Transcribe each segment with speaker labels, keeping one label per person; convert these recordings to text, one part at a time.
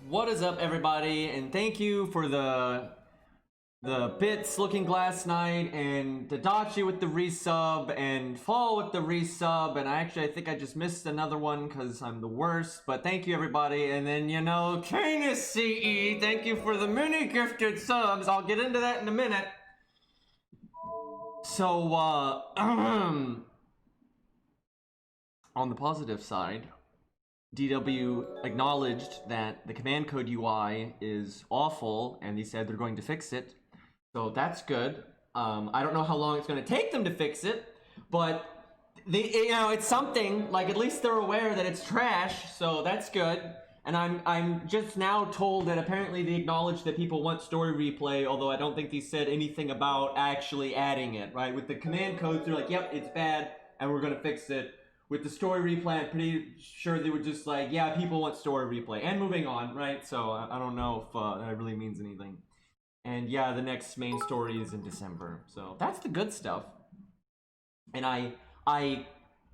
Speaker 1: What is up, everybody? And thank you for the bits looking glass night, and Tadachi with the resub, and Fall with the resub, and I think I just missed another one because I'm the worst, but thank you, everybody. And then, you know, Canis CE, thank you for the many gifted subs. I'll get into that in a minute. So, on the positive side, DW acknowledged that the command code UI is awful, and they said they're going to fix it. So that's good. I don't know how long it's going to take them to fix it, but it's something. Like, at least they're aware that it's trash, so that's good. And I'm just now told that apparently they acknowledge that people want story replay, although I don't think they said anything about actually adding it, right? With the command codes, they're like, yep, it's bad, and we're going to fix it. With the story replay, I'm pretty sure they were just like, yeah, people want story replay. And moving on, right? So I don't know if that really means anything. And yeah, the next main story is in December. So that's the good stuff. And so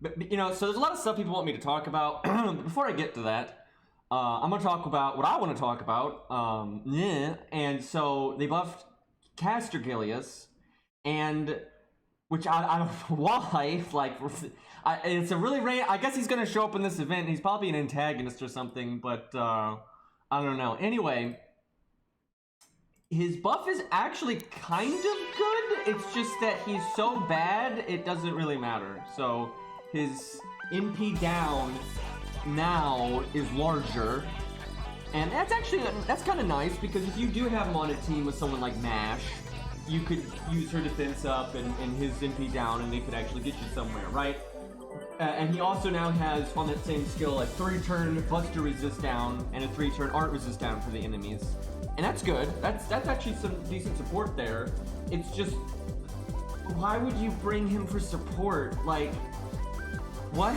Speaker 1: there's a lot of stuff people want me to talk about. Before I get to that, I'm going to talk about what I want to talk about. And so they buffed Caster Gilius, and which I don't know why, like, it's a really I guess he's gonna show up in this event. He's probably an antagonist or something, but I don't know. Anyway, his buff is actually kind of good. It's just that he's so bad, it doesn't really matter. So his NP down now is larger, and that's kind of nice, because if you do have him on a team with someone like Mash, you could use her defense up and his NP down, and they could actually get you somewhere, right? And he also now has, on that same skill, a 3-turn Buster resist down and a 3-turn art resist down for the enemies. And that's good. That's actually some decent support there. It's just, why would you bring him for support? Like, what?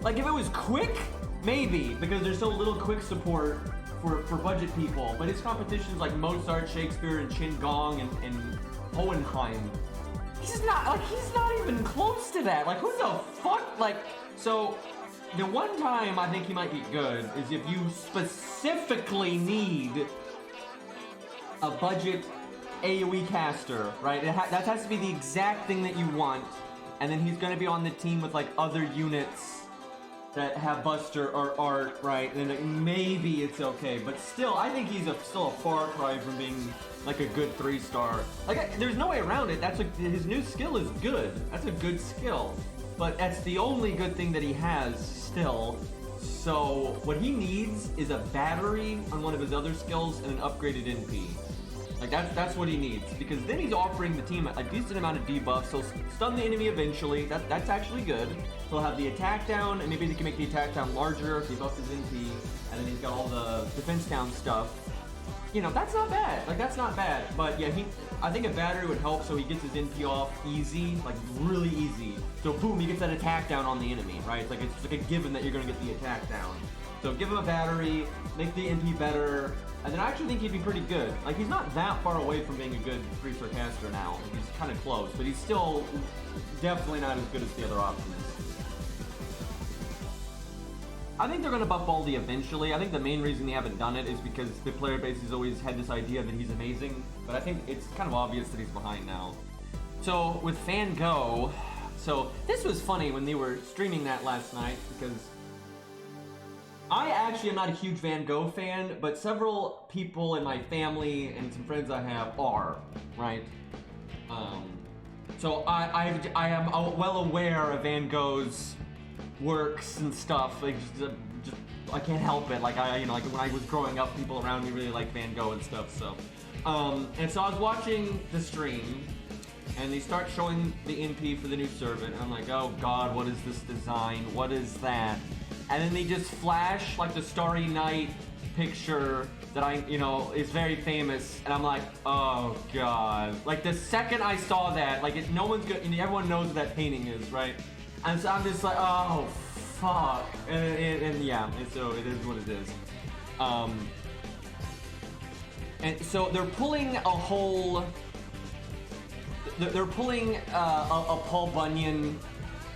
Speaker 1: Like, if it was quick, maybe, because there's so little quick support for budget people. But his competition's like Mozart, Shakespeare, and Chin Gong, and Hohenheim. He's not even close to that. Like, who the fuck? Like, so the one time I think he might be good is if you specifically need a budget AoE caster, right? That has to be the exact thing that you want, and then he's gonna be on the team with like other units that have Buster or Art, right? And then maybe it's okay, but still, I think he's still a far cry from being like a good 3-star. Like, there's no way around it. That's like, his new skill is good. That's a good skill, but that's the only good thing that he has still. So what he needs is a battery on one of his other skills and an upgraded NP. Like, that's what he needs, because then he's offering the team a decent amount of debuffs. He'll stun the enemy eventually. That's actually good. He'll have the attack down, and maybe they can make the attack down larger if he buffs his NP, and then he's got all the defense down stuff. You know, that's not bad. Like, that's not bad. But yeah, I think a battery would help, so he gets his NP off easy, like really easy. So boom, he gets that attack down on the enemy, right? It's like a given that you're gonna get the attack down. So give him a battery, make the NP better, and then I actually think he'd be pretty good. Like, he's not that far away from being a good 3-star caster now. He's kind of close, but he's still definitely not as good as the other options. I think they're going to buff Baldy eventually. I think the main reason they haven't done it is because the player base has always had this idea that he's amazing, but I think it's kind of obvious that he's behind now. So with Fan Go, so this was funny when they were streaming that last night, because I actually am not a huge Van Gogh fan, but several people in my family and some friends I have are, right? So I am well aware of Van Gogh's works and stuff. Like, just I can't help it. Like, like when I was growing up, people around me really liked Van Gogh and stuff. So, and so I was watching the stream, and they start showing the NP for the new servant, and I'm like, oh god, what is this design? What is that? And then they just flash like the Starry Night picture that is very famous, and I'm like, oh god. Like, the second I saw that, like, everyone knows what that painting is, right? And so I'm just like, oh fuck. And yeah, so it is what it is. And so they're pulling a whole, they're pulling a Paul Bunyan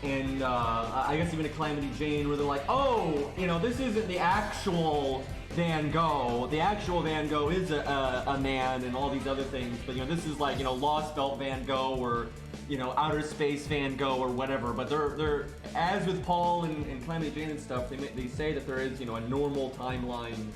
Speaker 1: and I guess even a Calamity Jane, where they're like, oh, you know, this isn't the actual Van Gogh. The actual Van Gogh is a man and all these other things, but you know, this is like, you know, Lost Belt Van Gogh, or you know, Outer Space Van Gogh, or whatever. But they're as with Paul and Calamity Jane and stuff, they say that there is, you know, a normal timeline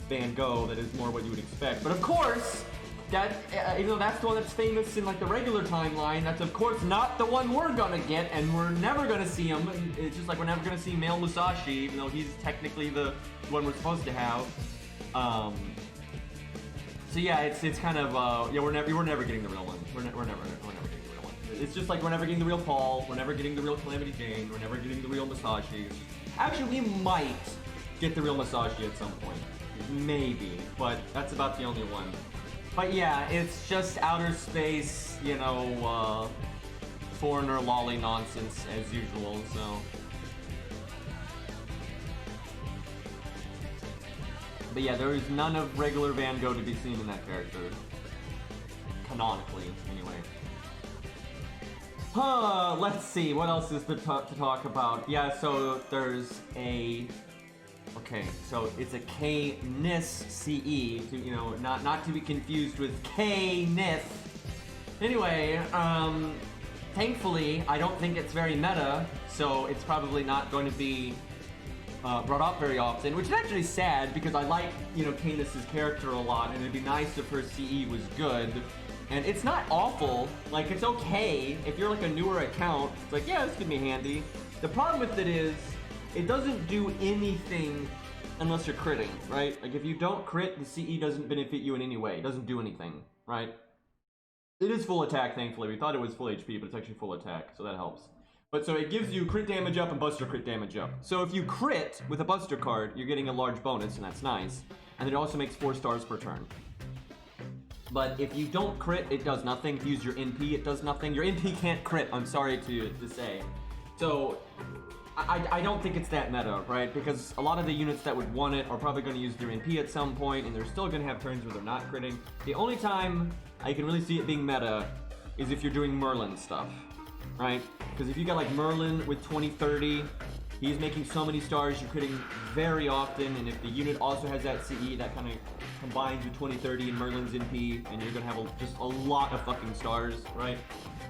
Speaker 1: Van Gogh that is more what you would expect. But of course, that even though that's the one that's famous in like the regular timeline, that's of course not the one we're gonna get, and we're never gonna see him. It's just like we're never gonna see Male Musashi, even though he's technically the one we're supposed to have. So yeah, it's kind of yeah, we're never getting the real one. We're never getting the real one. It's just like we're never getting the real Paul. We're never getting the real Calamity Jane. We're never getting the real Musashi. Actually, we might get the real Musashi at some point, maybe, but that's about the only one. But yeah, it's just outer space, you know, foreigner lolly nonsense as usual, so. But yeah, there is none of regular Van Gogh to be seen in that character. Canonically, anyway. Let's see, what else is to talk about? Yeah, so there's a... Okay, so it's a K-Nis CE, you know, not to be confused with K-Nith. Anyway, thankfully, I don't think it's very meta, so it's probably not going to be brought up very often, which is actually sad, because I like, you know, K-Nis's character a lot, and it'd be nice if her CE was good. And it's not awful, like, it's okay. If you're like a newer account, it's like, yeah, this could be handy. The problem with it is, it doesn't do anything unless you're critting, right? Like, if you don't crit, the CE doesn't benefit you in any way. It doesn't do anything, right? It is full attack, thankfully. We thought it was full HP, but it's actually full attack, so that helps. But so it gives you crit damage up and buster crit damage up. So if you crit with a buster card, you're getting a large bonus, and that's nice. And it also makes 4 stars per turn. But if you don't crit, it does nothing. If you use your NP, it does nothing. Your NP can't crit, I'm sorry to say. So I don't think it's that meta, right? Because a lot of the units that would want it are probably going to use their NP at some point, and they're still going to have turns where they're not critting. The only time I can really see it being meta is if you're doing Merlin stuff, right? Because if you got like Merlin with 20-30, he's making so many stars, you're critting very often, and if the unit also has that CE, that kind of combines with 20-30 and Merlin's NP, and you're going to have just a lot of fucking stars, right?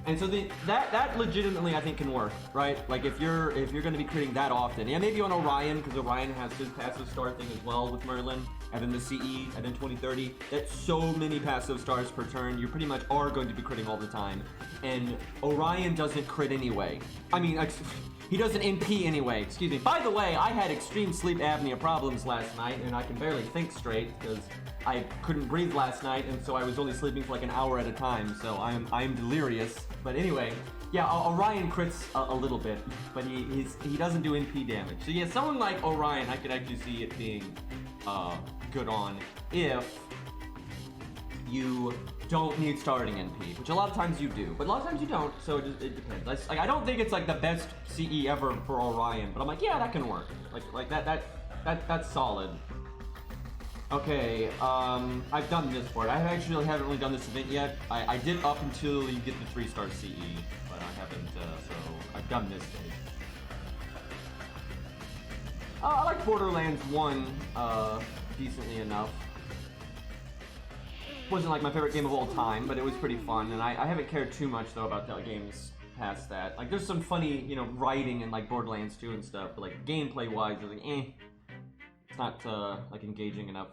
Speaker 1: And so that legitimately I think can work, right? Like if you're going to be critting that often, yeah, maybe on Orion, because Orion has his passive star thing as well with Merlin, and then the CE, and then 20-30. That's so many passive stars per turn. You pretty much are going to be critting all the time, and Orion doesn't crit anyway. I mean, he doesn't NP anyway. Excuse me. By the way, I had extreme sleep apnea problems last night, and I can barely think straight because I couldn't breathe last night, and so I was only sleeping for like an hour at a time. So I am delirious. But anyway, yeah, Orion crits a little bit, but he doesn't do NP damage. So yeah, someone like Orion, I could actually see it being good on if you don't need starting NP, which a lot of times you do, but a lot of times you don't, so it depends. I don't think it's like the best CE ever for Orion, but I'm like, yeah, that can work. Like that's solid. Okay, I've done this part. I actually haven't really done this event yet. I did up until you get the 3-star CE, but I haven't, so I've done this stage. I like Borderlands 1 decently enough. Wasn't like my favorite game of all time, but it was pretty fun, and I haven't cared too much though about the games past that. Like there's some funny, you know, writing in like Borderlands 2 and stuff, but like gameplay wise, it's like it's not like engaging enough.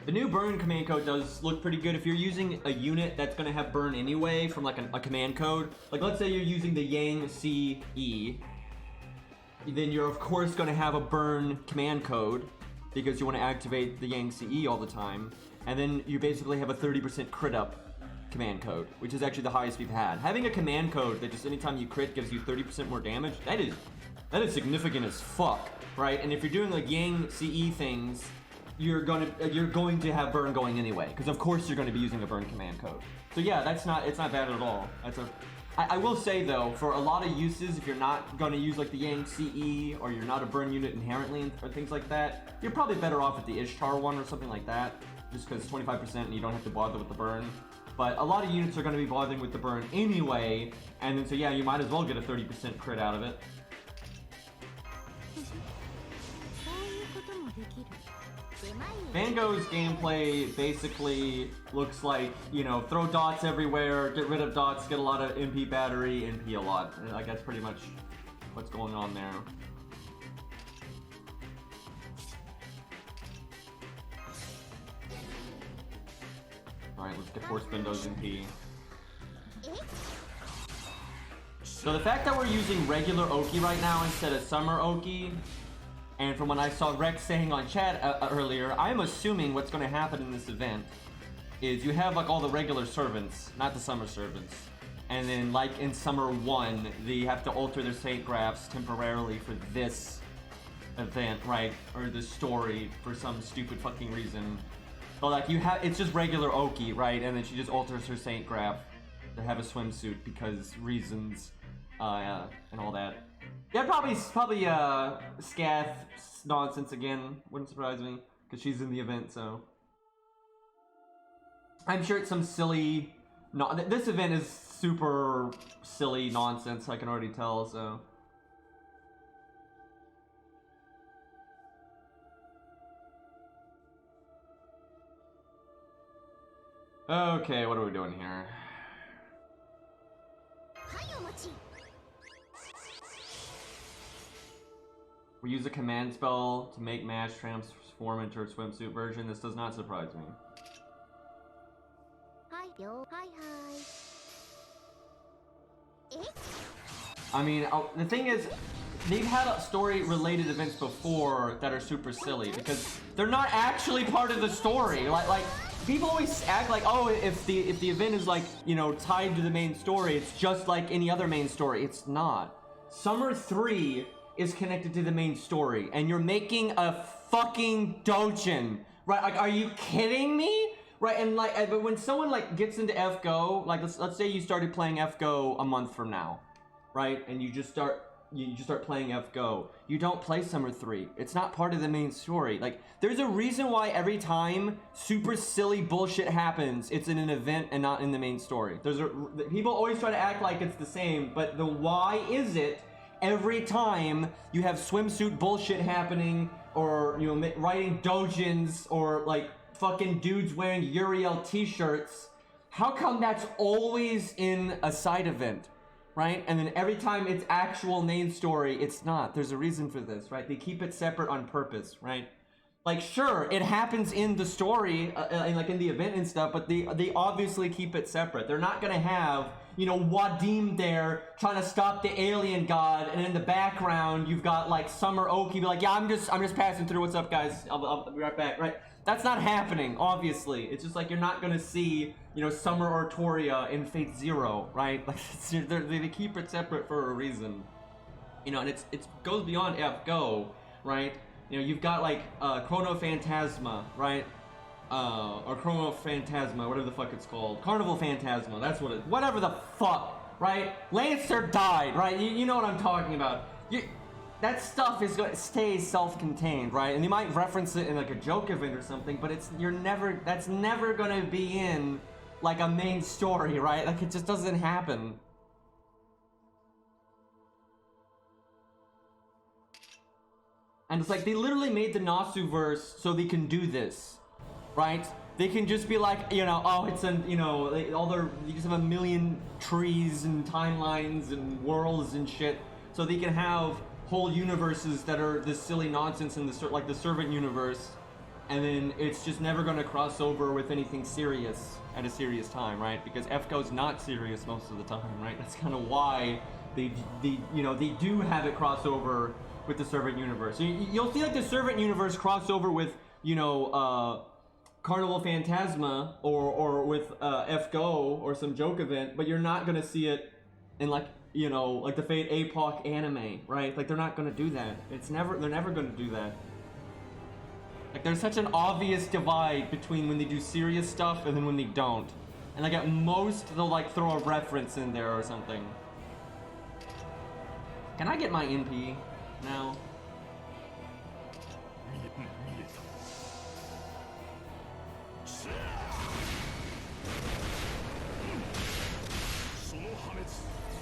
Speaker 1: The new burn command code does look pretty good if you're using a unit that's going to have burn anyway from like a command code. Like let's say you're using the Yang CE, then you're of course going to have a burn command code because you want to activate the Yang CE all the time, and then you basically have a 30% crit up command code, which is actually the highest we've had. Having a command code that just anytime you crit gives you 30% more damage, that is significant as fuck, right? And if you're doing like Yang CE things, you're going to have burn going anyway, because of course you're going to be using a burn command code. So yeah, it's not bad at all. I will say though, for a lot of uses, if you're not going to use like the Yang CE, or you're not a burn unit inherently or things like that, you're probably better off with the Ishtar one or something like that. just because 25% and you don't have to bother with the burn. But a lot of units are going to be bothering with the burn anyway, and then so yeah, you might as well get a 30% crit out of it. Van Gogh's gameplay basically looks like, you know, throw dots everywhere, get rid of dots, get a lot of MP battery, MP a lot. Like, that's pretty much what's going on there. Alright, let's get force Bendo's MP. So the fact that we're using regular Oki right now instead of Summer Oki, and from what I saw Rex saying on chat earlier, I'm assuming what's going to happen in this event is you have like all the regular servants, not the summer servants. And then like in Summer 1, they have to alter their Saint Graphs temporarily for this event, right? Or the story for some stupid fucking reason. But like you have, it's just regular Oki, right? And then she just alters her Saint Graph to have a swimsuit because reasons, and all that. Yeah, probably Scath nonsense again. Wouldn't surprise me, because she's in the event, so. I'm sure it's some silly... No, this event is super silly nonsense, I can already tell, so. Okay, what are we doing here? We use a command spell to make Mash transform into a swimsuit version. This does not surprise me. I mean, the thing is, they've had story-related events before that are super silly because they're not actually part of the story. Like people always act like, oh, if the event is like, you know, tied to the main story, it's just like any other main story. It's not. Summer 3 is connected to the main story, and you're making a fucking Dojin, right? Like, are you kidding me? Right, and like, but when someone like gets into FGO, like let's say you started playing FGO a month from now, right? And you just start playing FGO. You don't play Summer 3. It's not part of the main story. Like, there's a reason why every time super silly bullshit happens, it's in an event and not in the main story. People always try to act like it's the same, but the why is it every time you have swimsuit bullshit happening, or, you know, writing dojins, or like fucking dudes wearing Uriel t-shirts, how come that's always in a side event, right? And then every time it's actual main story, it's not. There's a reason for this, right? They keep it separate on purpose, right? Like, sure, it happens in the story, like in the event and stuff, but they obviously keep it separate. They're not gonna have, you know, Wadim there trying to stop the alien god, and in the background you've got like Summer Oki be like, yeah, I'm just passing through. What's up, guys? I'll be right back, right? That's not happening, obviously. It's just like you're not gonna see, you know, Summer or Toria in Fate Zero, right? Like, they keep it separate for a reason, you know, and it goes beyond FGO, right? You know, you've got like Chrono Phantasma, right? Or Chrono Phantasma, whatever the fuck it's called. Carnival Phantasma, that's what it is. Whatever the fuck, right? Lancer died, right? You know what I'm talking about. That stuff is going to stay self-contained, right? And you might reference it in like a joke event or something, but that's never gonna be in like a main story, right? Like, it just doesn't happen. And it's like, they literally made the Nasu-verse so they can do this, right? They can just be like, you know, oh, it's you know, you just have a million trees and timelines and worlds and shit, so they can have whole universes that are this silly nonsense in like the Servant universe, and then it's just never going to cross over with anything serious at a serious time, right? Because FGO's not serious most of the time, right? That's kind of why they do have it cross over with the Servant universe. You'll see like the Servant universe cross over with, you know, Carnival Phantasma or with FGO or some joke event, but you're not gonna see it in like, you know, like the Fate APOC anime, right? Like, they're not gonna do that. They're never gonna do that. Like, there's such an obvious divide between when they do serious stuff and then when they don't. And like at most they'll like throw a reference in there or something. Can I get my NP now?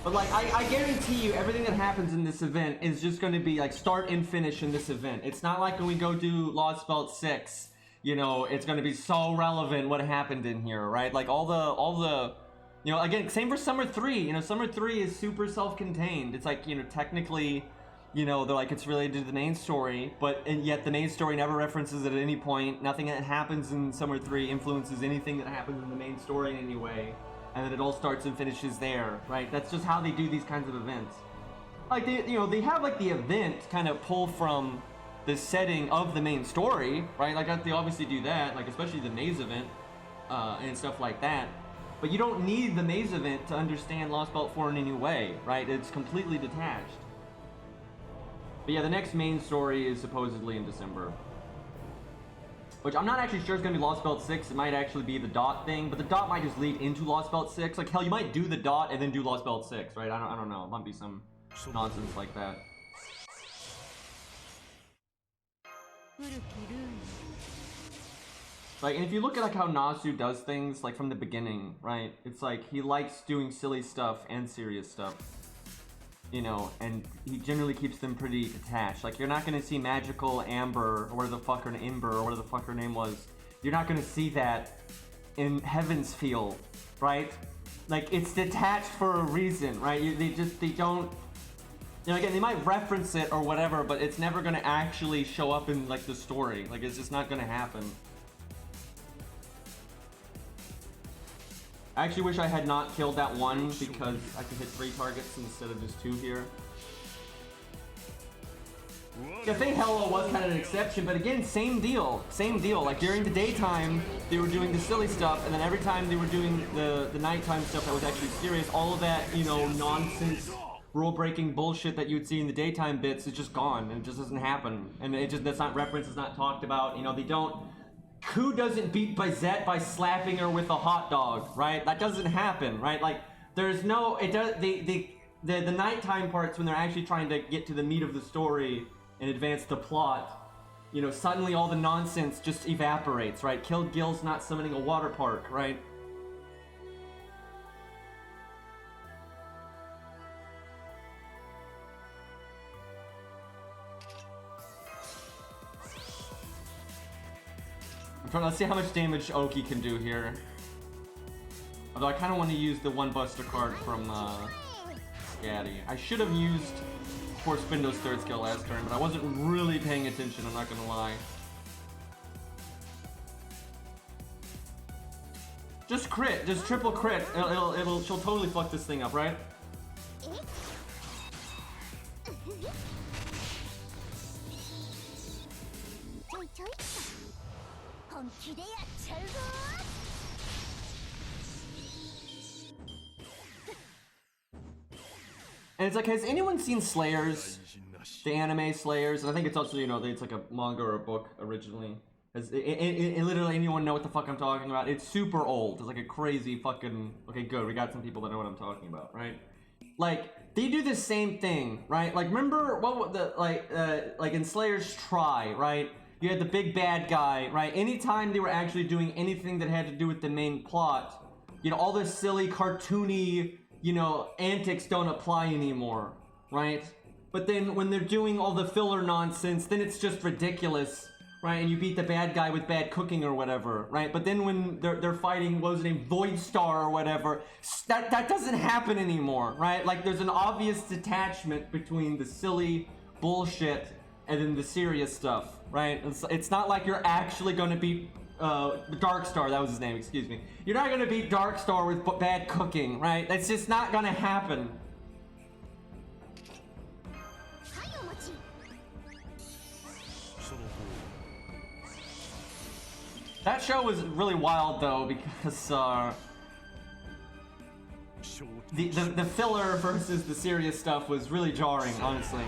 Speaker 1: But like, I guarantee you everything that happens in this event is just going to be like start and finish in this event. It's not like when we go do Lost Belt 6, you know, it's going to be so relevant what happened in here, right? Like all the, you know, again, same for Summer 3. You know, Summer 3 is super self-contained. It's like, you know, technically, you know, they're like, it's related to the main story, but and yet the main story never references it at any point. Nothing that happens in Summer 3 influences anything that happens in the main story in any way. And then it all starts and finishes there, right? That's just how they do these kinds of events. Like, they have like the event kind of pull from the setting of the main story, right? Like, they obviously do that, like especially the maze event and stuff like that. But you don't need the maze event to understand Lost Belt 4 in any way, right? It's completely detached. But yeah, the next main story is supposedly in December. Which I'm not actually sure it's going to be Lost Belt 6. It might actually be the dot thing, but the dot might just lead into Lost Belt 6. Like, hell, you might do the dot and then do Lost Belt 6, right? I don't know. It might be some nonsense like that. Like, and if you look at like how Nasu does things, like from the beginning, right? It's like he likes doing silly stuff and serious stuff. You know, and he generally keeps them pretty detached. Like, you're not gonna see Magical Amber, or whatever the fuck her Ember, or whatever the fuck her name was. You're not gonna see that in Heaven's Feel, right? Like, it's detached for a reason, right? They don't, you know, again, they might reference it or whatever, but it's never gonna actually show up in, like, the story. Like, it's just not gonna happen. I actually wish I had not killed that one because I could hit 3 targets instead of just 2 here. I think Hello was kind of an exception, but again, same deal. Same deal. Like, during the daytime, they were doing the silly stuff, and then every time they were doing the nighttime stuff that was actually serious, all of that, you know, nonsense, rule-breaking bullshit that you would see in the daytime bits is just gone, and it just doesn't happen. And it just, that's not referenced, it's not talked about, you know, they don't... Ku doesn't beat Bizette by slapping her with a hot dog, right? That doesn't happen, right? Like, there's no, it does, the nighttime parts when they're actually trying to get to the meat of the story and advance the plot, you know, suddenly all the nonsense just evaporates, right? Kill Gil's not summoning a water park, right? Let's see how much damage Oki can do here. Although I kind of want to use the one Buster card from Scatty. I should have used Force Spindo's 3rd skill last turn, but I wasn't really paying attention, I'm not gonna lie. Just crit, just triple crit. She'll totally fuck this thing up, right? And it's like, has anyone seen Slayers? The anime Slayers? And I think it's also, you know, it's like a manga or a book originally. Has literally anyone know what the fuck I'm talking about? It's super old. It's like a crazy fucking... Okay, good. We got some people that know what I'm talking about, right? Like, they do the same thing, right? Like, remember what the, like in Slayers Try, right? You had the big bad guy, right? Anytime they were actually doing anything that had to do with the main plot, you know, all this silly, cartoony, you know, antics don't apply anymore, right? But then when they're doing all the filler nonsense, then it's just ridiculous, right? And you beat the bad guy with bad cooking or whatever, right? But then when they're fighting, what was his name, Void Star or whatever, that doesn't happen anymore, right? Like, there's an obvious detachment between the silly bullshit and then the serious stuff, right? It's not like you're actually going to beat Darkstar, that was his name, excuse me. You're not going to beat Darkstar with bad cooking, right? That's just not going to happen. That show was really wild though, because the filler versus the serious stuff was really jarring, honestly.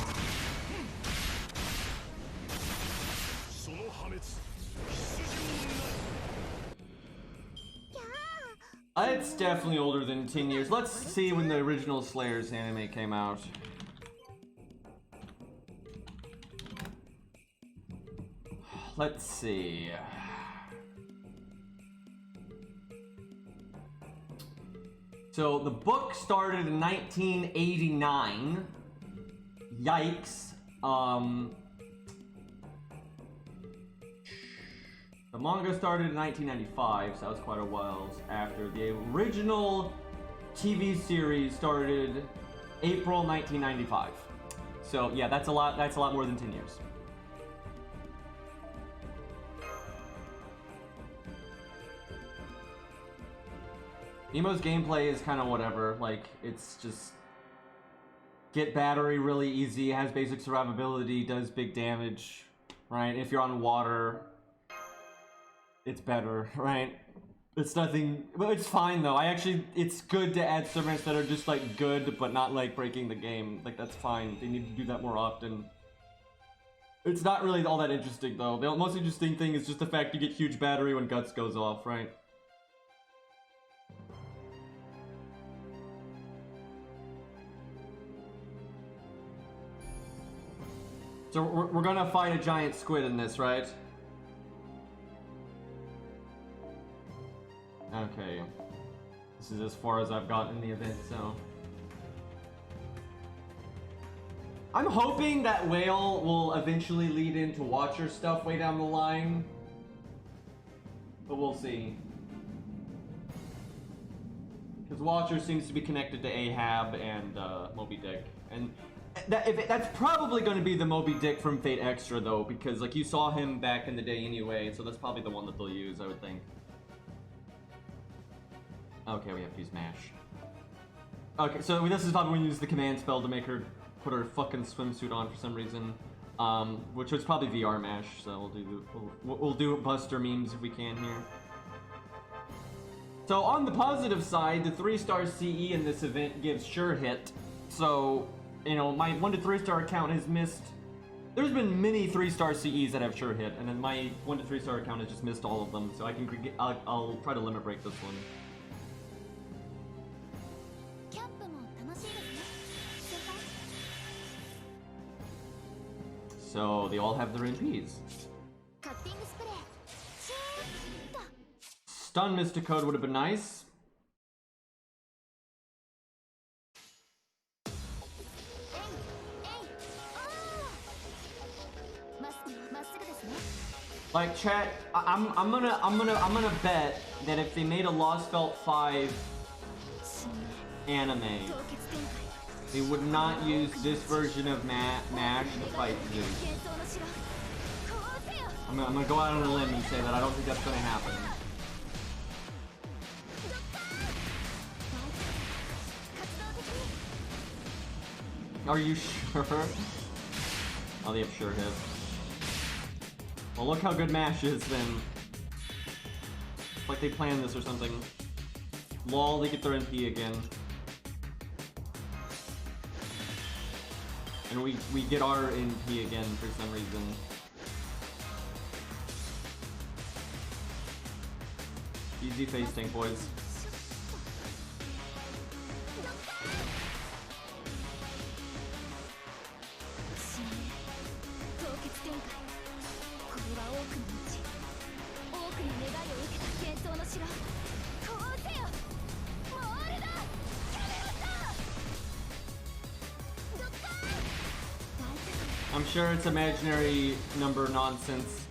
Speaker 1: It's definitely older than 10 years. Let's see when the original Slayers anime came out. Let's see. So the book started in 1989. Yikes. The manga started in 1995, so that was quite a while after. The original TV series started April 1995. So yeah, that's a lot more than 10 years. Nemo's gameplay is kind of whatever. Like, it's just get battery really easy, has basic survivability, does big damage, right? If you're on water, it's better, right? It's nothing, but it's fine though. It's good to add servants that are just like good, but not like breaking the game. Like, that's fine. They need to do that more often. It's not really all that interesting though. The most interesting thing is just the fact you get huge battery when Guts goes off, right? So we're gonna fight a giant squid in this, right? Okay. This is as far as I've gotten in the event, so... I'm hoping that whale will eventually lead into Watcher stuff way down the line. But we'll see. Because Watcher seems to be connected to Ahab and Moby Dick. And that's probably going to be the Moby Dick from Fate Extra, though, because like you saw him back in the day anyway, so that's probably the one that they'll use, I would think. Okay, we have to use MASH. Okay, so this is probably when we use the command spell to make her put her fucking swimsuit on for some reason. Which was probably VR MASH, so we'll do Buster memes if we can here. So on the positive side, the 3-star CE in this event gives sure hit. So, you know, my 1 to 3-star account has missed... There's been many 3-star CEs that have sure hit, and then my 1 to 3-star account has just missed all of them, so I'll try to limit break this one. So they all have their NPs. Stun Mystic Code would have been nice. Like chat, I'm gonna bet that if they made a Lost Belt 5 anime, they would not use this version of MASH to fight Zeus. I'm gonna go out on a limb and say that I don't think that's gonna happen. Are you sure? Oh, they have sure hit. Well, look how good MASH is then. It's like they planned this or something. Lol, they get their NP again. And we get our NP again for some reason. Easy face tank, boys. I'm sure it's imaginary number nonsense.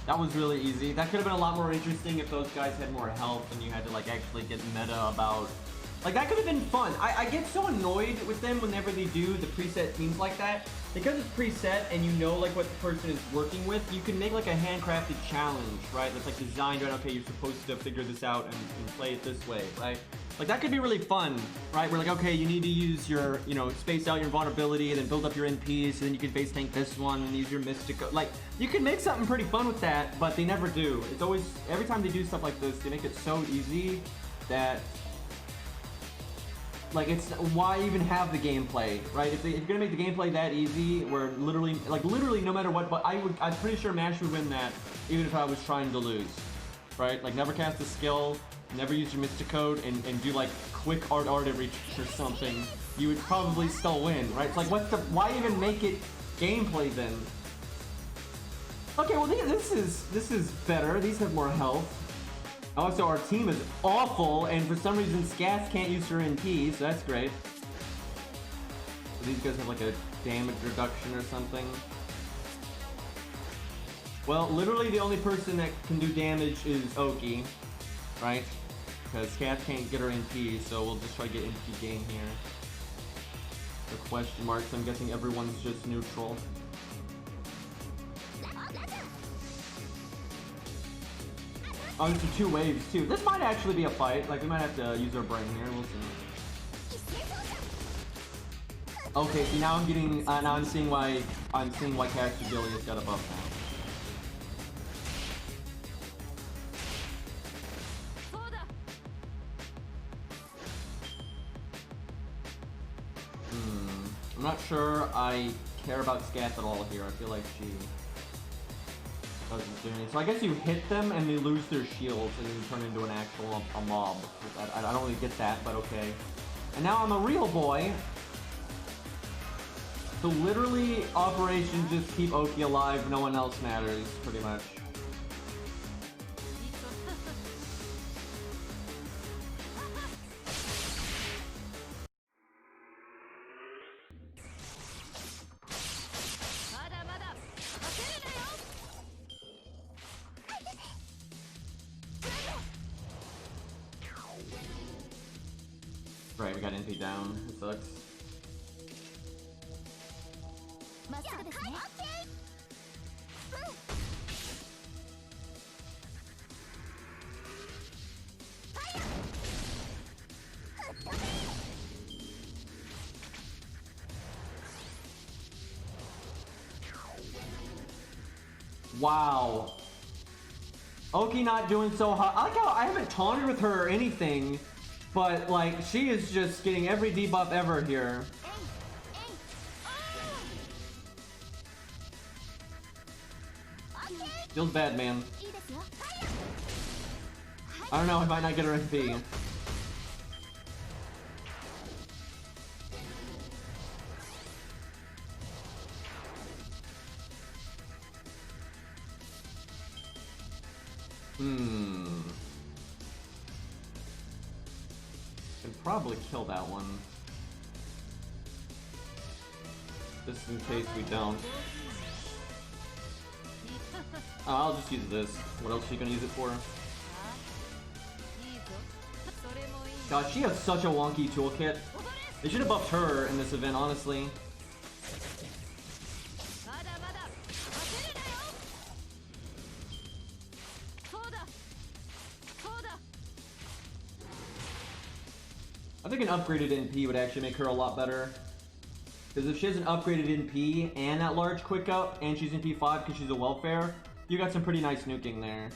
Speaker 1: That was really easy. That could have been a lot more interesting if those guys had more health and you had to like actually get meta about... Like, that could have been fun. I get so annoyed with them whenever they do the preset teams like that. Because it's preset and you know, like, what the person is working with, you can make, like, a handcrafted challenge, right? That's, like, designed, right? Okay, you're supposed to figure this out and play it this way, right? Like, that could be really fun, right? We're like, okay, you need to use your, you know, space out your vulnerability and then build up your NPs, so then you can face tank this one and use your Mystic. Like, you can make something pretty fun with that, but they never do. It's always, every time they do stuff like this, they make it so easy that... Like, it's, why even have the gameplay, right? If you're gonna make the gameplay that easy, where literally no matter what, but I'm pretty sure MASH would win that, even if I was trying to lose, right? Like, never cast a skill, never use your Mystic Code and do like quick artillery or something, you would probably still win, right? It's like, why even make it gameplay then? Okay, well this is better. These have more health. Also, our team is awful, and for some reason, Scats can't use her NP, so that's great. So these guys have like a damage reduction or something. Well, literally the only person that can do damage is Oki, right? Because Scats can't get her NP, so we'll just try to get NP game here. The question marks, I'm guessing everyone's just neutral. Oh, there's 2 waves too. This might actually be a fight. Like, we might have to use our brain here. We'll see. Okay, see now I'm getting. Now I'm seeing why Caster Gilius got a buff now. I'm not sure I care about Scat at all here. I feel like she doesn't do anything. So I guess you hit them and they lose their shields and then you turn into an actual mob. I don't really get that, but okay. And now I'm a real boy. So literally, Operation just keep Oki alive, no one else matters, pretty much. Right, we got NP down. It sucks. Wow. Oki not doing so hot. I like how I haven't taunted with her or anything, but like she is just getting every debuff ever here. Feels bad, man. I don't know, I might not get her MP. Can probably kill that one. Just in case we don't. Oh, I'll just use this. What else are you gonna use it for? God, she has such a wonky toolkit. They should have buffed her in this event, honestly. I think an upgraded NP would actually make her a lot better. Because if she has an upgraded NP and that large quick up, and she's NP 5 because she's a welfare, you got some pretty nice nuking there.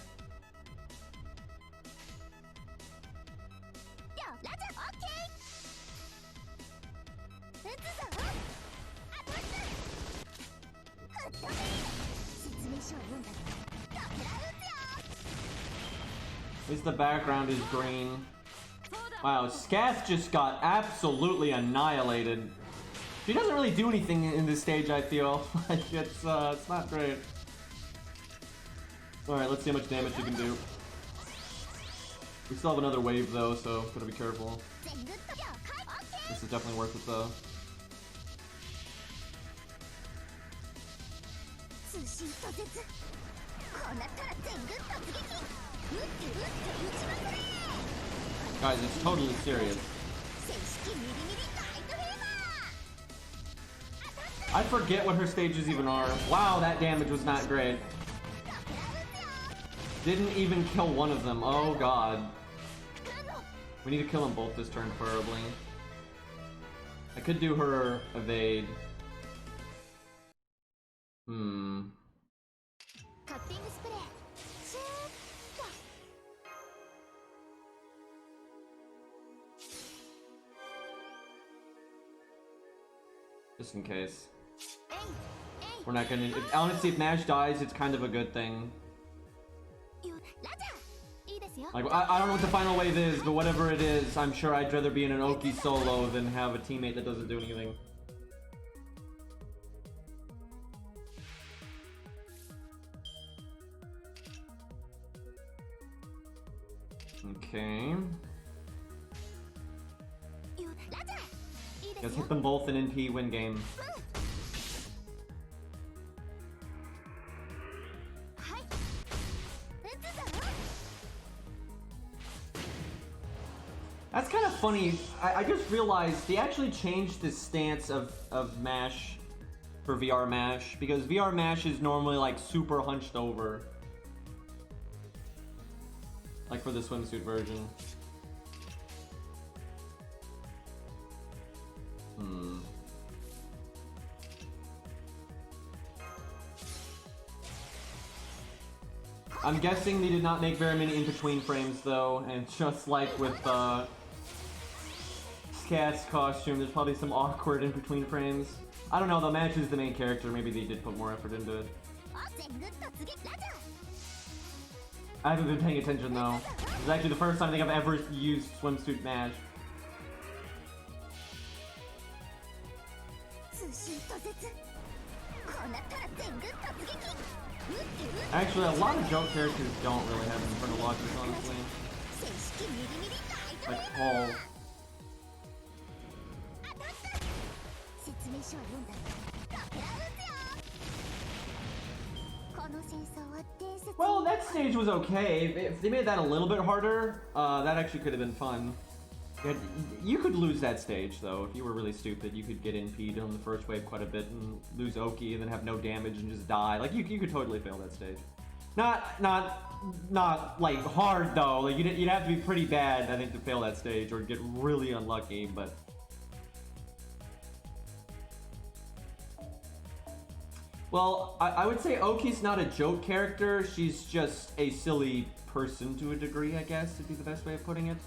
Speaker 1: At least the background is green. Wow, Scath just got absolutely annihilated. She doesn't really do anything in this stage, I feel. Like, it's not great. Alright, let's see how much damage she can do. We still have another wave, though, so gotta be careful. This is definitely worth it, though. Guys, it's totally serious. I forget what her stages even are. Wow, that damage was not great. Didn't even kill one of them. Oh god. We need to kill them both this turn, preferably. I could do her evade. Just in case. We're not gonna... Honestly, if Nash dies, it's kind of a good thing. Like, I don't know what the final wave is, but whatever it is, I'm sure I'd rather be in an Oki solo than have a teammate that doesn't do anything. Okay. Let's hit them both in NP, win game. That's kind of funny. I just realized they actually changed the stance of MASH for VR MASH, because VR MASH is normally like super hunched over. Like for the swimsuit version. I'm guessing they did not make very many in-between frames though, and just like with Scat's costume, there's probably some awkward in-between frames. I don't know, the Match is the main character, maybe they did put more effort into it. I haven't been paying attention though. This is actually the first time I think I've ever used swimsuit Match. Actually, a lot of joke characters don't really have infernal launchers, honestly. Like Paul. Well, that stage was okay. If they made that a little bit harder, that actually could have been fun. You could lose that stage, though. If you were really stupid, you could get NP'd on the first wave quite a bit and lose Oki and then have no damage and just die. Like, you could totally fail that stage. Not like, hard, though. Like, you'd have to be pretty bad, I think, to fail that stage or get really unlucky, but... Well, I would say Oki's not a joke character. She's just a silly person to a degree, I guess, would be the best way of putting it.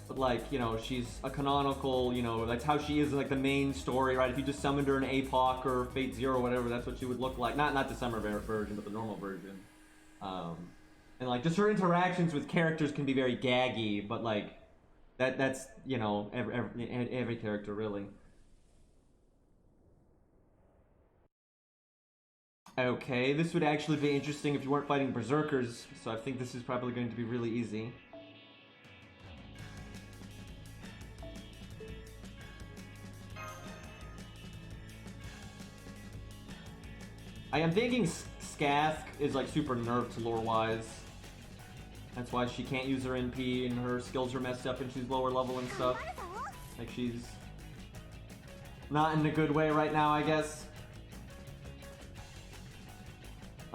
Speaker 1: But like, you know, she's a canonical, you know, that's how she is, like the main story, right? If you just summoned her in APOC or Fate Zero or whatever, that's what she would look like. Not the summer version, but the normal version. And like, just her interactions with characters can be very gaggy, but like, that's, you know, every character, really. Okay, this would actually be interesting if you weren't fighting Berserkers, so I think this is probably going to be really easy. I am thinking Scath is like super nerfed lore-wise. That's why she can't use her NP and her skills are messed up and she's lower level and stuff. Like she's not in a good way right now, I guess.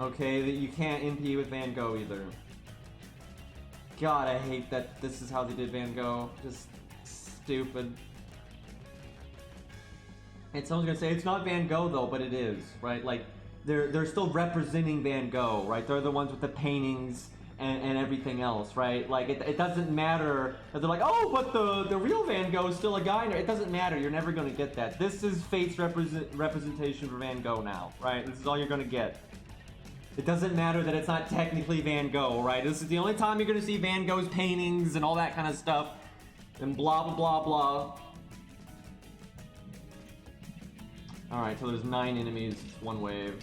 Speaker 1: Okay, you can't NP with Van Gogh either. God, I hate that this is how they did Van Gogh. Just stupid. And someone's gonna say, it's not Van Gogh though, but it is, right? Like, they're still representing Van Gogh, right? They're the ones with the paintings and everything else, right? Like, it doesn't matter that they're like, oh, but the real Van Gogh is still a guy. It doesn't matter. You're never gonna get that. This is Fate's representation for Van Gogh now, right? This is all you're gonna get. It doesn't matter that it's not technically Van Gogh, right? This is the only time you're gonna see Van Gogh's paintings and all that kind of stuff. And blah, blah, blah, blah. Alright, so there's 9 enemies, it's one wave.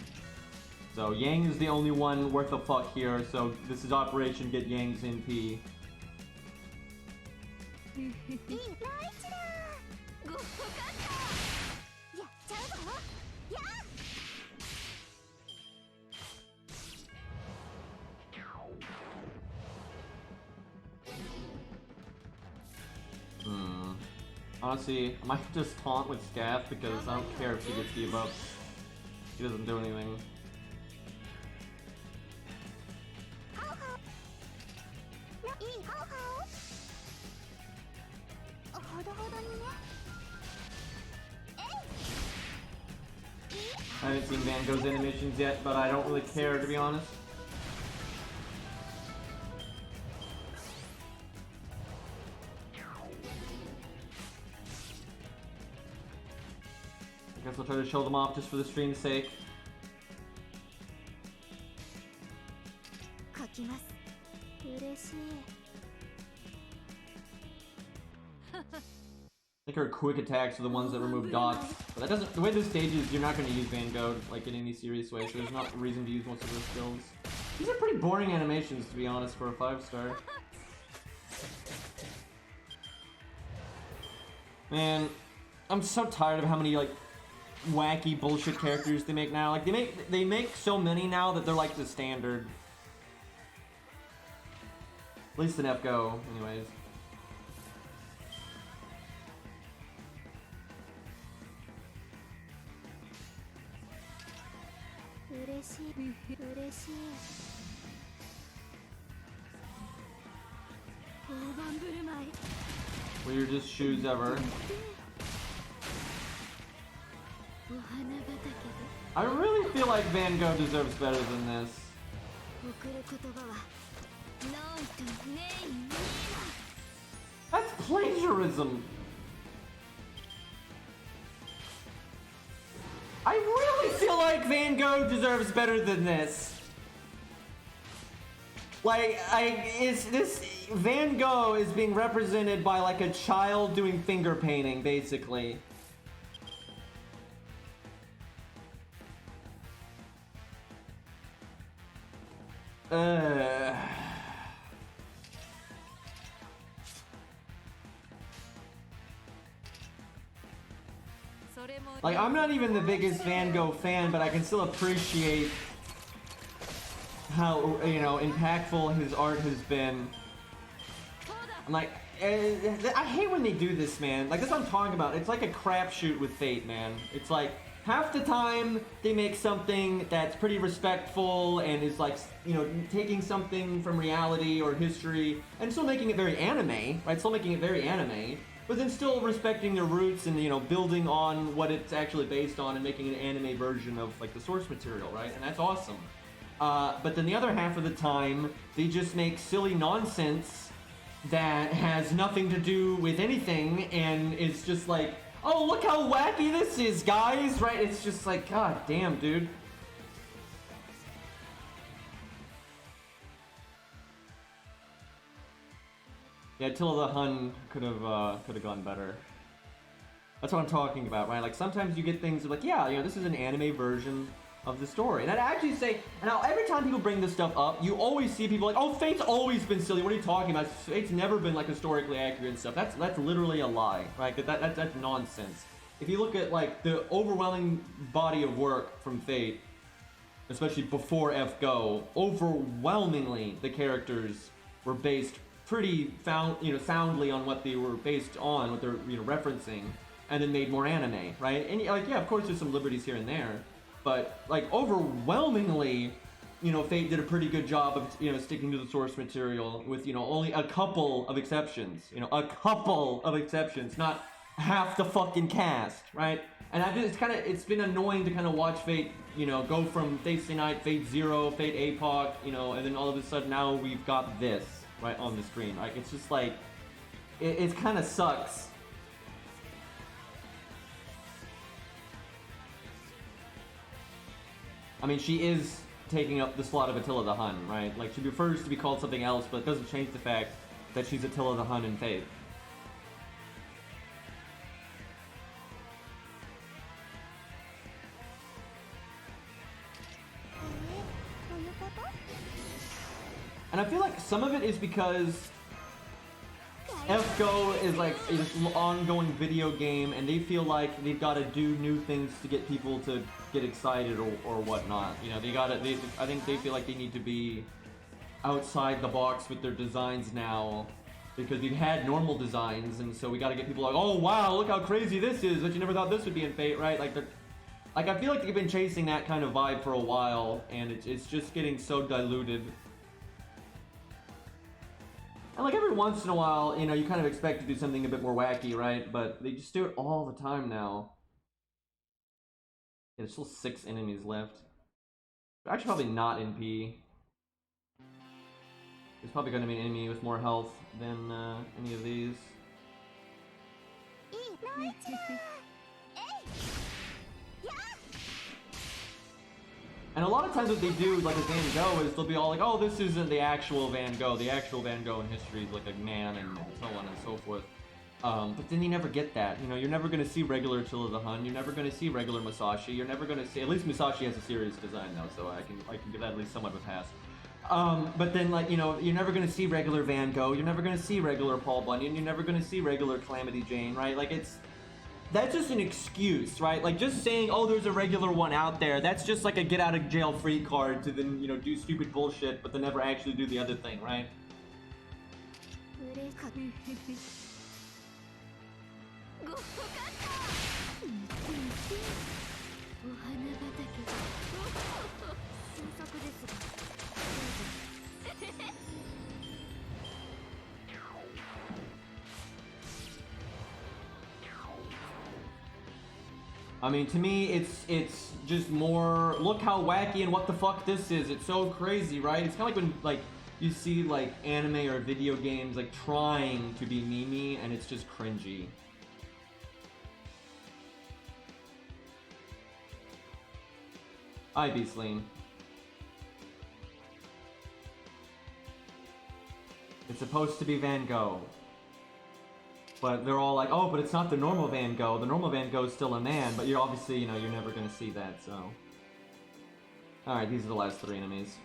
Speaker 1: So Yang is the only one worth a fuck here, so this is Operation Get Yang's NP. Honestly, I might just taunt with Scath because I don't care if she gets debuffs. She doesn't do anything. I haven't seen Van Gogh's animations yet, but I don't really care, to be honest. I guess I'll try to show them off just for the stream's sake. I think her quick attacks are the ones that remove dots. But that doesn't. The way this stage is, you're not going to use Van Gogh like in any serious way, so there's not a reason to use most of her skills. These are pretty boring animations, to be honest, for a 5-star. Man, I'm so tired of how many like wacky bullshit characters they make now. Like they make so many now that they're like the standard. At least in FGO, anyways. Weirdest shoes ever. I really feel like Van Gogh deserves better than this. That's plagiarism. I really feel like Van Gogh deserves better than this. Like, Van Gogh is being represented by like a child doing finger painting, basically. Like, I'm not even the biggest Van Gogh fan, but I can still appreciate how, you know, impactful his art has been. I'm like, I hate when they do this, man. Like, that's what I'm talking about. It's like a crapshoot with Fate, man. It's like, half the time, they make something that's pretty respectful and is like, you know, taking something from reality or history and still making it very anime, right? Still making it very anime, but then still respecting their roots and, you know, building on what it's actually based on and making an anime version of, like, the source material, right? And that's awesome. But then the other half of the time, they just make silly nonsense that has nothing to do with anything and it's just like, oh, look how wacky this is, guys, right? It's just like, god damn, dude. Yeah, Attila the Hun could have gone better. That's what I'm talking about, right? Like, sometimes you get things like, yeah, you know, this is an anime version of the story. And I'd actually say, and now every time people bring this stuff up, you always see people like, oh, Fate's always been silly. What are you talking about? Fate's never been, like, historically accurate and stuff. That's literally a lie, right? That's nonsense. If you look at, like, the overwhelming body of work from Fate, especially before FGO, overwhelmingly the characters were based pretty soundly on what they were based on, what they're, you know, referencing, and then made more anime, right? And like, yeah, of course there's some liberties here and there, but like overwhelmingly, you know, Fate did a pretty good job of, you know, sticking to the source material with, you know, only a couple of exceptions, you know, a couple of exceptions, not half the fucking cast, right? And it's been annoying to kind of watch Fate, you know, go from Fate Stay Night, Fate Zero, Fate APOC, you know, and then all of a sudden now we've got this right on the screen. Like, it's just like, it kind of sucks. I mean, she is taking up the slot of Attila the Hun, right? Like, she prefers to be called something else, but it doesn't change the fact that she's Attila the Hun in Fate. And I feel like some of it is because FGO is like this ongoing video game, and they feel like they've got to do new things to get people to get excited or whatnot. You know, I think they feel like they need to be outside the box with their designs now, because we've had normal designs, and so we got to get people like, oh wow, look how crazy this is, but you never thought this would be in Fate, right? Like, I feel like they've been chasing that kind of vibe for a while, and it's just getting so diluted. And like every once in a while, you know, you kind of expect to do something a bit more wacky, right? But they just do it all the time now. Yeah, there's still 6 enemies left. They're actually probably not in P. There's probably going to be an enemy with more health than any of these. And And a lot of times what they do, like with Van Gogh, is they'll be all like, oh, this isn't the actual Van Gogh. The actual Van Gogh in history is like a man and so on and so forth. But then you never get that. You know, you're never going to see regular Attila the Hun. You're never going to see regular Musashi. You're never going to see... At least Musashi has a serious design, though, so I can give that at least somewhat of a pass. But then, like, you know, you're never going to see regular Van Gogh. You're never going to see regular Paul Bunyan. You're never going to see regular Calamity Jane, right? Like, it's... That's just an excuse, right? Like, just saying, oh, there's a regular one out there, that's just like a get-out-of-jail-free card to then, you know, do stupid bullshit, but then never actually do the other thing, right? I mean, to me, it's just more, look how wacky and what the fuck this is. It's so crazy, right? It's kind of like when, like, you see, like, anime or video games, like, trying to be meme-y, and it's just cringy. Hi, Beastling. It's supposed to be Van Gogh. But they're all like, oh, but it's not the normal Van Gogh. The normal Van Gogh is still a man, but you're obviously, you know, you're never gonna see that, so. Alright, these are the last 3 enemies.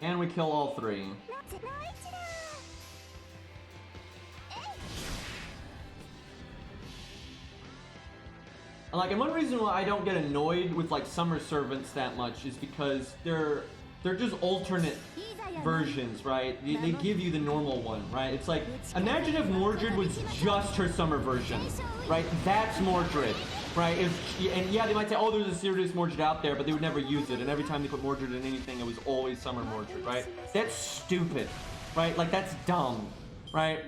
Speaker 1: And we kill all 3. Like, and one reason why I don't get annoyed with, like, Summer Servants that much is because they're just alternate versions, right? They give you the normal one, right? It's like, imagine if Mordred was just her summer version, right? That's Mordred, right? And yeah, they might say, oh, there's a serious Mordred out there, but they would never use it. And every time they put Mordred in anything, it was always summer Mordred, right? That's stupid, right? Like, that's dumb, right?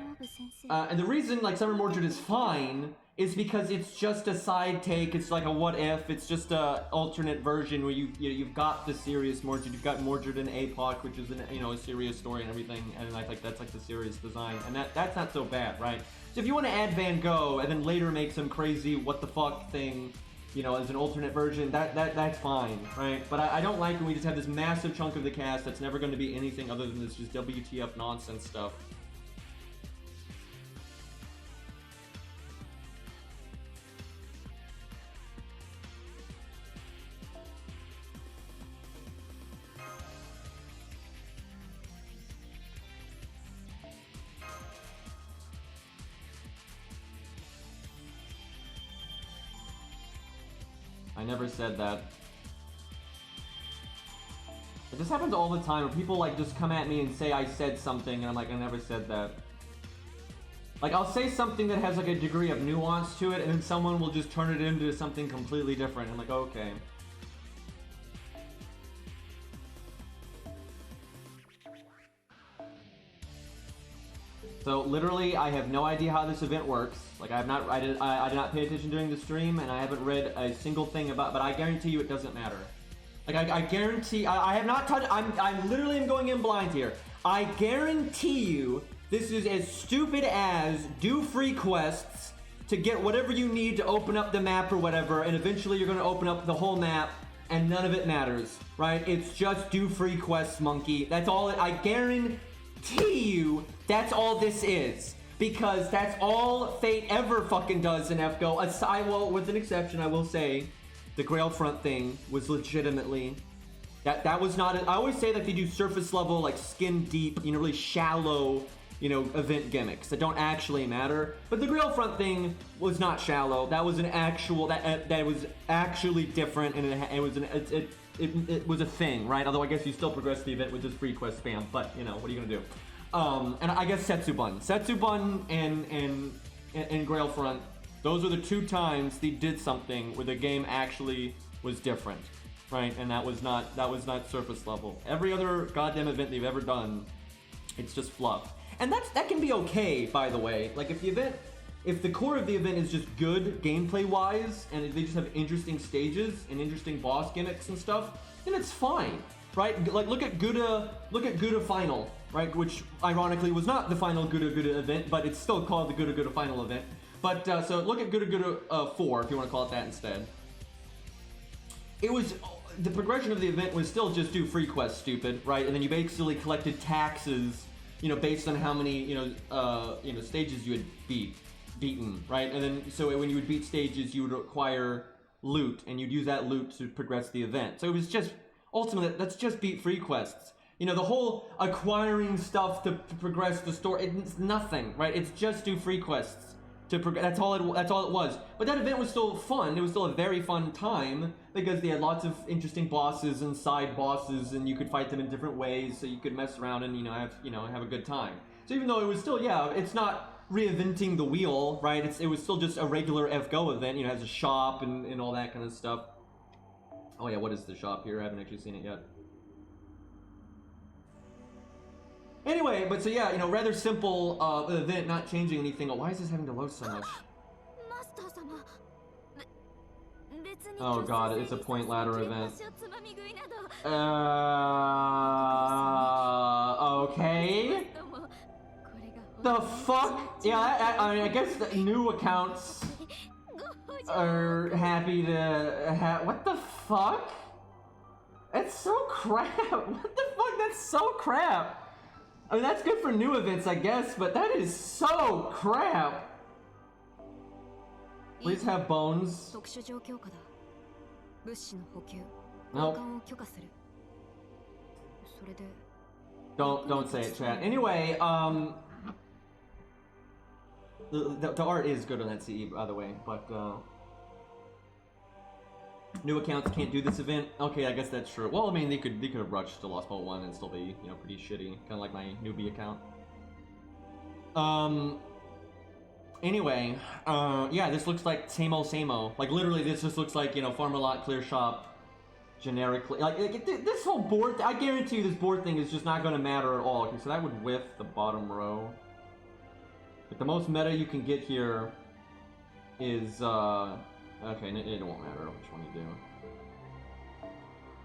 Speaker 1: And the reason, like, summer Mordred is fine is because it's just a side take. It's like a what if. It's just a alternate version where you've got the serious Mordred. You've got Mordred and APOC, which is a serious story and everything. And I think that's like the serious design, and that's not so bad, right? So if you want to add Van Gogh and then later make some crazy what the fuck thing, you know, as an alternate version, that's fine, right? But I don't like when we just have this massive chunk of the cast that's never going to be anything other than this just WTF nonsense stuff. I never said that. It just happens all the time where people like just come at me and say I said something and I'm like, I never said that. Like, I'll say something that has like a degree of nuance to it and then someone will just turn it into something completely different. I'm like, okay. So literally, I have no idea how this event works. Like, I did not pay attention during the stream, and I haven't read a single thing about. But I guarantee you, it doesn't matter. Like, I guarantee, I have not touched. I'm literally am going in blind here. I guarantee you, this is as stupid as do free quests to get whatever you need to open up the map or whatever, and eventually you're going to open up the whole map, and none of it matters, right? It's just do free quests, monkey. That's all. I guarantee you that's all this is, because that's all Fate ever fucking does in FGO. Aside, well, with an exception, I will say the Grail Front thing was legitimately that was not I always say that they do surface level, like skin deep, you know, really shallow, you know, event gimmicks that don't actually matter. But the Grail Front thing was not shallow. That was an actual that was actually different, and it was a thing, right? Although I guess you still progress the event with just free quest spam, but you know, what are you gonna do? And I guess Setsubun and Grail Front, those are the 2 times they did something where the game actually was different, right? And that was not surface level. Every other goddamn event they've ever done, it's just fluff. And that can be okay, by the way. Like, if the core of the event is just good gameplay wise and they just have interesting stages and interesting boss gimmicks and stuff, then it's fine. right? Like look at Gouda Final, right? Which ironically was not the final Gouda event, but it's still called the Gouda Final event. But so look at Gouda 4 if you want to call it that instead. It was the progression of the event was still just do free quests, stupid, right? And then you basically collected taxes, you know, based on how many stages you had beaten, right? And then so when you would beat stages, you would acquire loot, and you'd use that loot to progress the event. So it was just ultimately let's just beat free quests. You know, the whole acquiring stuff to progress the story, it's nothing, right? It's just do free quests. That's all it was. But that event was still fun. It was still a very fun time because they had lots of interesting bosses and side bosses, and you could fight them in different ways, so you could mess around and have a good time. So even though it was still it's not reinventing the wheel, right? It was still just a regular FGO event. You know, it has a shop and all that kind of stuff. Oh yeah, what is the shop here? I haven't actually seen it yet. Anyway, but so yeah, you know, rather simple event, not changing anything. Oh, why is this having to load so much? Oh god, it's a point ladder event. Okay. The fuck? Yeah, I guess the new accounts are happy to have. What the fuck? That's so crap. What the fuck? That's so crap. I mean, that's good for new events, I guess, but that is so crap. Please have bones. Nope. Don't say it, chat. Anyway, the art is good on that CE, by the way, but new accounts can't do this event. Okay, I guess that's true. Well, I mean, they could have rushed to Lost Bolt 1 and still be, you know, pretty shitty, kind of like my newbie account. Anyway, yeah, this looks like same-o. Like, literally, this just looks like, you know, Farm a Lot, Clear Shop, generically. Like this whole board, I guarantee you this board thing is just not going to matter at all. Okay, so that would whiff the bottom row. But the most meta you can get here is, okay, it won't matter which one you do.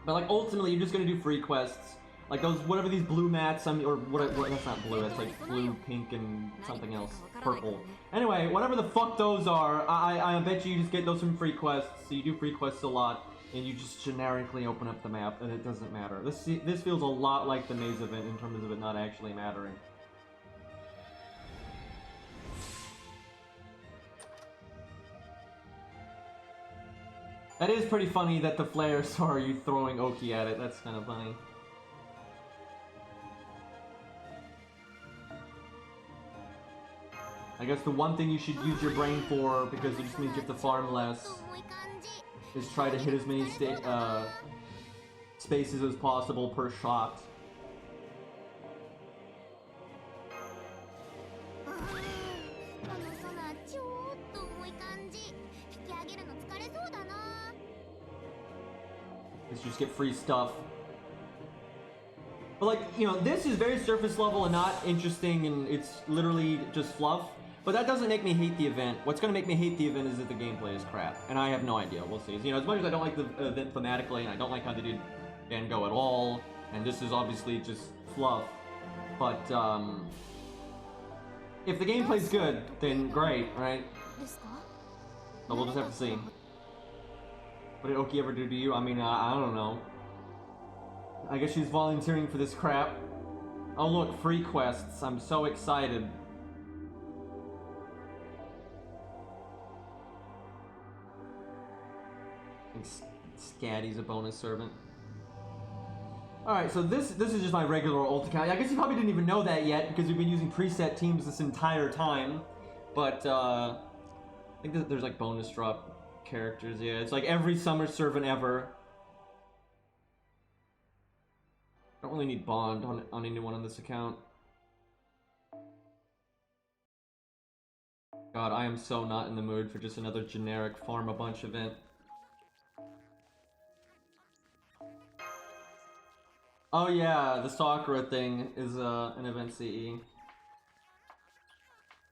Speaker 1: But, like, ultimately, you're just going to do free quests. Like those, whatever these blue mats, or what, that's not blue, that's like blue, pink, and something else. Purple. Anyway, whatever the fuck those are, I bet you just get those from free quests. So you do free quests a lot, and you just generically open up the map, and it doesn't matter. This feels a lot like the maze event in terms of it not actually mattering. That is pretty funny that the flare saw you throwing Oki at it. That's kind of funny. I guess the one thing you should use your brain for, because it just means you have to farm less, is try to hit as many spaces as possible per shot. Let's just get free stuff. But like, you know, this is very surface level and not interesting, and it's literally just fluff. But that doesn't make me hate the event. What's going to make me hate the event is that the gameplay is crap. And I have no idea. We'll see. You know, as much as I don't like the event thematically, and I don't like how they did Van Gogh at all, and this is obviously just fluff. But, if the gameplay's good, then great, right? But we'll just have to see. What did Oki ever do to you? I mean, I don't know. I guess she's volunteering for this crap. Oh look, free quests. I'm so excited. Scatty's a bonus servant. Alright, so this is just my regular ult account. I guess you probably didn't even know that yet because we've been using preset teams this entire time. But I think that there's like bonus drop characters. Yeah, it's like every summer servant ever. I don't really need bond on anyone on this account. God, I am so not in the mood for just another generic farm a bunch event. Oh yeah, the Sakura thing is an event CE.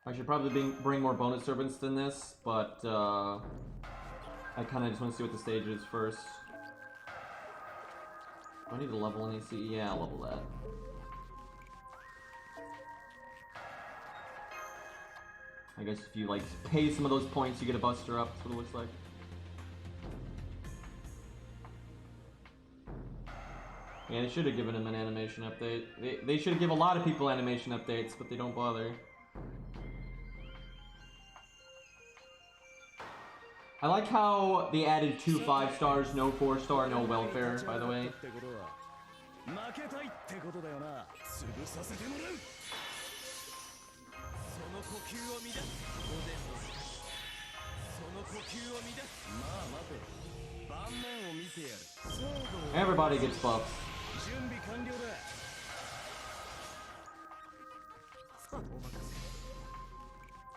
Speaker 1: I should probably bring more bonus servants than this, but I kind of just want to see what the stage is first. Do I need to level any C? Yeah, I'll level that. I guess if you like pay some of those points, you get a buster up. That's what it looks like. Yeah, they should have given him an animation update. They should give a lot of people animation updates, but they don't bother. I like how they added 2 5-stars, no 4-star, no welfare, by the way. Everybody gets buffs.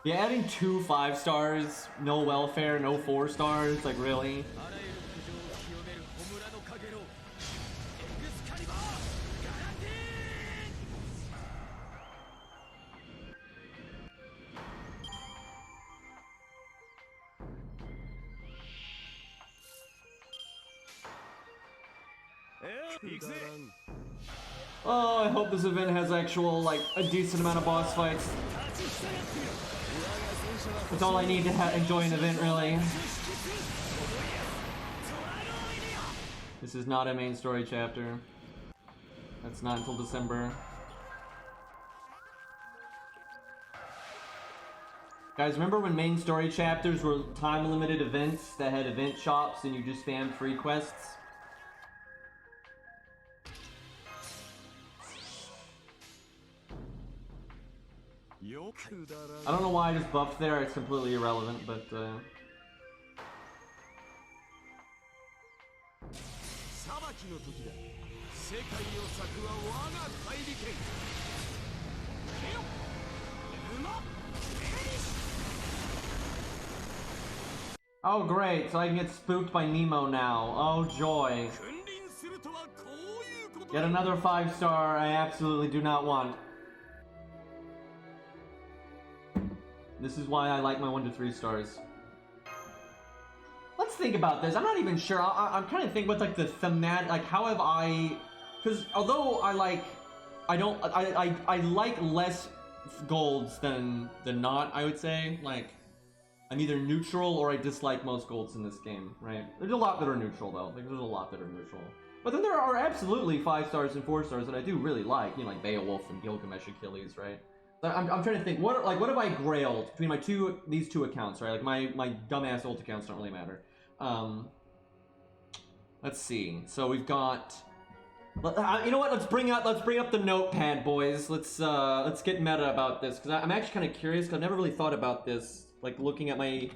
Speaker 1: Yeah, adding 2 5-stars, no welfare, no 4-stars, like really? Oh, I hope this event has actual, like, a decent amount of boss fights. That's all I need to enjoy an event, really. This is not a main story chapter. That's not until December. Guys, remember when main story chapters were time-limited events that had event shops and you just spammed free quests? I don't know why I just buffed there, it's completely irrelevant, but oh great, so I can get spooked by Nemo now. Oh joy. Yet another 5-star I absolutely do not want. This is why I like my 1 to 3 stars. Let's think about this. I'm not even sure. I'm trying to think what like the thematic, like how have I, because although I like less golds than not, I would say. Like I'm either neutral or I dislike most golds in this game, right? There's a lot that are neutral though. Like there's a lot that are neutral. But then there are absolutely 5-stars and 4-stars that I do really like. You know, like Beowulf and Gilgamesh Achilles, right? I'm trying to think, what have I grailed between these two accounts, right? Like my dumbass old accounts don't really matter. Let's see. So we've got, you know what? Let's bring up the notepad, boys. Let's get meta about this because I'm actually kind of curious because I've never really thought about this. Like looking at my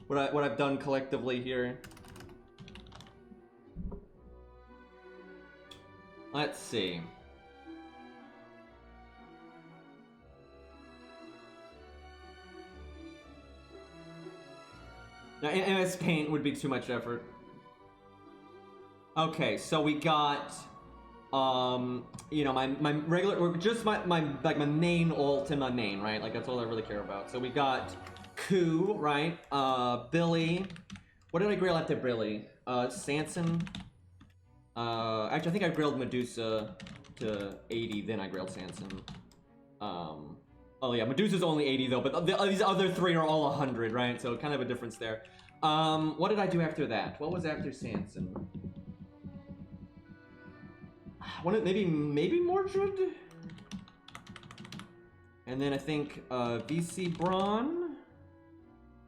Speaker 1: what I've done collectively here. Let's see. Now, MS Paint would be too much effort. Okay, so we got, you know, my regular, or just my main ult and my main, right? Like that's all I really care about. So we got Ku, right? Billy. What did I grail after Billy? Sanson. Actually, I think I grailed Medusa to 80, then I grailed Sanson. Oh yeah, Medusa's only 80 though, but these other 3 are all 100, right? So kind of a difference there. What did I do after that? What was after Sanson? Maybe Mordred? And then I think VC Braun?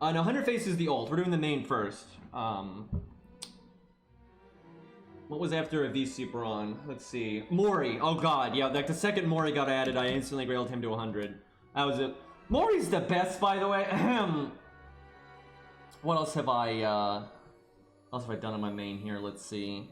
Speaker 1: No, 100 Face is the ult. We're doing the main first. What was after a VC Braun? Let's see. Mori. Oh god, yeah, like the second Mori got added, I instantly grailed him to 100. That was it. Mori's the best, by the way. What else have I done on my main here? Let's see.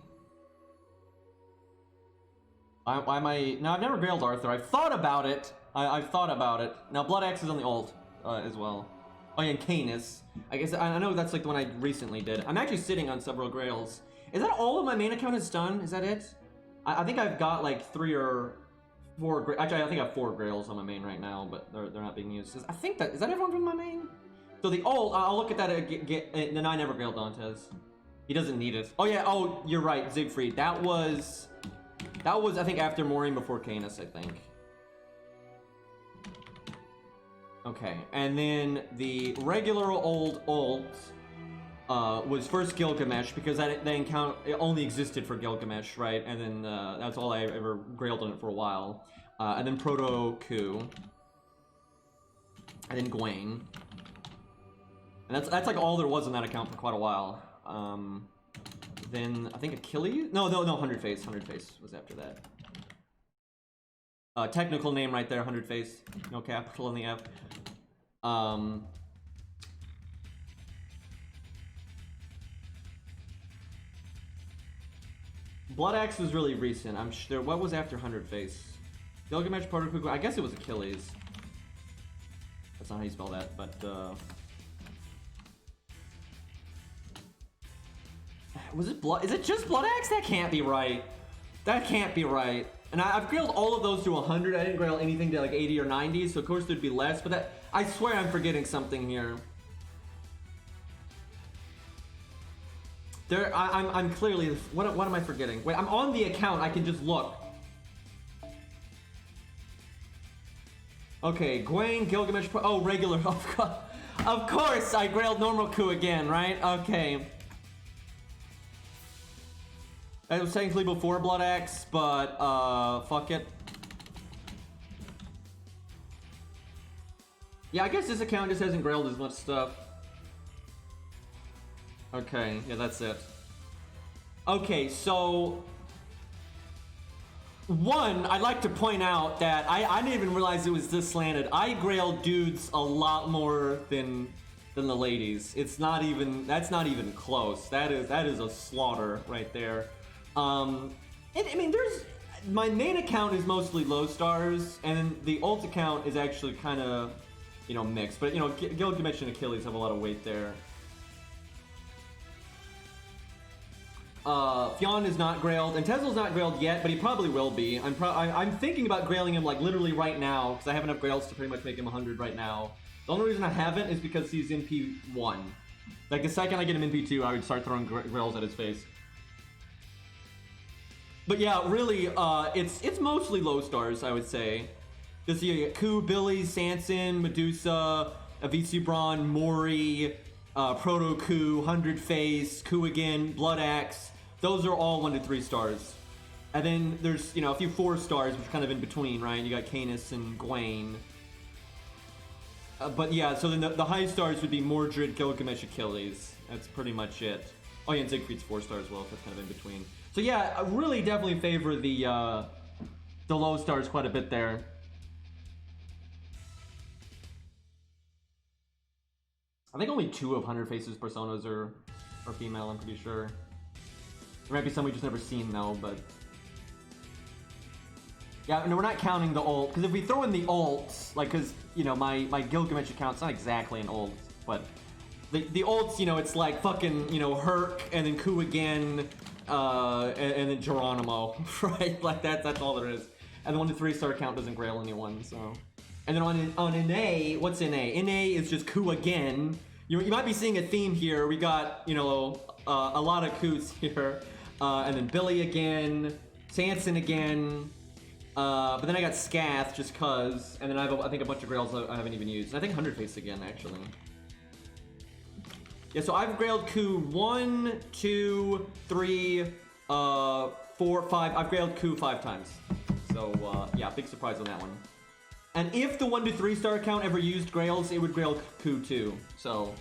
Speaker 1: Why am I... No, I've never grailed Arthur. I've thought about it. I've thought about it. Now, Blood Axe is on the ult as well. Oh yeah, and Canis. I guess I know that's like the one I recently did. I'm actually sitting on several grails. Is that all of my main account is done? Is that it? I think I've got like 3 or 4. Actually, I think I have 4 grails on my main right now, but they're not being used. I think is that everyone from my main? So the ult, I'll look at that. Then I never grailed Dantes. He doesn't need it. Oh yeah. Oh, you're right, Siegfried. That was That was, I think, after Maureen before Canis, I think. Okay, and then the regular old ult was first Gilgamesh, because that encounter it only existed for Gilgamesh, right? And then that's all I ever grailed on it for a while. And then Proto Ku. And then Gwaine. And that's like all there was on that account for quite a while. Then I think Achilles? No, 100 Face. 100 Face was after that. Technical name right there, 100 Face. No capital in the F. Blood Axe was really recent. I'm sure. What was after 100 Face? Gilgamesh, Proto, I guess it was Achilles. That's not how you spell that, but was it Blood? Is it just Blood Axe? That can't be right. That can't be right. And I've grailed all of those to 100. I didn't grail anything to like 80 or 90, so of course there'd be less. But that, I swear I'm forgetting something here. I'm clearly. What am I forgetting? Wait, I'm on the account. I can just look. Okay, Gwaine, Gilgamesh. Oh, regular. Of course, I grailed normal Ku again, right? Okay. It was technically before Blood Axe, but fuck it. Yeah, I guess this account just hasn't grailed as much stuff. Okay, yeah, that's it. Okay, so one, I'd like to point out that I didn't even realize it was this slanted. I grailed dudes a lot more than the ladies. It's not even, that's not even close. That is a slaughter right there. I mean, my main account is mostly low stars, and the ult account is actually kind of, you know, mixed. But, you know, Gilgamesh and Achilles have a lot of weight there. Fionn is not grailed, and Tezel's not grailed yet, but he probably will be. I'm thinking about grailing him, like, literally right now, because I have enough grails to pretty much make him 100 right now. The only reason I haven't is because he's in P1. Like, the second I get him in P2, I would start throwing grails at his face. But yeah, really, it's mostly low stars, I would say. Just you get Ku, Billy, Sanson, Medusa, Avicii Mori, Proto Ku, 100 Face, Ku again, Blood Axe. Those are all 1 to 3 stars. And then there's, you know, a few 4 stars, which are kind of in between, right? You got Canis and Gwaine. But yeah, so then the high stars would be Mordred, Gilgamesh, Achilles. That's pretty much it. Oh yeah, and Siegfried's 4 stars as well, so that's kind of in between. So yeah, I really definitely favor the low stars quite a bit there. I think only 2 of 100 Faces personas are female, I'm pretty sure. There might be some we've just never seen though, but... Yeah, no, we're not counting the ult, because if we throw in the ults, like, because, you know, my Gilgamesh account's not exactly an ult, but... The ults, you know, it's like fucking, you know, Herc, and then Ku again, and then Geronimo, right? Like, that's all there is. And the 1 to 3 star count doesn't grail anyone, so... And then on NA, what's NA? NA is just Ku again. You might be seeing a theme here. We got, you know, a lot of Kus here. And then Billy again, Sanson again. But then I got Scath just cuz. And then I think a bunch of grails I haven't even used. And I think 100 Face again, actually. Yeah, so I've grailed Ku 1, 2, 3, 4, 5. I've grailed Ku 5 times. So, yeah, big surprise on that one. And if the 1 to 3 star account ever used grails, it would grail Ku too. So,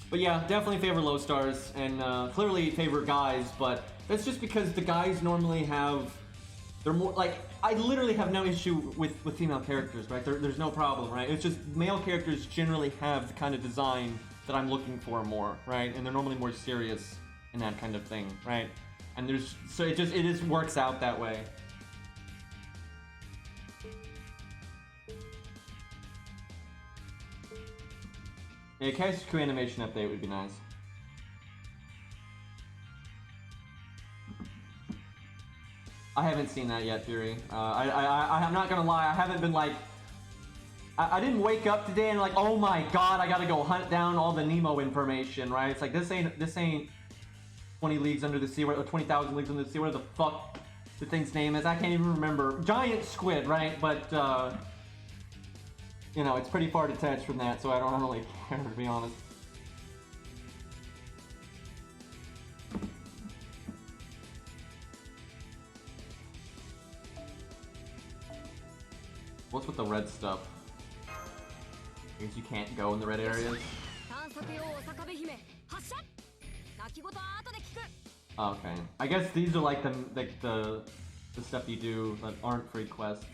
Speaker 1: but yeah, definitely favor low stars, and clearly favor guys. But that's just because the guys normally they're more like, I literally have no issue with female characters, right? There's no problem, right? It's just male characters generally have the kind of design that I'm looking for more, right? And they're normally more serious in that kind of thing, right? And so it just works out that way. Yeah, Kai's Ku animation update would be nice. I haven't seen that yet, Fury. I'm not gonna lie, I haven't been like... I didn't wake up today and like, oh my god, I gotta go hunt down all the Nemo information, right? It's like, this ain't 20 leagues under the sea, or 20,000 leagues under the sea, whatever the fuck the thing's name is. I can't even remember. Giant squid, right? But, you know, it's pretty far detached from that, so I don't really care, to be honest. What's with the red stuff? I guess you can't go in the red areas. Okay. I guess these are like the stuff you do that aren't free quests.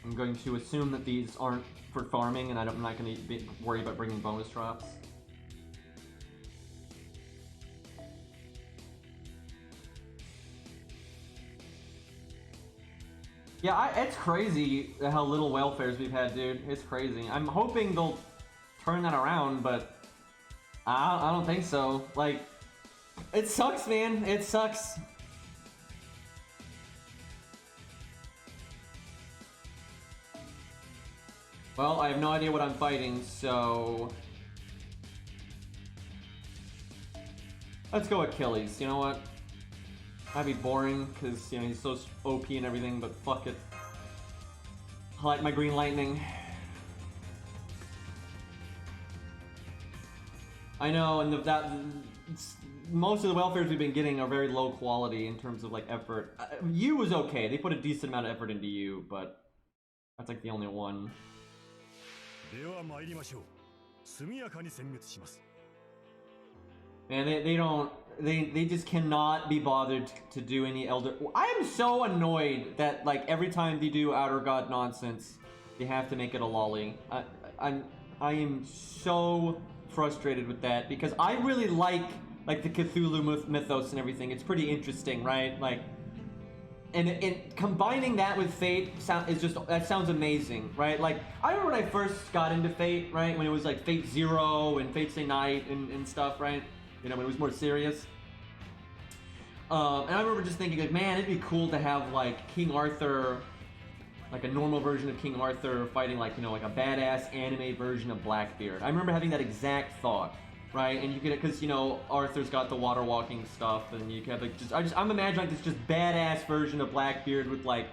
Speaker 1: I'm going to assume that these aren't for farming, and I'm not going to worry about bringing bonus drops. Yeah, it's crazy how little welfares we've had, dude. It's crazy. I'm hoping they'll turn that around, but I don't think so. Like, it sucks, man. It sucks. Well, I have no idea what I'm fighting, so let's go Achilles. You know what? Might be boring, because, you know, he's so OP and everything, but fuck it. I like my green lightning. I know, and most of the welfares we've been getting are very low quality in terms of, like, effort. U was okay. They put a decent amount of effort into U, but that's, like, the only one. Man, they just cannot be bothered to do any Elder. I am so annoyed that, like, every time they do Outer God nonsense, they have to make it a lolly. I am so frustrated with that, because I really like the Cthulhu mythos and everything. It's pretty interesting, right? Like, and combining that with Fate that sounds amazing, right? Like, I remember when I first got into Fate, right? When it was like Fate Zero and Fate Stay Night and stuff, right? You know, when it was more serious. And I remember just thinking, like, man, it'd be cool to have, like, King Arthur, like a normal version of King Arthur fighting, like, you know, like a badass anime version of Blackbeard. I remember having that exact thought, right? And you get it because, you know, Arthur's got the water walking stuff, and you can have, like, I'm imagining like this just badass version of Blackbeard with, like,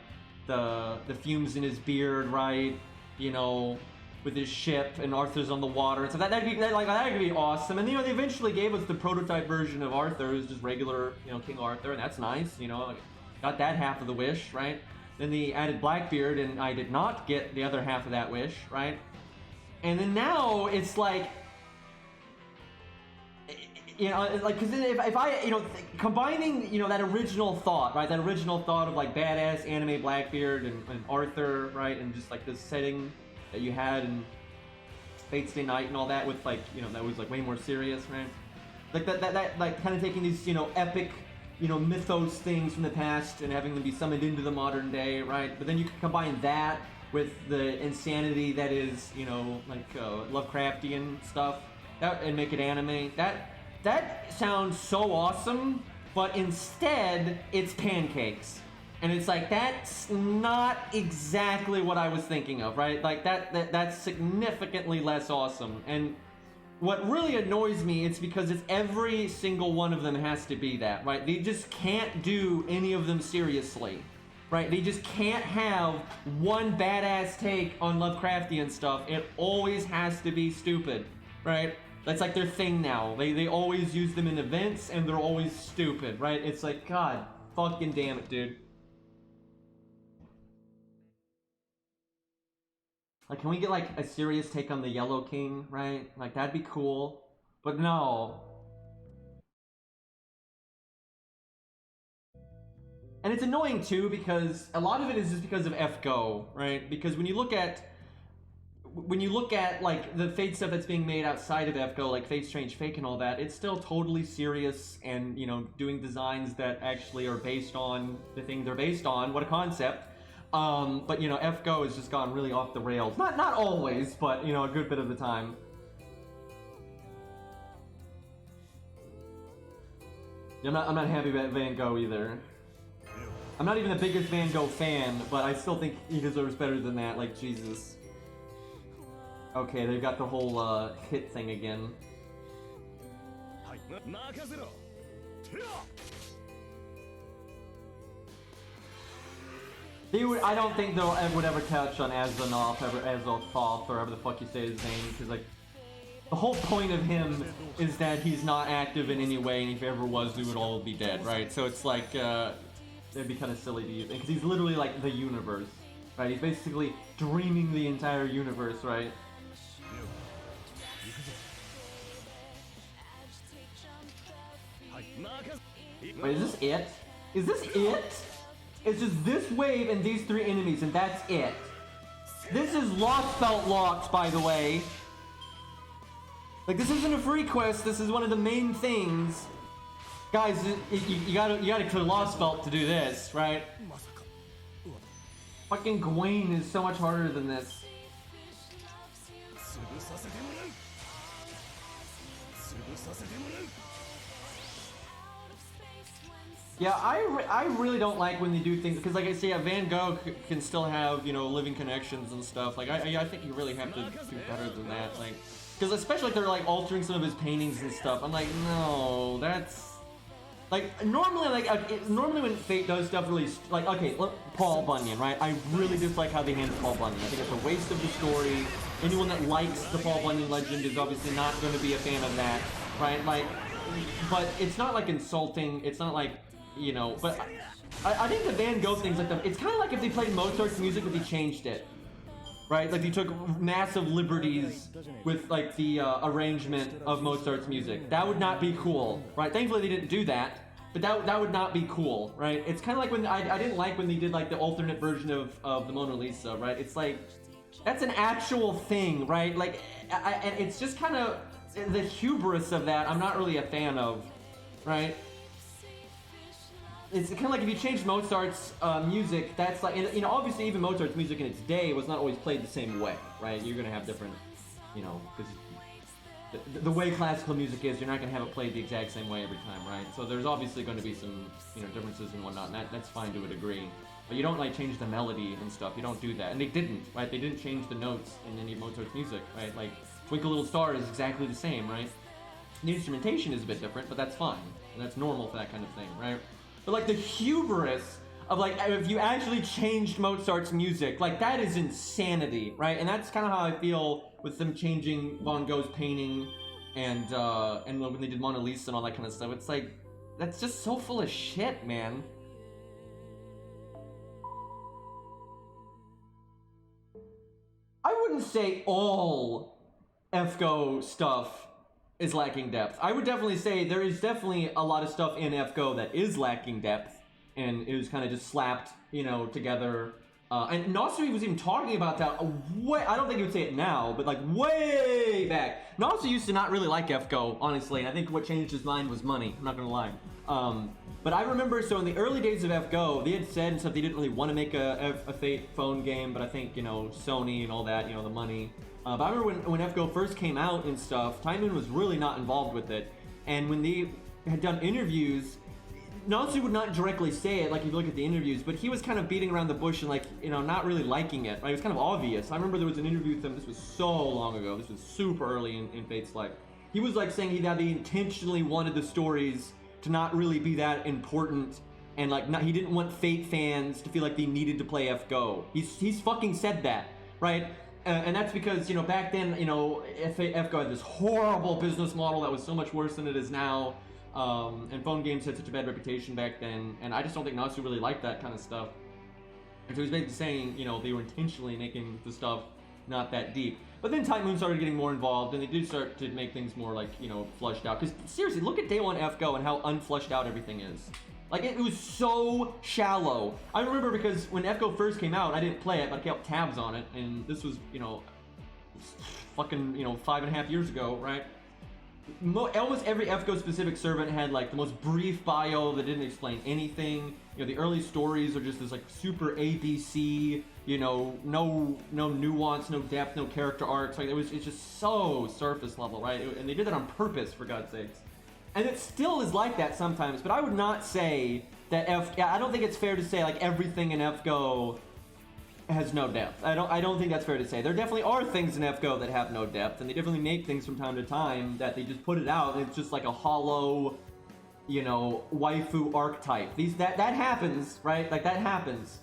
Speaker 1: the fumes in his beard, right? You know, with his ship, and Arthur's on the water, and so that'd be awesome. And, you know, they eventually gave us the prototype version of Arthur, who's just regular, you know, King Arthur, and that's nice, you know, like, got that half of the wish, right? Then they added Blackbeard, and I did not get the other half of that wish, right? And then now it's like, you know, like, because if I, you know, combining, you know, that original thought, right? That original thought of, like, badass anime Blackbeard and Arthur, right? And just, like, this setting that you had in Fate Stay Night and all that with, like, you know, that was, like, way more serious, right? Like, that like, kind of taking these, you know, epic, you know, mythos things from the past and having them be summoned into the modern day, right? But then you can combine that with the insanity that is, you know, like, Lovecraftian stuff, and make it anime. That sounds so awesome, but instead, it's pancakes. And it's like, that's not exactly what I was thinking of, right? Like, that's significantly less awesome. And what really annoys me, it's because it's every single one of them has to be that, right? They just can't do any of them seriously, right? They just can't have one badass take on Lovecraftian stuff. It always has to be stupid, right? That's like their thing now. They always use them in events, and they're always stupid, right? It's like, God fucking damn it, dude. Like, can we get, like, a serious take on the Yellow King, right? Like, that'd be cool. But no. And it's annoying, too, because a lot of it is just because of FGO, right? Because when you look at, like, the Fate stuff that's being made outside of FGO, like Fate Strange Fake and all that, it's still totally serious and, you know, doing designs that actually are based on the thing they're based on. What a concept. But, you know, FGO has just gone really off the rails. Not always, but, you know, a good bit of the time. I'm not happy about Van Gogh either. I'm not even the biggest Van Gogh fan, but I still think he deserves better than that, like, Jesus. Okay, they've got the whole, hit thing again. I don't think they'll would ever touch on Azonoff, Azonoff, or whatever the fuck you say his name, because like the whole point of him is that he's not active in any way, and if he ever was, we would all be dead, right? So it's like it'd be kind of silly to use, because he's literally like the universe, right? He's basically dreaming the entire universe, right? Wait, is this it? Is this it? It's just this wave and these three enemies, and that's it. This is Lost Belt Locks, by the way. Like, this isn't a free quest. This is one of the main things. Guys, you gotta clear Lost Belt to do this, right? Fucking Gawain is so much harder than this. Yeah, I really don't like when they do things, because like I say, Van Gogh can still have, you know, living connections and stuff. Like, I think you really have to do better than that. Like, because especially like they're like altering some of his paintings and stuff. I'm like, no, that's like normally normally when Fate does stuff really like, okay, Paul Bunyan, right? I really dislike how they handle Paul Bunyan. I think it's a waste of the story. Anyone that likes the Paul Bunyan legend is obviously not going to be a fan of that, right? Like, but it's not like insulting. It's not like, you know, but I think the Van Gogh things like that, it's kind of like if they played Mozart's music but they changed it, right? Like they took massive liberties with like the arrangement of Mozart's music. That would not be cool, right? Thankfully they didn't do that, but that would not be cool, right? It's kind of like when I didn't like when they did like the alternate version of the Mona Lisa, right? It's like, that's an actual thing, right? Like, and it's just kind of the hubris of that I'm not really a fan of, right? It's kind of like if you change Mozart's music, that's like, you know, obviously even Mozart's music in its day was not always played the same way, right? You're going to have different, you know, because the way classical music is, you're not going to have it played the exact same way every time, right? So there's obviously going to be some, you know, differences and whatnot, and that's fine to a degree. But you don't like change the melody and stuff, you don't do that. And they didn't, right? They didn't change the notes in any of Mozart's music, right? Like, Twinkle Little Star is exactly the same, right? The instrumentation is a bit different, but that's fine. And that's normal for that kind of thing, right? But like the hubris of like, if you actually changed Mozart's music, like that is insanity, right? And that's kind of how I feel with them changing Van Gogh's painting and when they did Mona Lisa and all that kind of stuff. It's like, that's just so full of shit, man. I wouldn't say all FGO stuff is lacking depth. I would definitely say there is definitely a lot of stuff in FGO that is lacking depth, and it was kind of just slapped, you know, together. And Nasri was even talking about that I don't think he would say it now, but like way back. Nasri used to not really like FGO, honestly, and I think what changed his mind was money, I'm not gonna lie. But I remember, so in the early days of FGO, they had said and stuff they didn't really want to make a Fate phone game, but I think, you know, Sony and all that, you know, the money. But I remember when FGO first came out and stuff, Time Moon was really not involved with it. And when they had done interviews, Natsu would not directly say it, like if you look at the interviews, but he was kind of beating around the bush and like, you know, not really liking it, right? It was kind of obvious. I remember there was an interview with him, this was so long ago, this was super early in Fate's life. He was like saying that he intentionally wanted the stories to not really be that important, and like he didn't want Fate fans to feel like they needed to play FGO. He's fucking said that, right? And that's because, you know, back then, you know, FGO had this horrible business model that was so much worse than it is now. And phone games had such a bad reputation back then, and I just don't think Natsu really liked that kind of stuff. And so he's basically saying, you know, they were intentionally making the stuff not that deep. But then Type Moon started getting more involved, and they did start to make things more like, you know, flushed out. Because seriously, look at Day 1 FGO and how unflushed out everything is. Like, it was so shallow. I remember because when FGO first came out, I didn't play it, but I kept tabs on it, and this was, you know, fucking, you know, 5.5 years ago, right? Almost every FGO specific servant had like the most brief bio that didn't explain anything. You know, the early stories are just this like super ABC, you know, no nuance, no depth, no character arcs. Like it's just so surface level, right? And they did that on purpose, for God's sakes. And it still is like that sometimes, but I would not say that I don't think it's fair to say like everything in FGO has no depth. I don't think that's fair to say. There definitely are things in FGO that have no depth, and they definitely make things from time to time that they just put it out, and it's just like a hollow, you know, waifu archetype. That happens, right? Like that happens.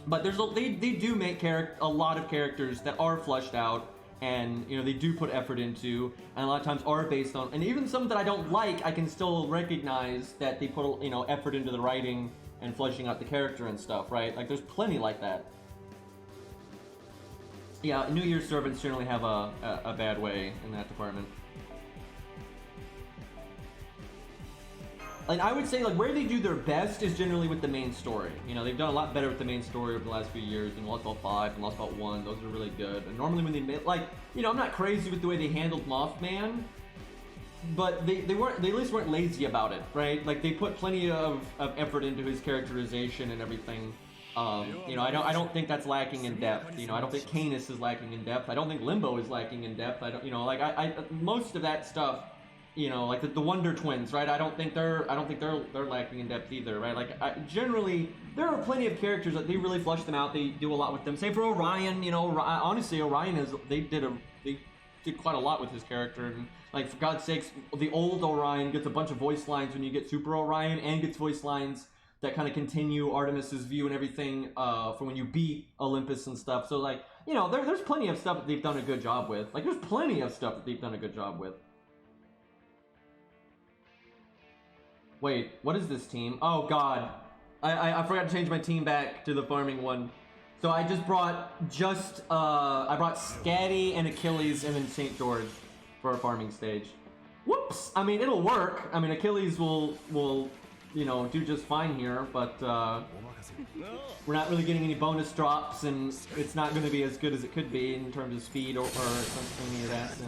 Speaker 1: But they do make a lot of characters that are fleshed out, and you know they do put effort into, and a lot of times are based on, and even some that I don't like, I can still recognize that they put, you know, effort into the writing and fleshing out the character and stuff, right? Like there's plenty like that. Yeah, New Year's servants generally have a bad way in that department. Like I would say, like where they do their best is generally with the main story. You know, they've done a lot better with the main story over the last few years. And Lost Vault 5 and Lost Vault 1, those are really good. And normally when they made, like, you know, I'm not crazy with the way they handled Mothman, but they at least weren't lazy about it, right? Like they put plenty of effort into his characterization and everything. You know, I don't think that's lacking in depth. You know, I don't think Canis is lacking in depth. I don't think Limbo is lacking in depth. I don't, you know, like most of that stuff. You know, like the Wonder Twins, right? I don't think they're lacking in depth either, right? Like generally, there are plenty of characters that they really flush them out. They do a lot with them. Same for Orion. You know, honestly, Orion they did quite a lot with his character. And like for God's sakes, the old Orion gets a bunch of voice lines when you get Super Orion, and gets voice lines that kind of continue Artemis's view and everything for when you beat Olympus and stuff. So like, you know, there's plenty of stuff that they've done a good job with. Like there's plenty of stuff that they've done a good job with. Wait, what is this team? Oh god. I forgot to change my team back to the farming one. So I just brought I brought Scatty and Achilles and then St. George for our farming stage. Whoops! I mean, it'll work. I mean, Achilles will you know, do just fine here, but we're not really getting any bonus drops, and it's not going to be as good as it could be in terms of speed or something like that. So.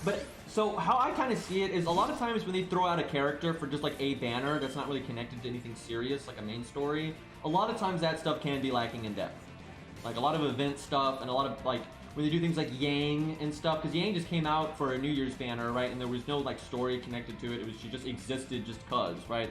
Speaker 1: But so how I kind of see it is a lot of times when they throw out a character for just like a banner that's not really connected to anything serious, like a main story, a lot of times that stuff can be lacking in depth. Like a lot of event stuff and a lot of like when they do things like Yang and stuff, because Yang just came out for a New Year's banner, right? And there was no like story connected to it. She just existed just cause, right?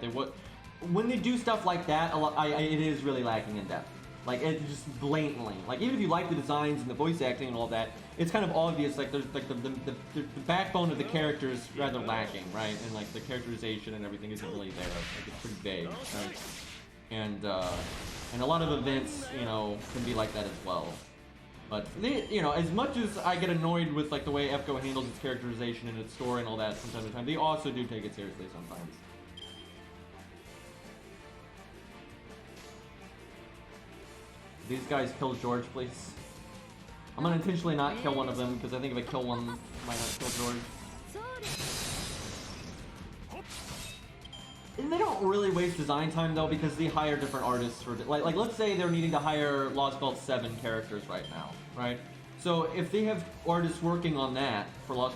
Speaker 1: When they do stuff like that, it is really lacking in depth. Like it just blatantly, like even if you like the designs and the voice acting and all that, it's kind of obvious. Like there's like the backbone of the character is rather lacking, right? And like the characterization and everything isn't really there. Like it's pretty vague, right? And a lot of events, you know, can be like that as well. But you know, as much as I get annoyed with like the way FGO handles its characterization and its story and all that from time to time, they also do take it seriously sometimes. These guys kill George, please. I'm gonna intentionally not kill one of them because I think if I kill one, I might not kill George. And they don't really waste design time though because they hire different artists for like let's say they're needing to hire Lost Vault 7 characters right now, right? So if they have artists working on that for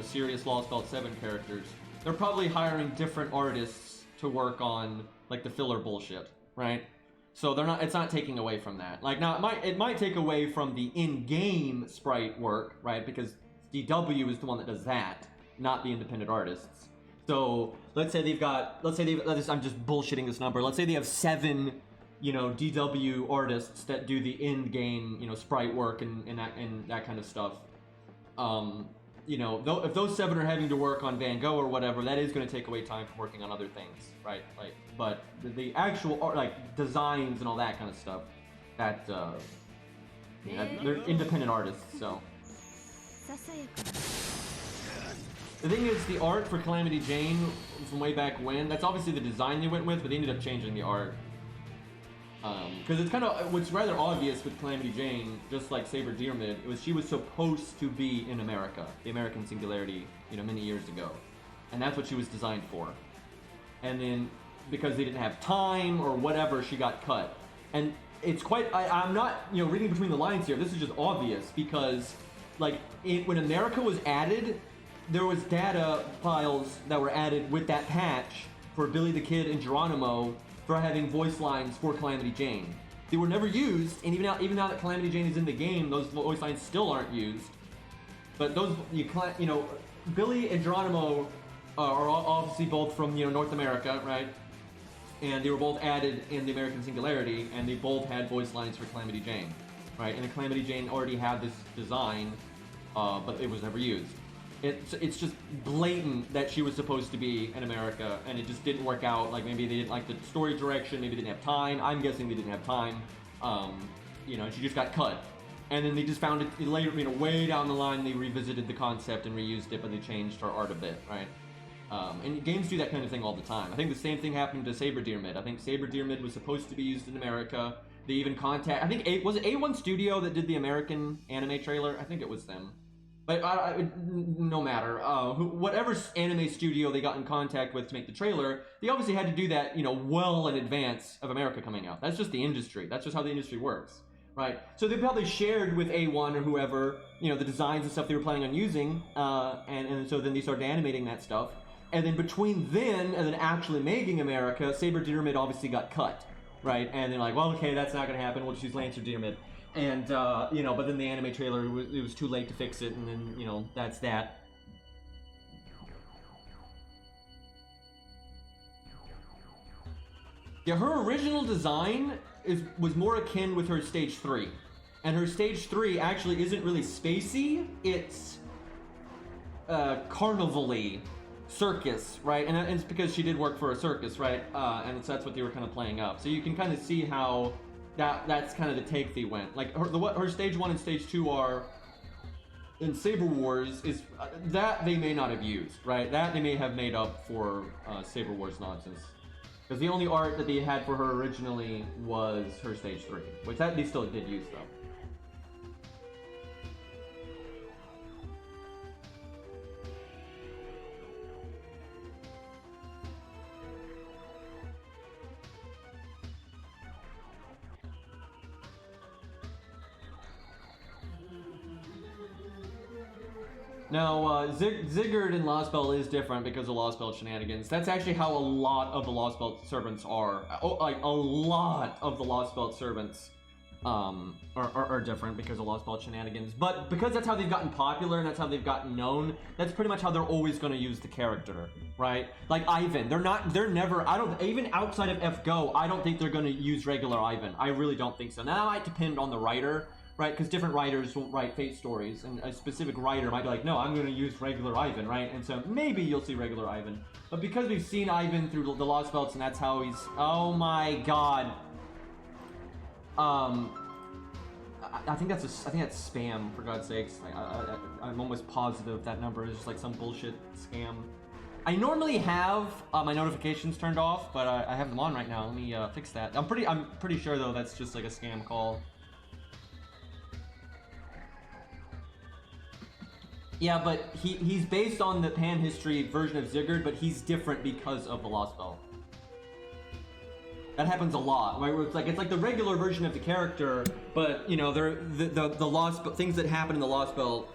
Speaker 1: serious Lost Vault 7 characters, they're probably hiring different artists to work on like the filler bullshit, right? So it's not taking away from that. Like now it might take away from the in-game sprite work, right? Because DW is the one that does that, not the independent artists. So let's say I'm just bullshitting this number. Let's say they have 7, you know, DW artists that do the in-game, you know, sprite work and that kind of stuff. You know, if those 7 are having to work on Van Gogh or whatever, that is going to take away time from working on other things, right? Like, but the actual art, like designs and all that kind of stuff, that they're independent artists. So the thing is, the art for Calamity Jane from way back when, that's obviously the design they went with, but they ended up changing the art. Because it's kind of, what's rather obvious with Calamity Jane, just like Saber Deermid, she was supposed to be in America, the American Singularity, you know, many years ago. And that's what she was designed for. And then, because they didn't have time or whatever, she got cut. And it's quite, I'm not, you know, reading between the lines here, this is just obvious, because, like, when America was added, there was data files that were added with that patch for Billy the Kid and Geronimo for having voice lines for Calamity Jane. They were never used, and even now that Calamity Jane is in the game, those voice lines still aren't used. But those, you know, Billy and Geronimo are obviously both from, you know, North America, right? and they were both added in the American Singularity, and they both had voice lines for Calamity Jane, right? And the Calamity Jane already had this design, but it was never used. It's just blatant that she was supposed to be in America, and it just didn't work out. Like, maybe they didn't like the story direction, maybe they didn't have time. I'm guessing they didn't have time. You know, she just got cut. And then they just found it later, you know, way down the line, they revisited the concept and reused it, but they changed her art a bit, right? And games do that kind of thing all the time. I think the same thing happened to Saber Deer Mid. I think Saber Deer Mid was supposed to be used in America. They even I think, was it A1 Studio that did the American anime trailer? I think it was them. But no matter, whatever anime studio they got in contact with to make the trailer, they obviously had to do that, you know, well in advance of America coming out. That's just the industry. That's just how the industry works, right? So they probably shared with A1 or whoever, you know, the designs and stuff they were planning on using, and so then they started animating that stuff. And then between then and then actually making America, Saber Deer Mid obviously got cut, right? And they're like, well, okay, that's not going to happen. We'll just use Lancer Deer Mid. And, you know, but then the anime trailer, it was too late to fix it, and then, you know, that's that. Yeah, her original design was more akin with her Stage 3. And her Stage 3 actually isn't really spacey, it's carnival-y, circus, right? And it's because she did work for a circus, right? And so that's what they were kind of playing up. So you can kind of see how that's kind of the take they went. Like, what her Stage 1 and Stage 2 are in Saber Wars is that they may not have used, right? That they may have made up for Saber Wars nonsense. Because the only art that they had for her originally was her Stage 3, which that they still did use, though. Now, Zigguard in Lost Belt is different because of Lost Belt shenanigans. That's actually how a lot of the Lost Belt servants are. Like, a lot of the Lost Belt servants are different because of Lost Belt shenanigans. But because that's how they've gotten popular and that's how they've gotten known, that's pretty much how they're always going to use the character, right? Like Ivan, they're never, even outside of FGO, I don't think they're going to use regular Ivan. I really don't think so. Now, that might depend on the writer. Right, because different writers will write Fate stories, and a specific writer might be like, no, I'm going to use regular Ivan, right? And so maybe you'll see regular Ivan. But because we've seen Ivan through the Lost Belts, and that's how he's... Oh my god. I think that's spam, for God's sakes. I'm almost positive that number is just like some bullshit scam. I normally have my notifications turned off, but I have them on right now. Let me fix that. I'm pretty sure, though, that's just like a scam call. Yeah, but he's based on the Pan History version of Zigguard, but he's different because of the Lost Belt. That happens a lot, right? Where it's like the regular version of the character, but you know, the Lost things that happen in the Lost Belt,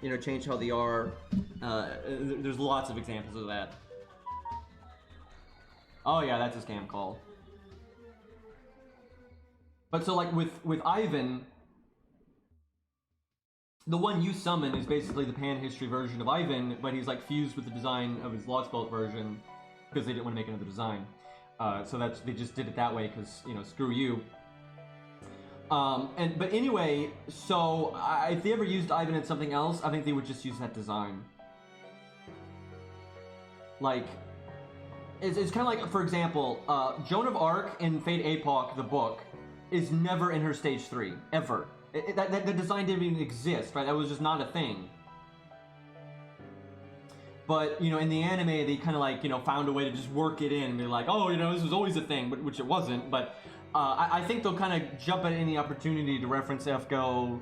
Speaker 1: you know, change how they are. There's lots of examples of that. Oh yeah, that's a scam call. But so like with Ivan. The one you summon is basically the Pan History version of Ivan, but he's like fused with the design of his Lost Belt version because they didn't want to make another design. So they just did it that way because, you know, screw you. But anyway, so if they ever used Ivan in something else, I think they would just use that design. Like, it's kind of like, for example, Joan of Arc in Fate Epoch, the book, is never in her Stage 3, ever. The design didn't even exist, right? That was just not a thing. But, you know, in the anime, they kind of like, you know, found a way to just work it in. They're like, oh, you know, this was always a thing, which it wasn't. But I think they'll kind of jump at any opportunity to reference FGO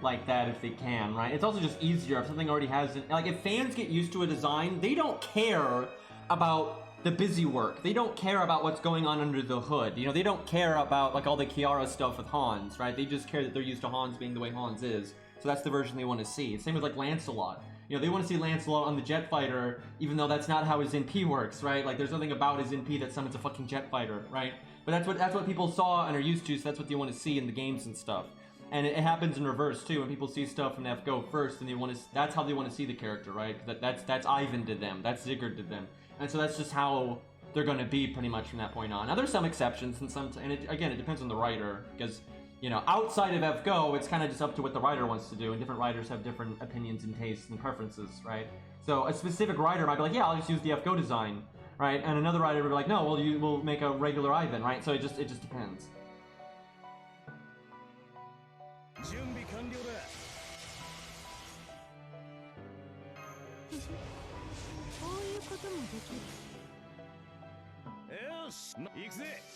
Speaker 1: like that if they can, right? It's also just easier if something already has it. Like, if fans get used to a design, they don't care about the busy work. They don't care about what's going on under the hood. You know, they don't care about like all the Kiara stuff with Hans, right? They just care that they're used to Hans being the way Hans is. So that's the version they want to see. Same with like Lancelot. You know, they want to see Lancelot on the jet fighter, even though that's not how his NP works, right? Like, there's nothing about his NP that summons a fucking jet fighter, right? But that's what people saw and are used to, so that's what they want to see in the games and stuff. And it happens in reverse too. When people see stuff in FGO first, and that's how they want to see the character, right? That's Ivan did them. That's Zigguard did them. And so that's just how they're going to be pretty much from that point on. Now there's some exceptions, and again, it depends on the writer, because you know, outside of FGO, it's kind of just up to what the writer wants to do, and different writers have different opinions and tastes and preferences, right? So a specific writer might be like, yeah, I'll just use the FGO design, right? And another writer would be like, no, well, we'll make a regular Ivan, right? So it just depends.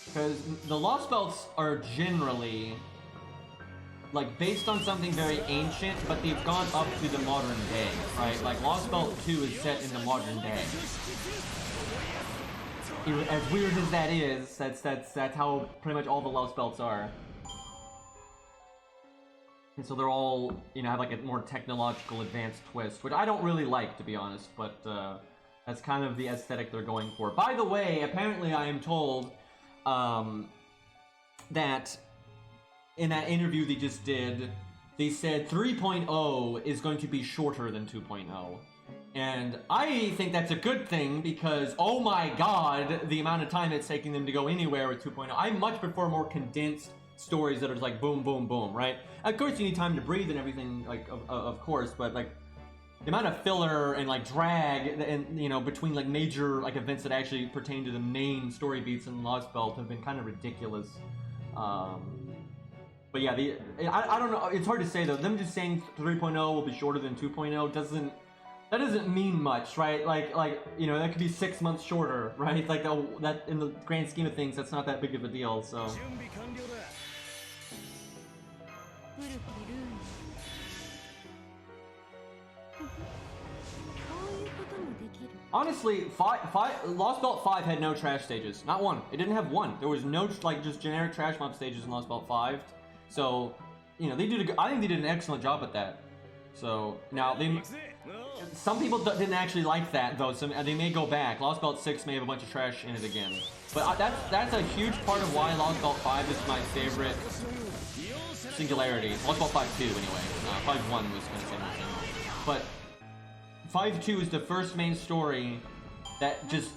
Speaker 1: Because the Lost Belts are generally like based on something very ancient, but they've gone up to the modern day, right? Like Lost Belt 2 is set in the modern day. As weird as that is, that's how pretty much all the Lost Belts are. And so they're all, you know, have like a more technological advanced twist, which I don't really like, to be honest, but that's kind of the aesthetic they're going for. By the way, apparently I am told that in that interview they just did, they said 3.0 is going to be shorter than 2.0. And I think that's a good thing because, oh my god, the amount of time it's taking them to go anywhere with 2.0. I much prefer more condensed stories that are like boom, boom, boom, right? Of course you need time to breathe and everything, like, of course, but like, the amount of filler and like drag and, you know, between like major like events that actually pertain to the main story beats in Lost Belt have been kind of ridiculous. But yeah, I don't know, it's hard to say though. Them just saying 3.0 will be shorter than 2.0 doesn't mean much, right? Like you know, that could be 6 months shorter, right? Like that in the grand scheme of things, that's not that big of a deal. So. Honestly, Lost Belt 5 had no trash stages. Not one. It didn't have one. There was no, like, just generic trash mob stages in Lost Belt 5. So, you know, I think they did an excellent job at that. So, now, some people didn't actually like that, though, so they may go back. Lost Belt 6 may have a bunch of trash in it again. But that's a huge part of why Lost Belt 5 is my favorite singularity. Lost Belt 5 2, anyway. 5 1 was going to say nothing. But 5.2 is the first main story that just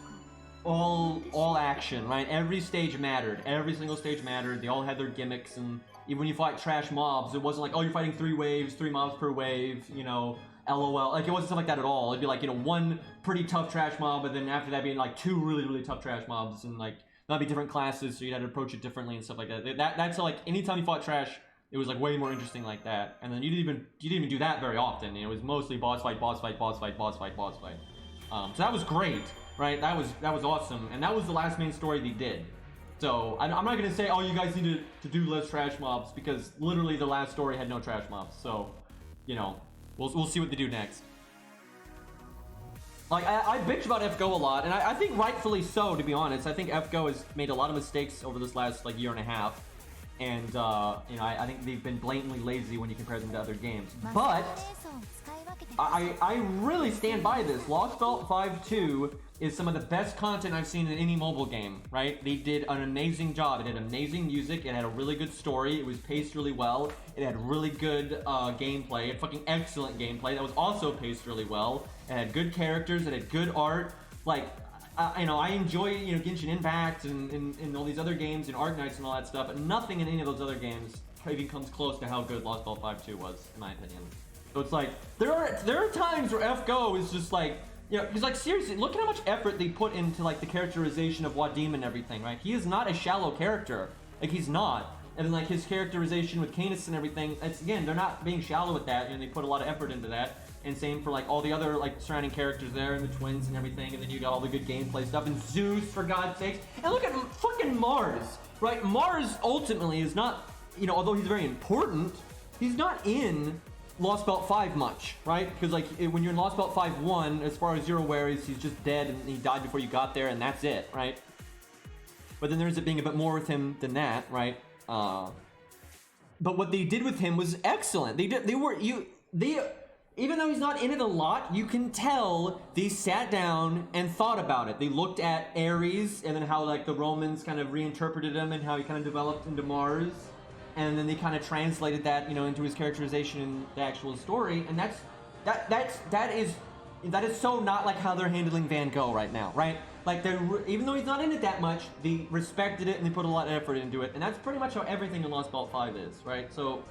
Speaker 1: all action, right? Every stage mattered. Every single stage mattered. They all had their gimmicks, and even when you fight trash mobs, it wasn't like, oh, you're fighting 3 waves, 3 mobs per wave, you know, LOL. Like, it wasn't stuff like that at all. It'd be like, you know, one pretty tough trash mob, and then after that being like 2 really, really tough trash mobs, and like, that'd be different classes, so you'd have to approach it differently and stuff like that. That's like, anytime you fought trash, it was like way more interesting like that. And then you didn't even do that very often. You know, it was mostly boss fight, boss fight, boss fight, boss fight, boss fight. So that was great, right? That was awesome. And that was the last main story they did. So I'm not gonna say, oh, you guys need to do less trash mobs, because literally the last story had no trash mobs. So, you know, we'll see what they do next. Like, I bitch about FGO a lot, and I think rightfully so, to be honest. I think FGO has made a lot of mistakes over this last like year and a half. And, you know, I think they've been blatantly lazy when you compare them to other games. But I really stand by this. Lost Belt 5.2 is some of the best content I've seen in any mobile game, right? They did an amazing job. It had amazing music. It had a really good story. It was paced really well. It had really good gameplay. It had fucking excellent gameplay that was also paced really well. It had good characters. It had good art. Like, you know, I enjoy, you know, Genshin Impact and all these other games and Arknights and all that stuff, but nothing in any of those other games even comes close to how good Lost Belt 5.2 was, in my opinion. So it's like, there are times where FGO is just like, you know, because like seriously, look at how much effort they put into like the characterization of Wadim and everything, right? He is not a shallow character. Like, he's not. And then like his characterization with Canis and everything, it's, again, they're not being shallow with that, and they put a lot of effort into that. And same for like all the other like surrounding characters there, and the twins and everything, and then you got all the good gameplay stuff, and Zeus, for God's sakes. And look at fucking Mars, right? Mars ultimately is not, you know, although he's very important, he's not in Lost Belt 5 much, right? Because like when you're in Lost Belt 5.1, as far as you're aware, he's just dead and he died before you got there, and that's it, right? But then there's it being a bit more with him than that, right? But what they did with him was excellent. Even though he's not in it a lot, you can tell they sat down and thought about it. They looked at Ares and then how like the Romans kind of reinterpreted him and how he kind of developed into Mars. And then they kind of translated that, you know, into his characterization in the actual story. And that is that is so not like how they're handling Van Gogh right now, right? Like, even though he's not in it that much, they respected it and they put a lot of effort into it, and that's pretty much how everything in Lost Belt 5 is, right? So,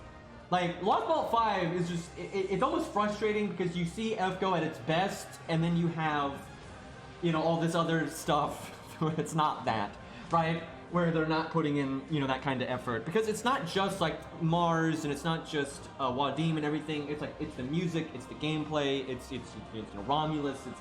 Speaker 1: like, Lost Belt 5 is just, it's almost frustrating because you see FGO at its best, and then you have, you know, all this other stuff where it's not that, right? Where they're not putting in, you know, that kind of effort. Because it's not just, like, Mars, and it's not just Wadim and everything. It's, like, it's the music, it's the gameplay, it's you know, Romulus, it's...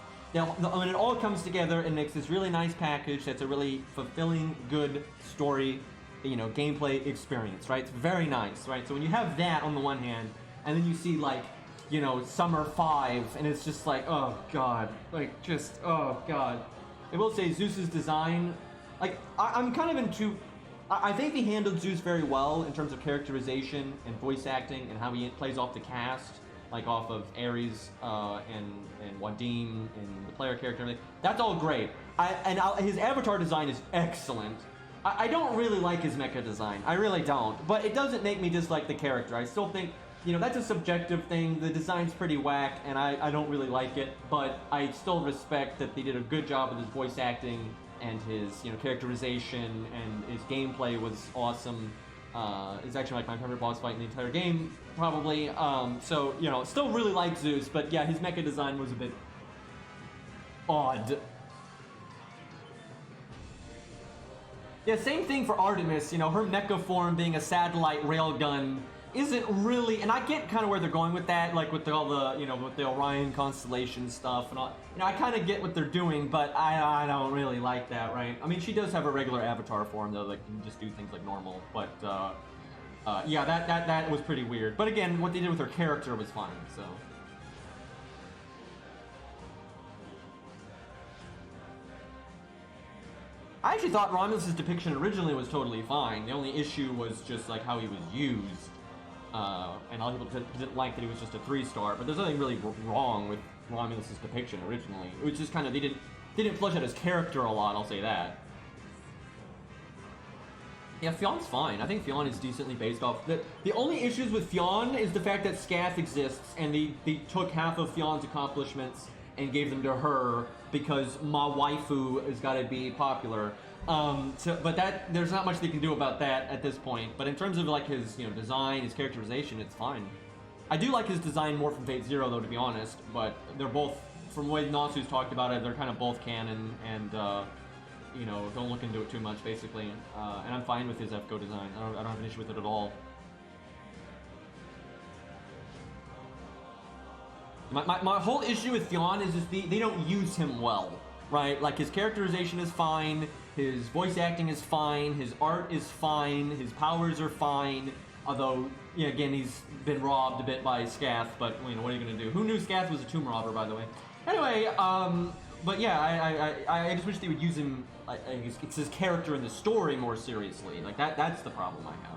Speaker 1: when it all comes together and makes this really nice package that's a really fulfilling, good story, you know, gameplay experience, right? It's very nice, right? So when you have that on the one hand, and then you see, like, you know, Summer 5, and it's just like, oh, God. Like, just, oh, God. I will say, Zeus's design... Like, I'm kind of into... I think he handled Zeus very well in terms of characterization and voice acting and how he plays off the cast, like off of Ares and Wadim and the player character and everything. That's all great. His avatar design is excellent. I don't really like his mecha design. I really don't. But it doesn't make me dislike the character. I still think, you know, that's a subjective thing. The design's pretty whack, and I don't really like it. But I still respect that they did a good job with his voice acting and his, you know, characterization, and his gameplay was awesome. It's actually like my favorite boss fight in the entire game, probably. So, you know, still really like Zeus, but yeah, his mecha design was a bit odd. Yeah, same thing for Artemis, you know, her mecha form being a satellite railgun isn't really, and I get kind of where they're going with that, like with all the, you know, with the Orion constellation stuff and all. You know, I kind of get what they're doing, but I don't really like that, right? I mean, she does have a regular avatar form though, like can just do things like normal, but yeah, that was pretty weird. But again, what they did with her character was fine, so. I actually thought Romulus's depiction originally was totally fine. The only issue was just like how he was used. And a lot of people didn't like that he was just a 3-star, but there's nothing really wrong with Romulus's depiction originally. It was just kind of, they didn't flesh out his character a lot, I'll say that. Yeah, Fion's fine. I think Fion is decently based off. The only issues with Fion is the fact that Scath exists, and they took half of Fion's accomplishments and gave them to her because ma waifu has got to be popular. But there's not much they can do about that at this point. But in terms of like his, you know, design, his characterization, it's fine. I do like his design more from Fate Zero though, to be honest. But they're both, from the way Nasu's talked about it, they're kind of both canon, and you know, don't look into it too much, basically. And I'm fine with his FGO design. I don't have an issue with it at all. My whole issue with Fion is just they don't use him well, right? Like, his characterization is fine, his voice acting is fine, his art is fine, his powers are fine, although, yeah, again, he's been robbed a bit by Scath, but, you know, what are you gonna do? Who knew Scath was a tomb robber, by the way? Anyway, but yeah, I just wish they would use him, it's his character in the story more seriously. Like, that's the problem I have.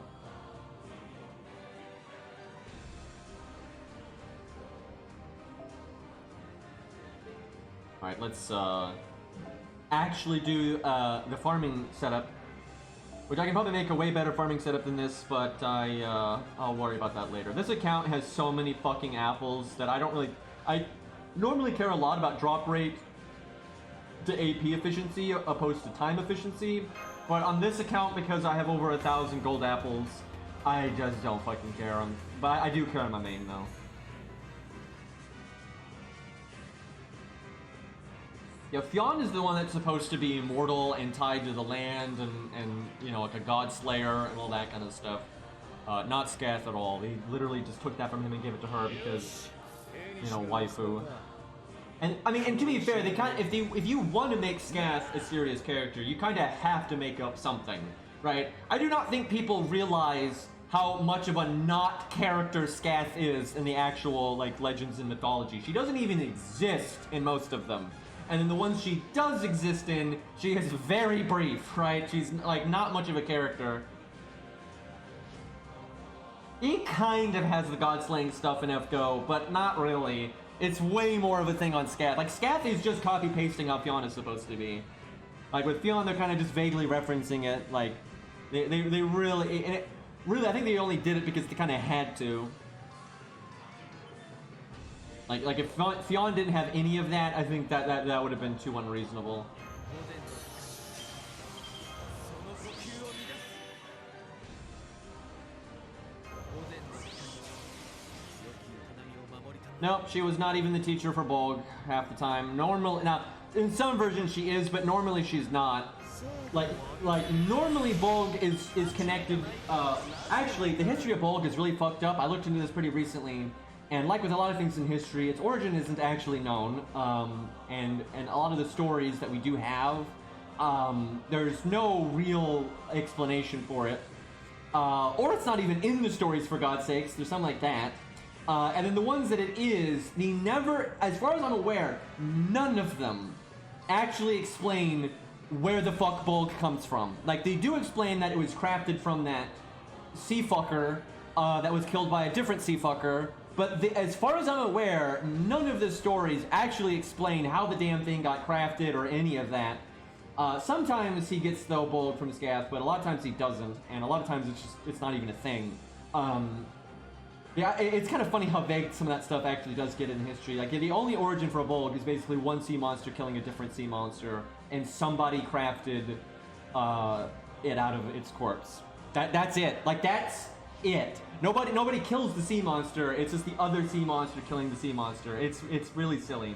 Speaker 1: Alright, let's actually do the farming setup, which I can probably make a way better farming setup than this, but I'll worry about that later. This account has so many fucking apples that I normally care a lot about drop rate to AP efficiency opposed to time efficiency, but on this account, because I have over 1,000 gold apples, I just don't fucking care. But I do care on my main though. Yeah, Fion is the one that's supposed to be immortal and tied to the land and you know, like a god slayer and all that kind of stuff. Not Scath at all. They literally just took that from him and gave it to her because, you know, waifu. And I mean, and to be fair, they kind of, if you want to make Scath a serious character, you kind of have to make up something, right? I do not think people realize how much of a not character Scath is in the actual, like, legends and mythology. She doesn't even exist in most of them. And then the ones she does exist in, she is very brief, right? She's, like, not much of a character. He kind of has the god-slaying stuff in FGO, but not really. It's way more of a thing on Scath. Like, Scath is just copy-pasting how Fion is supposed to be. Like, with Fion, they're kind of just vaguely referencing it. Like, they really... And really, I think they only did it because they kind of had to. Like if Fionn didn't have any of that, I think that would have been too unreasonable. Nope, she was not even the teacher for Bolg half the time. Normally, now in some versions she is, but normally she's not. Like normally Bolg is connected. Actually, the history of Bolg is really fucked up. I looked into this pretty recently, and like with a lot of things in history, its origin isn't actually known. And a lot of the stories that we do have, there's no real explanation for it, or it's not even in the stories, for God's sakes. There's something like that. And then the ones that it is, they never, as far as I'm aware, none of them actually explain where the fuck Bolg comes from. Like, they do explain that it was crafted from that sea fucker that was killed by a different sea fucker, but as far as I'm aware, none of the stories actually explain how the damn thing got crafted or any of that. Sometimes he gets the Bolg from Scath, but a lot of times he doesn't, and a lot of times it's not even a thing. Yeah, it's kind of funny how vague some of that stuff actually does get in history. Like, the only origin for a Bolg is basically one sea monster killing a different sea monster, and somebody crafted it out of its corpse. That's it. Like, that's it. Nobody kills the sea monster. It's just the other sea monster killing the sea monster. It's really silly.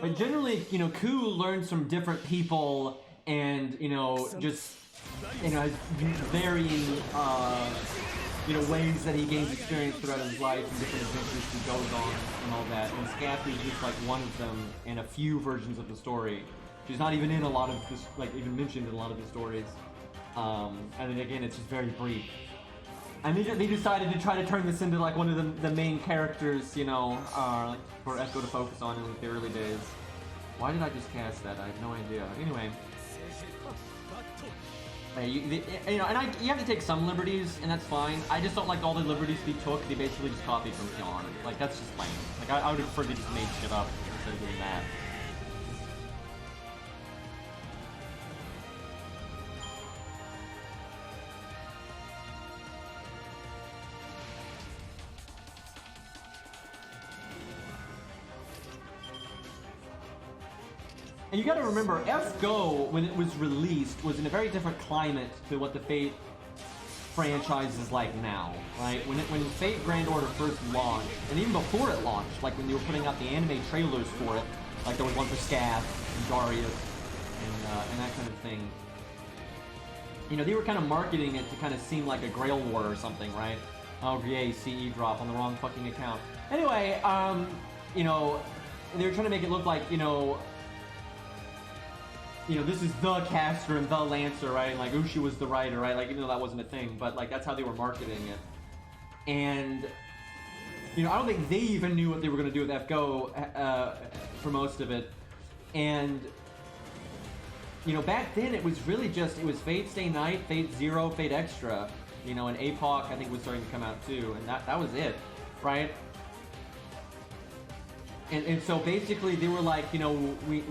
Speaker 1: But generally, you know, Ku learns from different people, and just has varying ways that he gains experience throughout his life and different adventures he goes on and all that. And Scath is just like one of them in a few versions of the story. She's not even in a lot of this, like even mentioned in a lot of the stories. And then again, it's just very brief. And they decided to try to turn this into like one of the main characters, like for FGO to focus on in like the early days. Why did I just cast that? I have no idea. Anyway, you have to take some liberties, and that's fine. I just don't like all the liberties they took. They basically just copied from Fionn. Like, that's just lame. Like, I would have preferred they just made shit up instead of doing that. And you gotta remember, FGO, when it was released, was in a very different climate to what the Fate franchise is like now, right? When Fate Grand Order first launched, and even before it launched, like when they were putting out the anime trailers for it, like there was one for Scath and Darius and that kind of thing. They were kind of marketing it to kind of seem like a Grail War or something, right? Oh yay, CE drop on the wrong fucking account. Anyway, they were trying to make it look like, this is the caster and the lancer, right? And like Ushi was the writer, right? Like, even though that wasn't a thing, but like that's how they were marketing it. And I don't think they even knew what they were going to do with FGO for most of it. And back then it was really just, it was Fate Stay Night, Fate Zero, Fate Extra, and APOC I think was starting to come out too, and that was it, right? And so basically they were like, we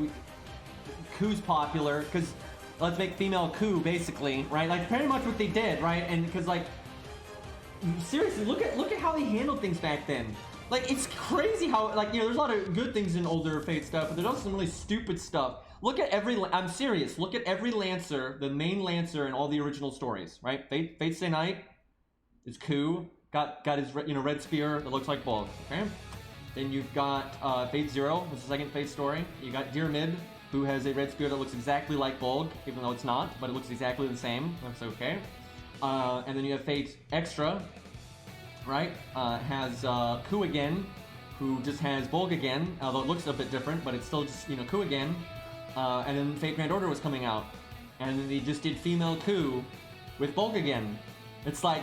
Speaker 1: Ku's popular, because let's make female Ku, basically, right? Like, pretty much what they did, right? And because, like, seriously, look at how they handled things back then. Like, it's crazy how, like, there's a lot of good things in older Fate stuff, but there's also some really stupid stuff. Look at I'm serious, look at every Lancer, the main Lancer in all the original stories, right? Fate Stay Night is Ku, got his, red spear that looks like Bolg, okay? Then you've got Fate Zero, this is the second Fate story. You got Dear Mid, who has a red spear that looks exactly like Bolg, even though it's not, but it looks exactly the same. That's okay. And then you have Fate Extra, right? Has Ku again, who just has Bolg again, although it looks a bit different, but it's still just, Ku again. And then Fate Grand Order was coming out, and then they just did female Ku with Bolg again. It's like,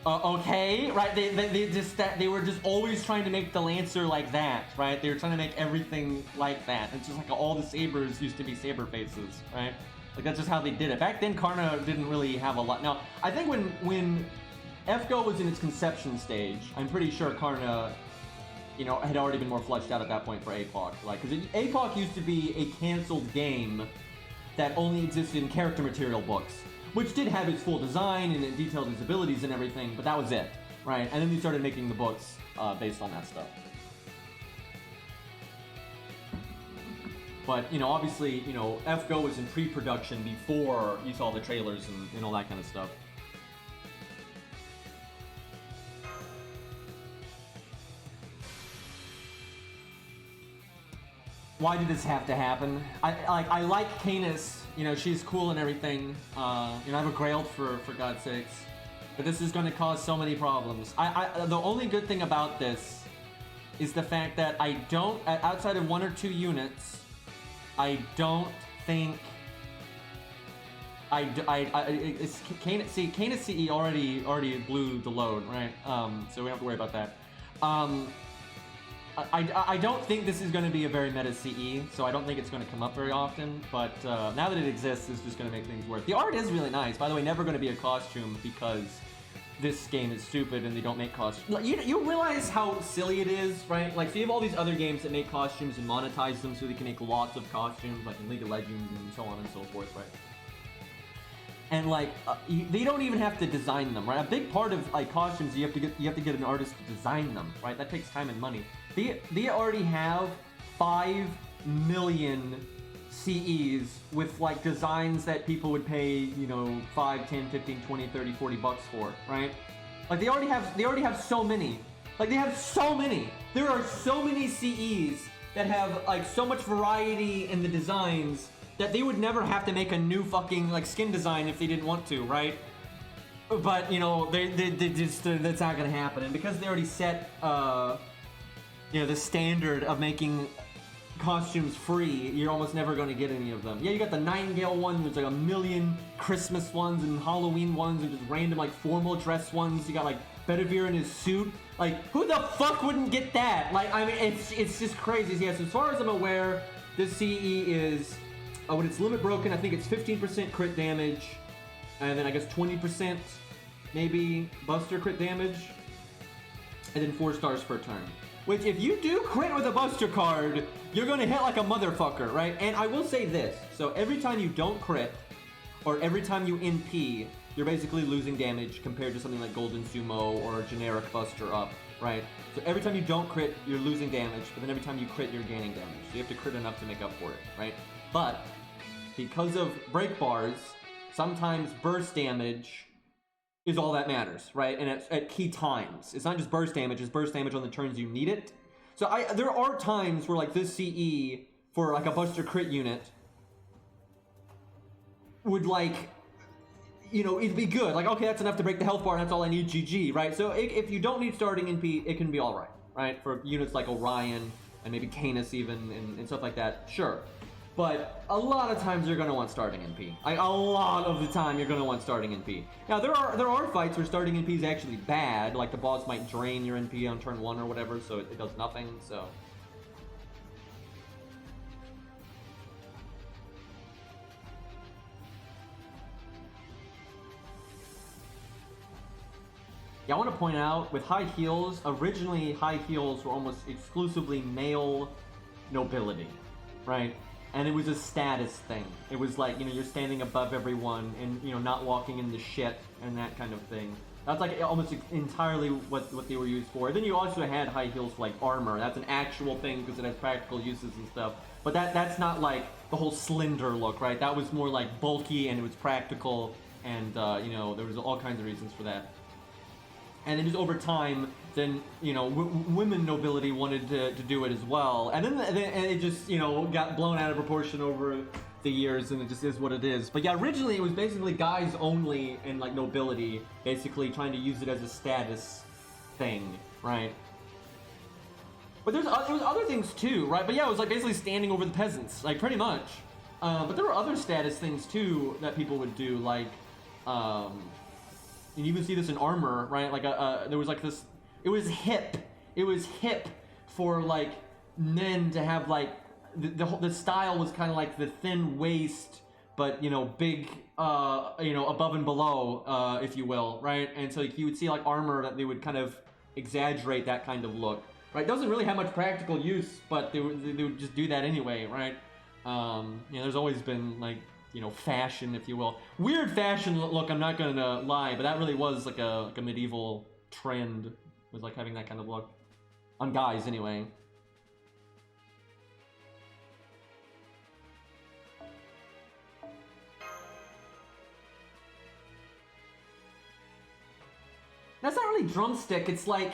Speaker 1: okay, right? They were just always trying to make the Lancer like that, right? They were trying to make everything like that. It's just like all the sabers used to be saber faces, right? Like, that's just how they did it. Back then, Karna didn't really have a lot. Now, I think when FGO was in its conception stage, I'm pretty sure Karna you know, had already been more fleshed out at that point for APOC. Like, because APOC used to be a canceled game that only existed in character material books, which did have its full design and it detailed his abilities and everything, but that was it, right? And then they started making the books based on that stuff. But, you know, obviously, you know, FGO was in pre-production before you saw the trailers and all that kind of stuff. Why did this have to happen? I like Canis, you know, she's cool and everything. You know, I have a Grail for God's sakes. But this is going to cause so many problems. The only good thing about this is the fact that I don't, outside of 1 or 2 units, I don't think Canis CE already blew the load, right? So we don't have to worry about that. I don't think this is going to be a very meta CE, so I don't think it's going to come up very often, but now that it exists, it's just going to make things work. The art is really nice. By the way, never going to be a costume because this game is stupid and they don't make costumes. You realize how silly it is, right? Like, so you have all these other games that make costumes and monetize them so they can make lots of costumes, like in League of Legends and so on and so forth, right? And like, they don't even have to design them, right? A big part of like costumes, you have to get an artist to design them, right? That takes time and money. They already have 5 million CEs with like designs that people would pay, you know, 5, 10, 15, 20, 30, 40 bucks for, right? Like they already have so many. Like they have so many. There are so many CEs that have like so much variety in the designs that they would never have to make a new fucking like skin design if they didn't want to, right? But you know, they just that's not gonna happen, and because they already set you know, the standard of making costumes free, you're almost never going to get any of them. Yeah, you got the Nightingale one, there's like a million Christmas ones and Halloween ones and just random like formal dress ones. You got like Bedivere in his suit. Like, who the fuck wouldn't get that? Like, I mean, it's just crazy. Yes, as far as I'm aware, this CE is, when it's limit broken, I think it's 15% crit damage, and then I guess 20% maybe Buster crit damage, and then 4 stars per turn. Which, if you do crit with a Buster card, you're gonna hit like a motherfucker, right? And I will say this, so every time you don't crit, or every time you NP, you're basically losing damage compared to something like Golden Sumo or a generic Buster up, right? So every time you don't crit, you're losing damage, but then every time you crit, you're gaining damage. So you have to crit enough to make up for it, right? But, because of break bars, sometimes burst damage is all that matters, right? And at key times. It's not just burst damage, it's burst damage on the turns you need it. So there are times where like this CE for like a Buster crit unit would like, you know, it'd be good. Like, okay, that's enough to break the health bar and that's all I need, GG, right? So if you don't need starting NP, it can be alright, right? For units like Orion and maybe Canis even and stuff like that, sure. But a lot of times you're going to want starting NP. Like, a lot of the time you're going to want starting NP. Now, there are fights where starting NP is actually bad. Like, the boss might drain your NP on turn 1 or whatever, so it does nothing, so. Yeah, I want to point out, with high heels, originally high heels were almost exclusively male nobility, right? And it was a status thing. It was like, you know, you're standing above everyone and, you know, not walking in the shit and that kind of thing. That's like almost entirely what they were used for. Then you also had high heels for like armor. That's an actual thing because it has practical uses and stuff. But that's not like the whole slender look, right? That was more like bulky and it was practical and, you know, there was all kinds of reasons for that. And then just over time, then, you know, women nobility wanted to do it as well. And then it just, you know, got blown out of proportion over the years, and it just is what it is. But yeah, originally it was basically guys only and, like, nobility, basically trying to use it as a status thing, right? But there was other things too, right? But yeah, it was, like, basically standing over the peasants, like, pretty much. But there were other status things too that people would do, like, you even see this in armor, right? Like, there was like this, it was hip for like men to have like, the style was kind of like the thin waist, but, you know, big, you know, above and below, if you will, right? And so you would see like armor that they would kind of exaggerate that kind of look. right? Doesn't really have much practical use, but they would just do that anyway, right? You know, there's always been like, you know, fashion, if you will, weird fashion look. I'm not gonna lie, but that really was like a medieval trend, was like having that kind of look on guys anyway. That's not really drumstick. It's like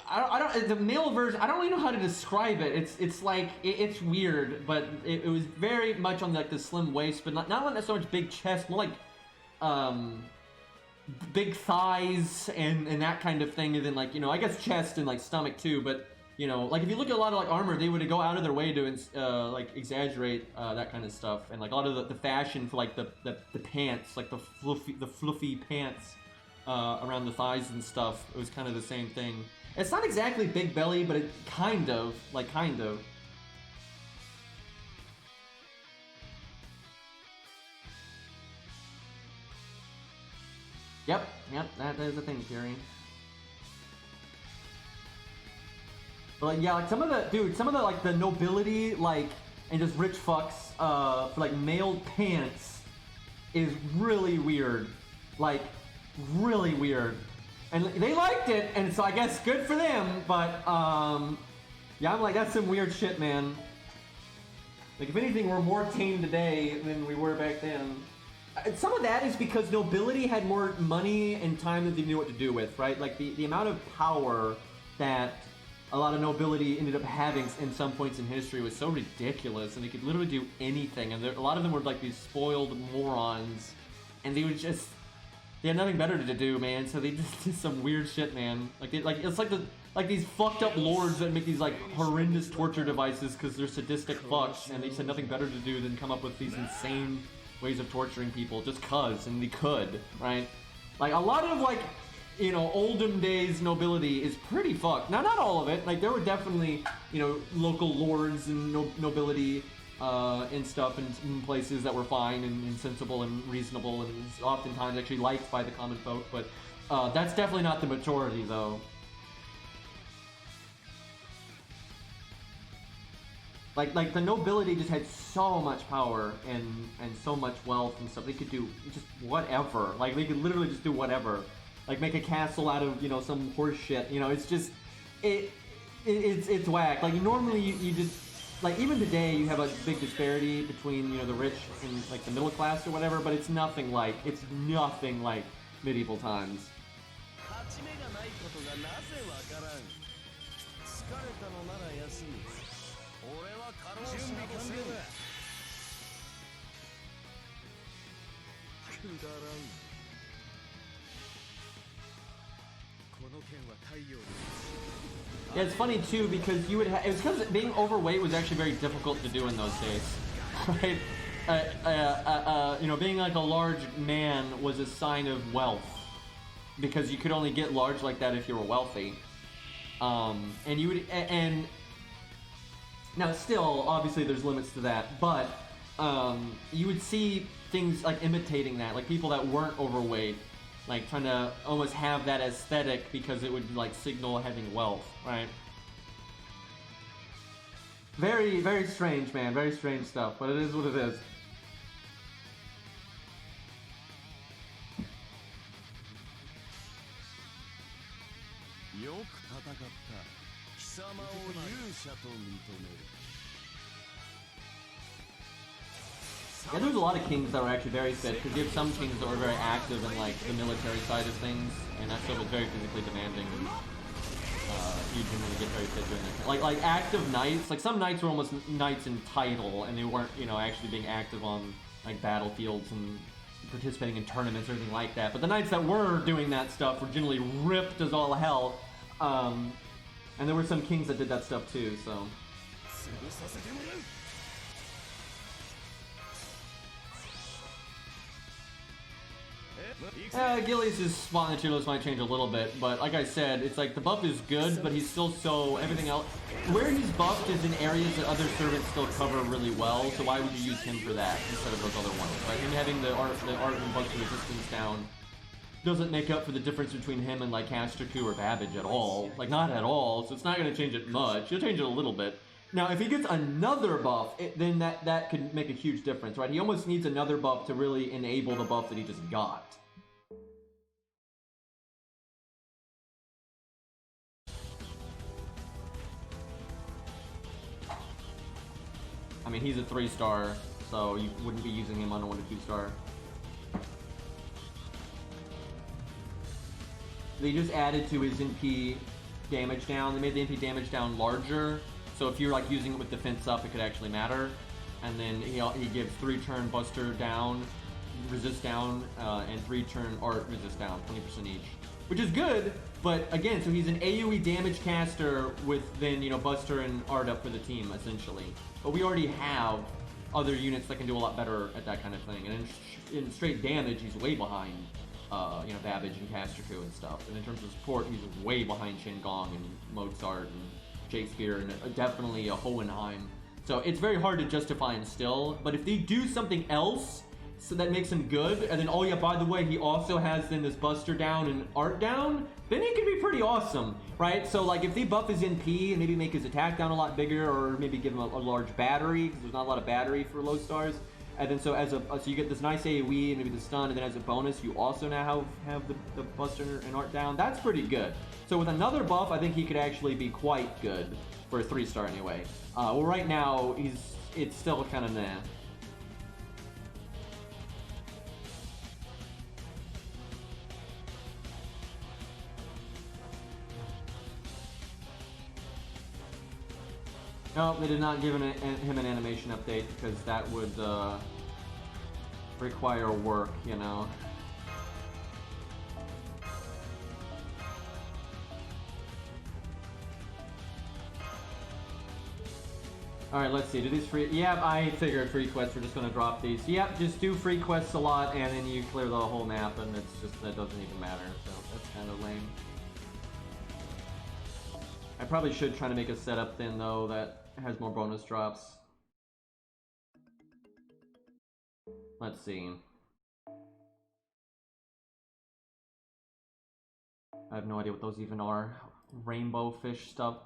Speaker 1: I don't the male version. I don't really know how to describe it. It's like it's weird, but it was very much on like the slim waist, but not like so much big chest, more like big thighs and that kind of thing. And then like, you know, I guess chest and like stomach too. But you know, like if you look at a lot of like armor, they would go out of their way to like exaggerate that kind of stuff, and like a lot of the fashion for like the pants, like the fluffy pants. Around the thighs and stuff, it was kind of the same thing. It's not exactly big belly, but it kind of. Yep, that is a thing, Fury. But like, yeah, like some of the like the nobility, like, and just rich fucks for like male pants is really weird. Like, really weird, and they liked it, and so I guess good for them. But yeah, I'm like, that's some weird shit, man. Like, if anything, we're more tame today than we were back then. Some of that is because nobility had more money and time that they knew what to do with, right? Like the amount of power that a lot of nobility ended up having in some points in history was so ridiculous, and they could literally do anything, and a lot of them were like these spoiled morons, and they would just, they had nothing better to do, man, so they just did some weird shit, man. Like, it's like these fucked up lords that make these like horrendous torture devices because they're sadistic fucks, and they just had nothing better to do than come up with these insane ways of torturing people just cuz, and they could, right? Like, a lot of like, you know, olden days nobility is pretty fucked. Now, not all of it. Like, there were definitely, you know, local lords and nobility and stuff in places that were fine and sensible and reasonable and oftentimes actually liked by the common folk, but that's definitely not the majority, though. Like the nobility just had so much power and so much wealth and stuff. They could do just whatever. Like, they could literally just do whatever. Like, make a castle out of, you know, some horse shit. You know, it's just it's whack. Like, normally you just, like, even today you have a big disparity between, you know, the rich and like the middle class or whatever, but it's nothing like medieval times. Yeah, it's funny too because you would have, it was because being overweight was actually very difficult to do in those days, right? You know, being like a large man was a sign of wealth because you could only get large like that if you were wealthy. And you would, and now still, obviously there's limits to that, but you would see things like imitating that, like people that weren't overweight, like trying to almost have that aesthetic because it would like signal having wealth, right? Very, very strange, man. Very strange stuff, but it is what it is. Yeah, there's a lot of kings that were actually very fit, because you have some kings that were very active in like the military side of things, and that stuff was very physically demanding. And, you didn't really get very fit doing that. Like active knights, like some knights were almost knights in title, and they weren't, you know, actually being active on like battlefields and participating in tournaments or anything like that. But the knights that were doing that stuff were generally ripped as all hell. And there were some kings that did that stuff too, so. Gillies' spot in the tier list might change a little bit, but like I said, it's like the buff is good, but he's still so, everything else, where he's buffed is in areas that other servants still cover really well, so why would you use him for that instead of those other ones, right? Him having the art and bunch of resistance down doesn't make up for the difference between him and like Casterku or Babbage at all. Like not at all. So it's not going to change it much. He'll change it a little bit. Now, if he gets another buff, then that could make a huge difference, right? He almost needs another buff to really enable the buff that he just got. I mean, he's a 3-star, so you wouldn't be using him on a 1 to 2-star. They just added to his NP damage down. They made the NP damage down larger, so if you're like using it with defense up, it could actually matter. And then he gives 3-turn Buster down, resist down, and 3-turn Art resist down, 20% each. Which is good, but again, so he's an AoE damage caster with then, you know, Buster and Art up for the team, essentially. But we already have other units that can do a lot better at that kind of thing. And in straight damage, he's way behind, you know, Babbage and Casterku and stuff. And in terms of support, he's way behind Shin-Gong and Mozart and Shakespeare and definitely a Hohenheim. So it's very hard to justify him still. But if they do something else so that makes him good, and then, oh yeah, by the way, he also has then this Buster down and Art down, then he could be pretty awesome, right? So like if they buff his NP and maybe make his attack down a lot bigger, or maybe give him a large battery, because there's not a lot of battery for low stars, and then so you get this nice AoE and maybe the stun, and then as a bonus you also now have the Buster and Art down. That's pretty good. So with another buff, I think he could actually be quite good for a 3-star anyway. Well, right now it's still kind of nah. No, they did not give him an animation update because that would require work, you know. Alright, let's see. Do these free... Yep, I figured free quests were just going to drop these. Yep, just do free quests a lot and then you clear the whole map and it's just... that doesn't even matter, so that's kind of lame. I probably should try to make a setup then, though, that has more bonus drops. Let's see. I have no idea what those even are. Rainbow fish stuff.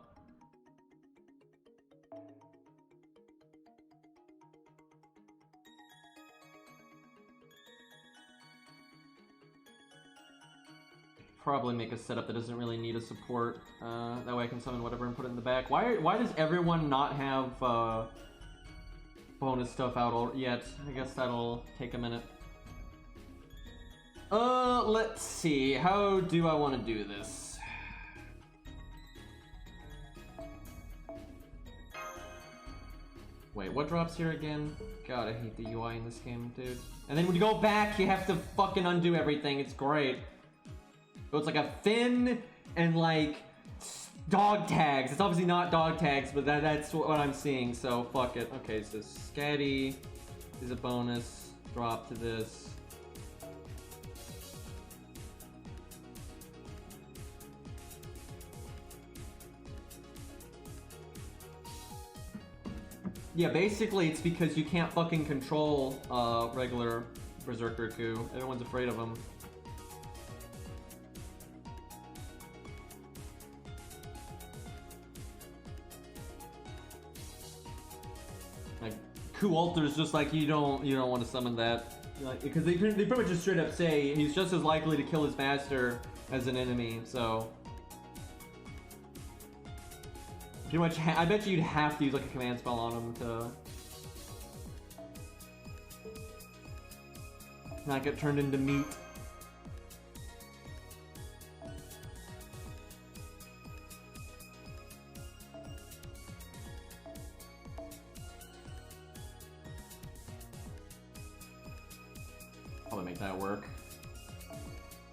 Speaker 1: Probably make a setup that doesn't really need a support. That way I can summon whatever and put it in the back. Why does everyone not have bonus stuff out yet? I guess that'll take a minute. Let's see. How do I want to do this? Wait, what drops here again? God, I hate the UI in this game, dude. And then when you go back, you have to fucking undo everything. It's great. So it's like a fin and like dog tags. It's obviously not dog tags, but that's what I'm seeing, so fuck it. Okay, so Scatty is a bonus. Drop to this. Yeah, basically it's because you can't fucking control regular Berserker Ku. Everyone's afraid of him. Ku alters just like you don't want to summon that, like, because they pretty much just straight up say he's just as likely to kill his master as an enemy. So pretty much, I bet you'd have to use like a command spell on him to not get turned into meat. Probably make that work.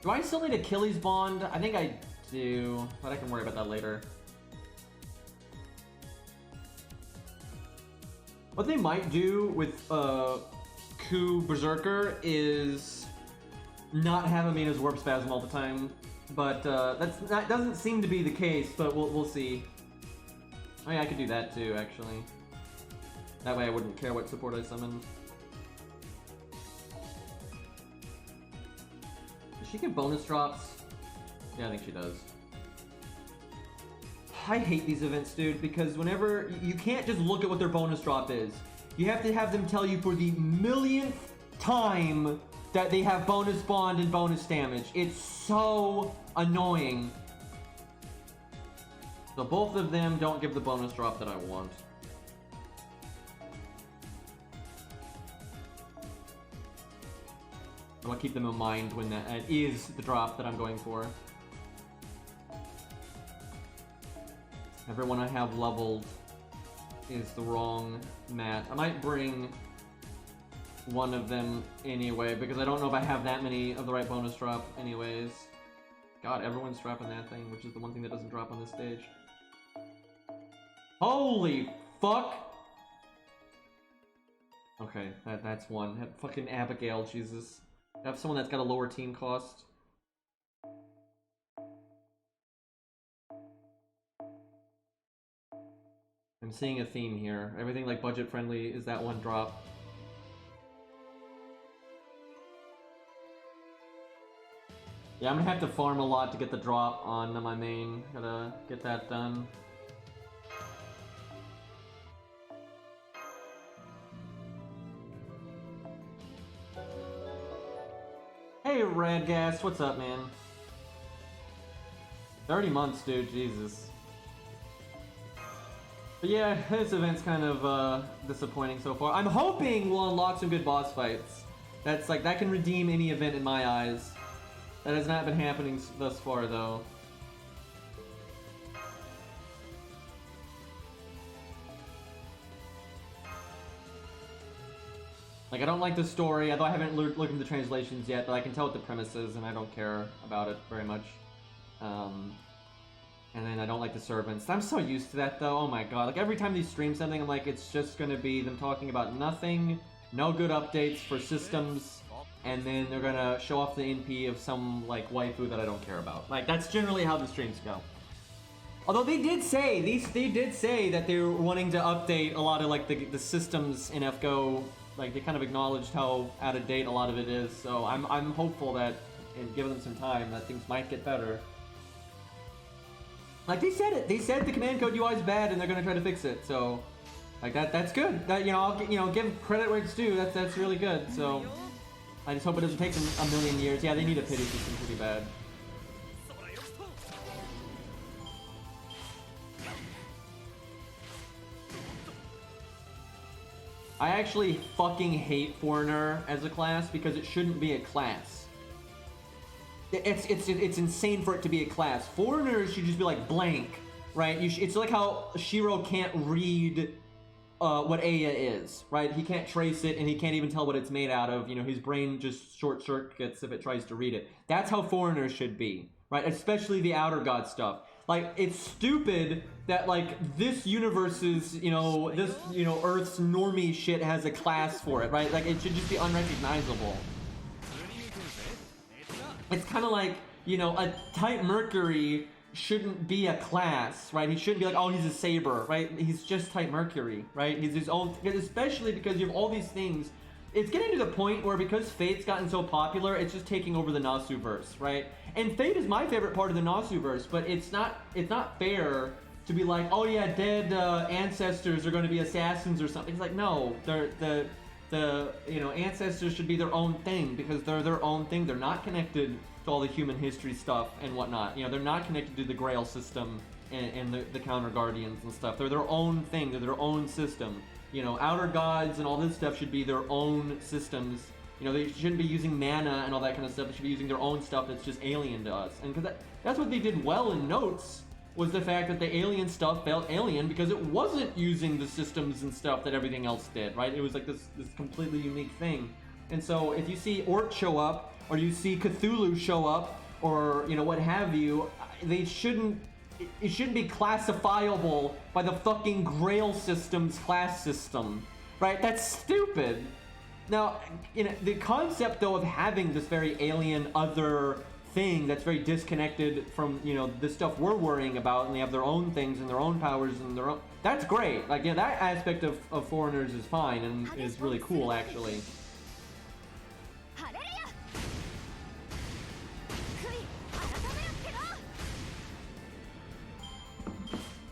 Speaker 1: Do I still need Achilles Bond? I think I do, but I can worry about that later. What they might do with Ku Berserker is not have him in his Warp Spasm all the time, but that doesn't seem to be the case. But we'll see. Oh yeah, I could do that too, actually. That way I wouldn't care what support I summon. she get bonus drops? Yeah, I think she does. I hate these events, dude, because whenever you can't just look at what their bonus drop is. You have to have them tell you for the millionth time that they have bonus bond and bonus damage. It's so annoying. So both of them don't give the bonus drop that I want. I want to keep them in mind when that is the drop that I'm going for. Everyone I have leveled is the wrong mat. I might bring one of them anyway, because I don't know if I have that many of the right bonus drop anyways. God, everyone's dropping that thing, which is the one thing that doesn't drop on this stage. Holy fuck! Okay, that's one. That fucking Abigail, Jesus. I have someone that's got a lower team cost. I'm seeing a theme here. Everything like budget friendly is that one drop. Yeah, I'm gonna have to farm a lot to get the drop on my main. Gotta get that done. Hey, Radgast, what's up, man? 30 months, dude, Jesus. But yeah, this event's kind of disappointing so far. I'm hoping we'll unlock some good boss fights. That's like, that can redeem any event in my eyes. That has not been happening thus far, though. Like, I don't like the story, although I haven't looked into the translations yet, but I can tell what the premise is, and I don't care about it very much. And then I don't like the servants. I'm so used to that, though. Oh my god. Like, every time they stream something, I'm like, it's just gonna be them talking about nothing, no good updates for systems, and then they're gonna show off the NP of some, like, waifu that I don't care about. Like, that's generally how the streams go. Although they did say, they did say that they were wanting to update a lot of, like, the systems in FGO. Like, they kind of acknowledged how out of date a lot of it is, so I'm hopeful that, and giving them some time, that things might get better. Like, they said it. They said the command code UI is bad, and they're gonna try to fix it. So, like, that's good. That, you know, I'll give credit where it's due. That's really good. So, I just hope it doesn't take them a million years. Yeah, they need a pity system pretty bad. I actually fucking hate Foreigner as a class because it shouldn't be a class. It's insane for it to be a class. Foreigners should just be like blank, right? It's like how Shiro can't read what Aya is, right? He can't trace it, and he can't even tell what it's made out of. You know, his brain just short circuits if it tries to read it. That's how Foreigners should be, right? Especially the Outer God stuff. Like, it's stupid that, like, this universe's, Earth's normie shit has a class for it, right? Like, it should just be unrecognizable. It's kind of like, a Type Mercury shouldn't be a class, right? He shouldn't be like, oh, he's a Saber, right? He's just Type Mercury, right? He's his own, especially because you have all these things. It's getting to the point where, because Fate's gotten so popular, it's just taking over the Nasu-verse, right? And Fate is my favorite part of the Nasu-verse, but it's not fair to be like, oh yeah, dead ancestors are going to be assassins or something. It's like, no, the ancestors should be their own thing, because they're their own thing. They're not connected to all the human history stuff and whatnot. They're not connected to the Grail system and the Counter Guardians and stuff. They're their own thing. They're their own system. Outer Gods and all this stuff should be their own systems. They shouldn't be using mana and all that kind of stuff. They should be using their own stuff that's just alien to us. And because that's what they did well in Notes, was the fact that the alien stuff felt alien because it wasn't using the systems and stuff that everything else did, right? It was like this completely unique thing. And so if you see Ort show up, or you see Cthulhu show up, or what have you, it shouldn't be classifiable by the fucking Grail system's class system, right? That's stupid. Now, the concept though of having this very alien other thing that's very disconnected from the stuff we're worrying about, and they have their own things and their own powers and their own, that's great. Like, that aspect of Foreigners is fine and is really cool, actually.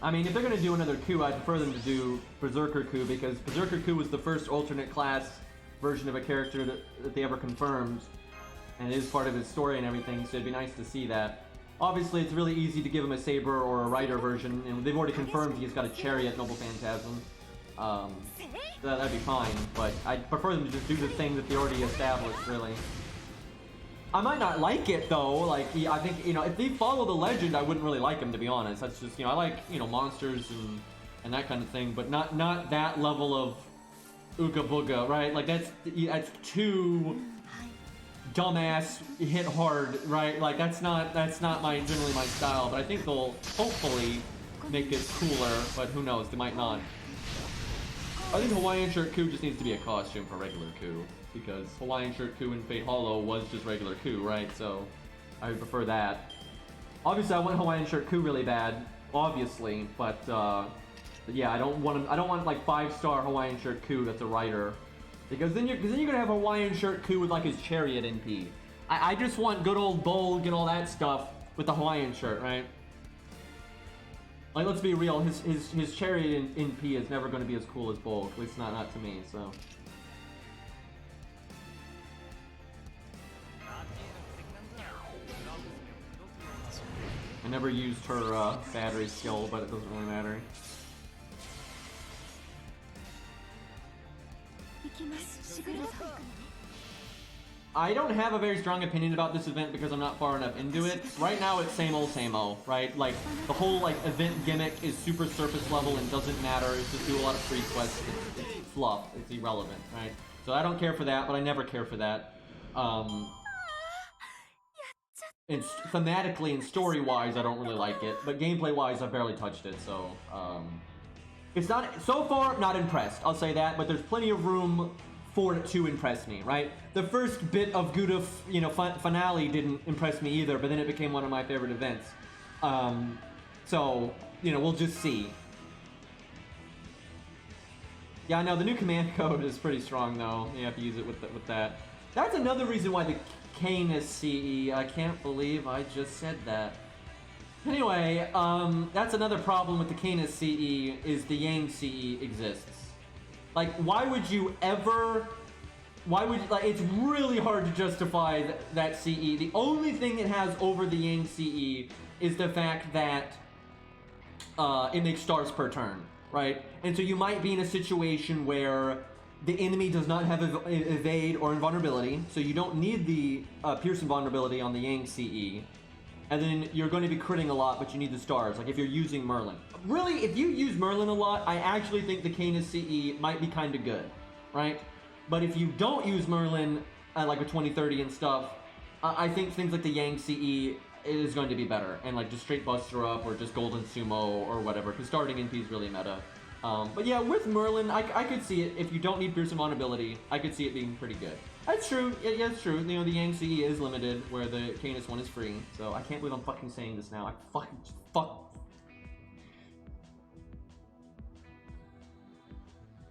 Speaker 1: I mean, if they're gonna do another coup, I'd prefer them to do Berserker coup, because Berserker coup was the first alternate class version of a character that they ever confirmed, and it is part of his story and everything, so it'd be nice to see that. Obviously, it's really easy to give him a Saber or a Rider version, and they've already confirmed he's got a Chariot Noble Phantasm. That'd be fine, but I'd prefer them to just do the thing that they already established, really. I might not like it, though. Like, I think, you know, if they follow the legend, I wouldn't really like him, to be honest. That's just, you know, I like, you know, monsters and that kind of thing, but not that level of ooga booga, right? Like, that's too dumbass hit hard, right? Like, that's not generally my style, but I think they'll hopefully make it cooler, but who knows, they might not. I think Hawaiian Shirt Coup just needs to be a costume for regular Coup, because Hawaiian Shirt Coup in Fate Hollow was just regular Coup, right? So I would prefer that. Obviously, I want Hawaiian Shirt Coup really bad, obviously, but yeah, I don't want like 5-star Hawaiian Shirt Coup that's a Rider, because then you're gonna have Hawaiian Shirt Coup with like his Chariot NP. I just want good old Bulk and all that stuff with the Hawaiian shirt, right? Like, let's be real, his Chariot in P is never going to be as cool as Bulk, at least not to me, so. I never used her battery skill, but it doesn't really matter. I don't have a very strong opinion about this event because I'm not far enough into it. Right now it's same old, right? Like, the whole, like, event gimmick is super surface level and doesn't matter. It's just do a lot of free quests. It's fluff. It's irrelevant, right? So I don't care for that, but I never care for that. And thematically and story-wise, I don't really like it. But gameplay-wise, I've barely touched it, so, it's not, so far, not impressed. I'll say that, but there's plenty of room for it to impress me, right? The first bit of Gouda, you know, finale didn't impress me either, but then it became one of my favorite events. So, you know, we'll just see. Yeah, I know, the new command code is pretty strong, though. You have to use it with that. That's another reason why the Canis CE, I can't believe I just said that. Anyway, that's another problem with the Canis CE, is the Yang CE exists. Like, why would you ever... Why would you... Like, it's really hard to justify that CE. The only thing it has over the Yang CE is the fact that it makes stars per turn, right? And so you might be in a situation where the enemy does not have evade or invulnerability, so you don't need the Pierce invulnerability on the Yang CE. And then you're going to be critting a lot, but you need the stars, like if you're using Merlin. Really, if you use Merlin a lot, I actually think the Canis CE might be kind of good, right? But if you don't use Merlin, like with 2030 and stuff, I think things like the Yang CE is going to be better. And like just straight Buster Up or just Golden Sumo or whatever, because starting NP is really meta. But yeah, with Merlin, I could see it. If you don't need Pierce invulnerability, I could see it being pretty good. That's true. Yeah, it's true. You know, the Yang CE is limited, where the Canis one is free. So I can't believe I'm fucking saying this now. Fuck.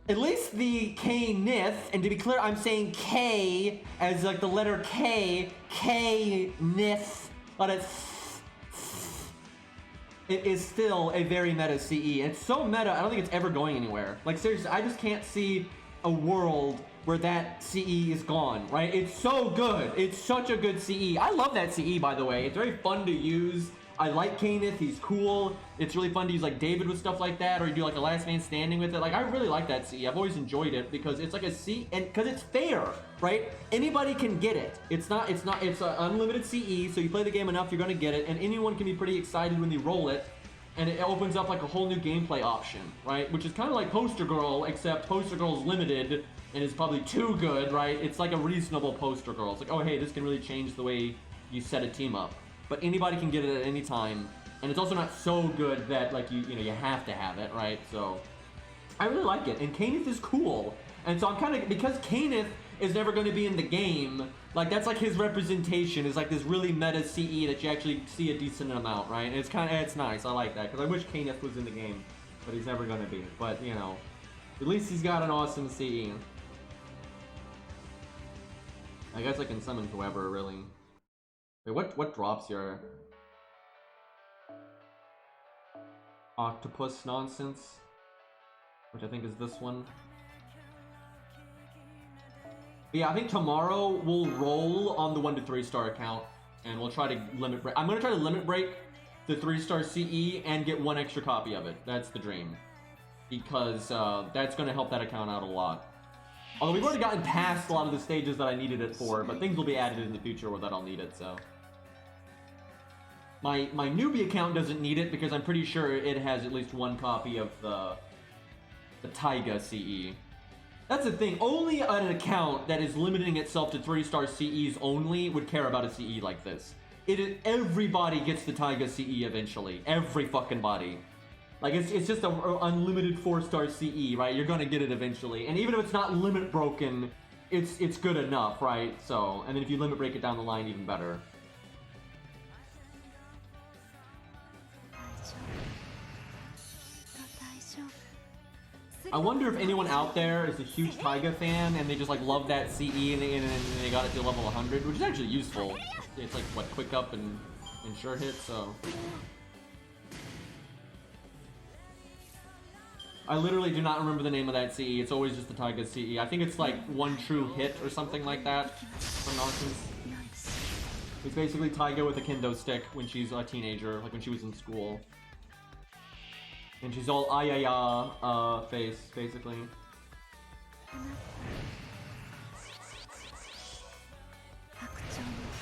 Speaker 1: At least the K-Nith, and to be clear, I'm saying K as like the letter K, K-Nith, but it is still a very meta CE. And it's so meta, I don't think it's ever going anywhere. Like, seriously, I just can't see a world where that CE is gone, right? It's so good. It's such a good CE. I love that CE, by the way. It's very fun to use. I like Canis, he's cool. It's really fun to use like David with stuff like that, or you do like a last man standing with it. Like, I really like that CE. I've always enjoyed it because it's like a CE, and because it's fair, right? Anybody can get it. It's an unlimited CE, so you play the game enough, you're gonna get it, and anyone can be pretty excited when they roll it, and it opens up like a whole new gameplay option, right? Which is kind of like Poster Girl, except Poster Girl's limited, and is probably too good, right? It's like a reasonable Poster Girl. It's like, oh hey, this can really change the way you set a team up. But anybody can get it at any time, and it's also not so good that like you have to have it, right? So I really like it, and Canis is cool, and so I'm kind of, because Canis is never going to be in the game, like that's like his representation is like this really meta CE that you actually see a decent amount, right? And it's nice. I like that because I wish Canis was in the game, but he's never going to be. But you know, at least he's got an awesome CE. I guess I can summon whoever, really. Wait, what drops here? octopus nonsense, which I think is this one. But yeah, I think tomorrow we'll roll on the 1 to 3 star account, and we'll try to limit break. I'm gonna try to limit break the 3-star CE and get 1 extra copy of it. That's the dream, because that's gonna help that account out a lot. Although we've already gotten past a lot of the stages that I needed it for, but things will be added in the future where that I'll need it, so. My newbie account doesn't need it because I'm pretty sure it has at least 1 copy of the Taiga CE. That's the thing, only an account that is limiting itself to 3-star CEs only would care about a CE like this. Everybody gets the Taiga CE eventually. Every fucking body. Like, it's just an unlimited 4-star CE, right? You're gonna get it eventually. And even if it's not limit broken, it's good enough, right? So, and then if you limit break it down the line, even better. I wonder if anyone out there is a huge Taiga fan and they just like love that CE and they got it to level 100, which is actually useful. It's like, what, quick up and sure hit, so. I literally do not remember the name of that CE. It's always just the Taiga CE. I think it's like 1 true hit or something like that. For nonsense. It's basically Taiga with a kendo stick when she's a teenager, like when she was in school. And she's all ayaya face, basically.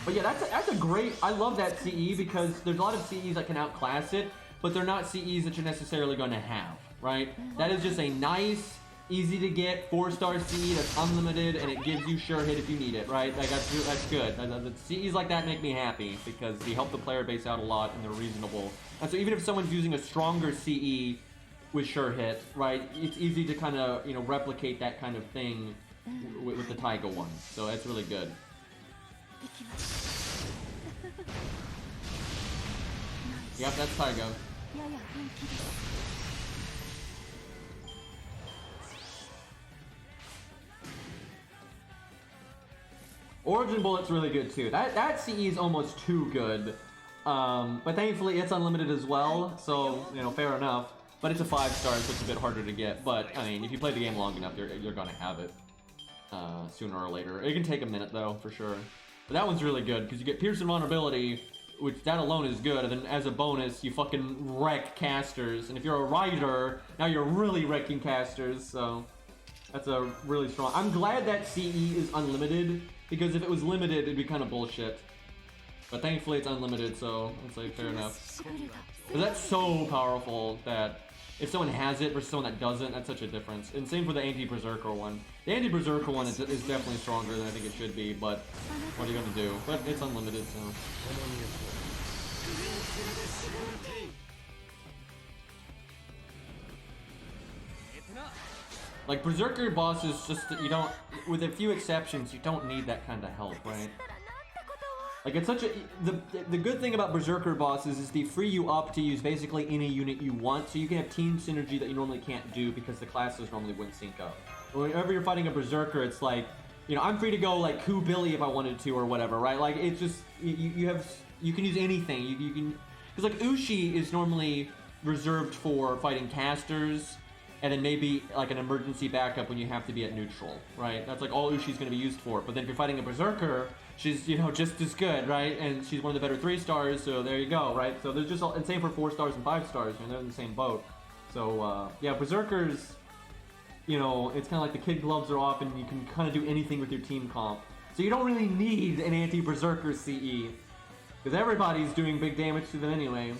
Speaker 1: But yeah, that's a great, I love that CE because there's a lot of CEs that can outclass it, but they're not CEs that you're necessarily going to have, right? That is just a nice, easy to get 4-star CE that's unlimited and it gives you sure hit if you need it, right? Like that's good. The CEs like that make me happy because they help the player base out a lot and they're reasonable. And so even if someone's using a stronger CE with sure hit, right, it's easy to kind of, you know, replicate that kind of thing with the Taiga one. So that's really good. Yep, that's Taiga. Origin Bullet's really good too. That CE is almost too good. But thankfully it's unlimited as well, so, you know, fair enough. But it's a 5-star, so it's a bit harder to get. But, I mean, if you play the game long enough, you're gonna have it sooner or later. It can take a minute, though, for sure. But that one's really good, because you get Pierce and Vulnerability, which that alone is good, and then as a bonus, you fucking wreck casters. And if you're a rider, now you're really wrecking casters, so that's a really strong... I'm glad that CE is unlimited, because if it was limited, it'd be kind of bullshit. But thankfully it's unlimited, so it's like fair enough. But that's so powerful that if someone has it versus someone that doesn't, that's such a difference. And same for the anti-berserker one. The anti-berserker one is definitely stronger than I think it should be, but what are you gonna do? But it's unlimited, so. Like, berserker bosses just, you don't, with a few exceptions, you don't need that kind of help, right? Like, it's such a... The good thing about Berserker bosses is they free you up to use basically any unit you want, so you can have team synergy that you normally can't do because the classes normally wouldn't sync up. Whenever you're fighting a Berserker, it's like, you know, I'm free to go, like, Coup Billy if I wanted to or whatever, right? Like, it's just... You can use anything. You can... Because, like, Ushi is normally reserved for fighting casters, and then maybe, like, an emergency backup when you have to be at neutral, right? That's, like, all Ushi's gonna be used for. But then if you're fighting a Berserker... She's, you know, just as good, right? And she's one of the better 3-stars, so there you go, right? So there's just, and same for 4-stars and 5-stars, I mean, they're in the same boat. So, yeah, Berserkers, you know, it's kind of like the kid gloves are off and you can kind of do anything with your team comp. So you don't really need an anti-Berserker CE, because everybody's doing big damage to them anyway.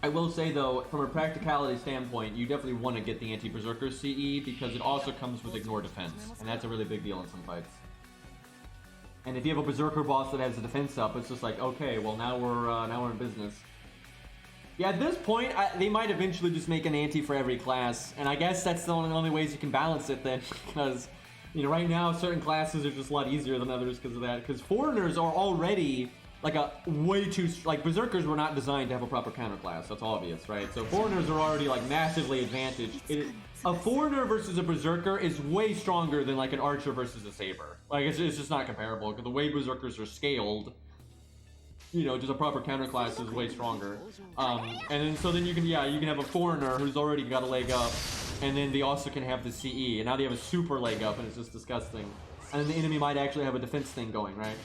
Speaker 1: I will say though, from a practicality standpoint, you definitely want to get the anti-Berserker CE because it also comes with ignore defense, and that's a really big deal in some fights. And if you have a Berserker boss that has the defense up, it's just like, okay, well now we're in business. Yeah, at this point, they might eventually just make an anti for every class, and I guess that's the only ways you can balance it then, because, you know, right now certain classes are just a lot easier than others because of that, because foreigners are already like a way too, like, Berserkers were not designed to have a proper counter class, that's obvious, right? So foreigners are already like massively advantaged. a foreigner versus a berserker is way stronger than like an archer versus a saber. Like it's just not comparable. The way berserkers are scaled, you know, just a proper counter class is way stronger. And then so then you can have a foreigner who's already got a leg up, and then they also can have the CE, and now they have a super leg up, and it's just disgusting. And then the enemy might actually have a defense thing going, right?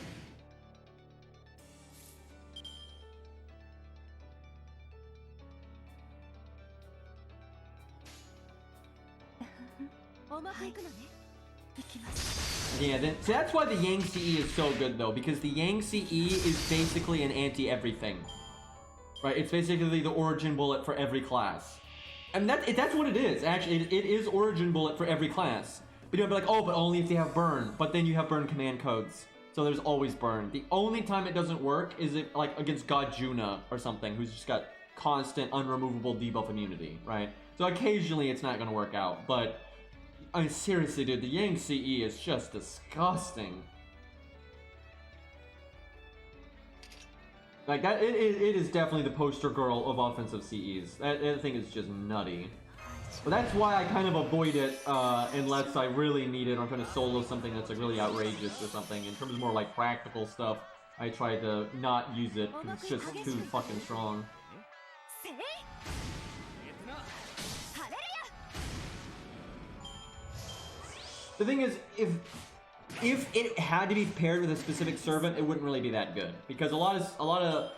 Speaker 1: Yeah, then so that's why the Yang CE is so good though, because the Yang CE is basically an anti-everything, right? It's basically the origin bullet for every class, and that's what it is. Actually, it is origin bullet for every class. But you'll be like, oh, but only if they have burn. But then you have burn command codes, so there's always burn. The only time it doesn't work is if like against God Juna or something, who's just got constant unremovable debuff immunity, right? So occasionally it's not going to work out, but I mean, seriously, dude, the Yang CE is just disgusting. Like, that, it is definitely the poster girl of offensive CEs. That thing is just nutty. But that's why I kind of avoid it, unless I really need it, or I'm trying to solo something that's, like, really outrageous or something. In terms of more, like, practical stuff, I try to not use it, because it's just too fucking strong. The thing is, if it had to be paired with a specific servant, it wouldn't really be that good, because a lot of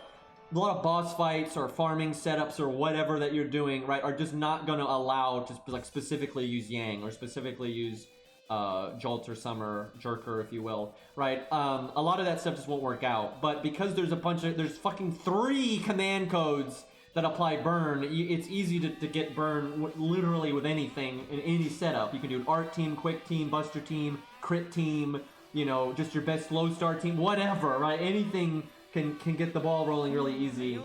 Speaker 1: boss fights or farming setups or whatever that you're doing, right, are just not going to allow to like specifically use Yang or specifically use Jolt or Summer, Jerker, if you will, right? A lot of that stuff just won't work out. But because there's there's fucking 3 command codes that apply burn, it's easy to get burn literally with anything in any setup. You can do an art team, quick team, buster team, crit team, you know, just your best low star team, whatever, right? Anything can get the ball rolling really easy.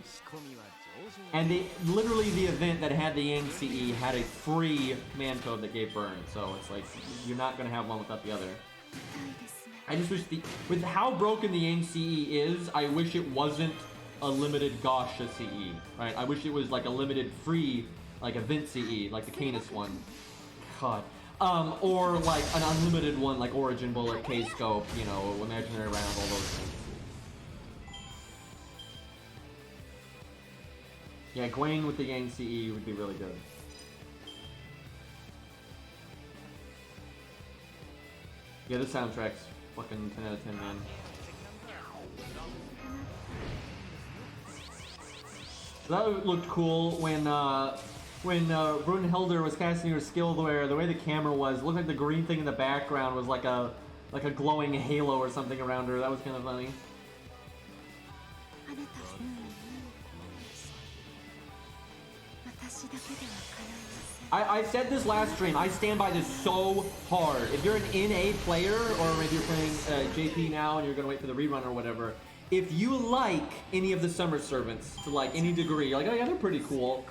Speaker 1: And literally the event that had the Yang CE had a free command code that gave burn, so it's like you're not gonna have one without the other. I just wish with how broken the Yang CE is, I wish it wasn't a limited Gasha CE, right? I wish it was like a limited free, like event CE, like the Canis one. God. Or like an unlimited one, like Origin Bullet, K-Scope, you know, Imaginary Round, all those things. Yeah, Gwaine with the Yang CE would be really good. Yeah, this soundtrack's fucking 10 out of 10, man. That looked cool when Brunhilde was casting her skill there. The way the camera was, it looked like the green thing in the background was like a glowing halo or something around her. That was kind of funny. I said this last stream, I stand by this so hard. If you're an NA player, or if you're playing JP now and you're gonna wait for the rerun or whatever, if you like any of the Summer Servants to like any degree, you're like, oh yeah, they're pretty cool,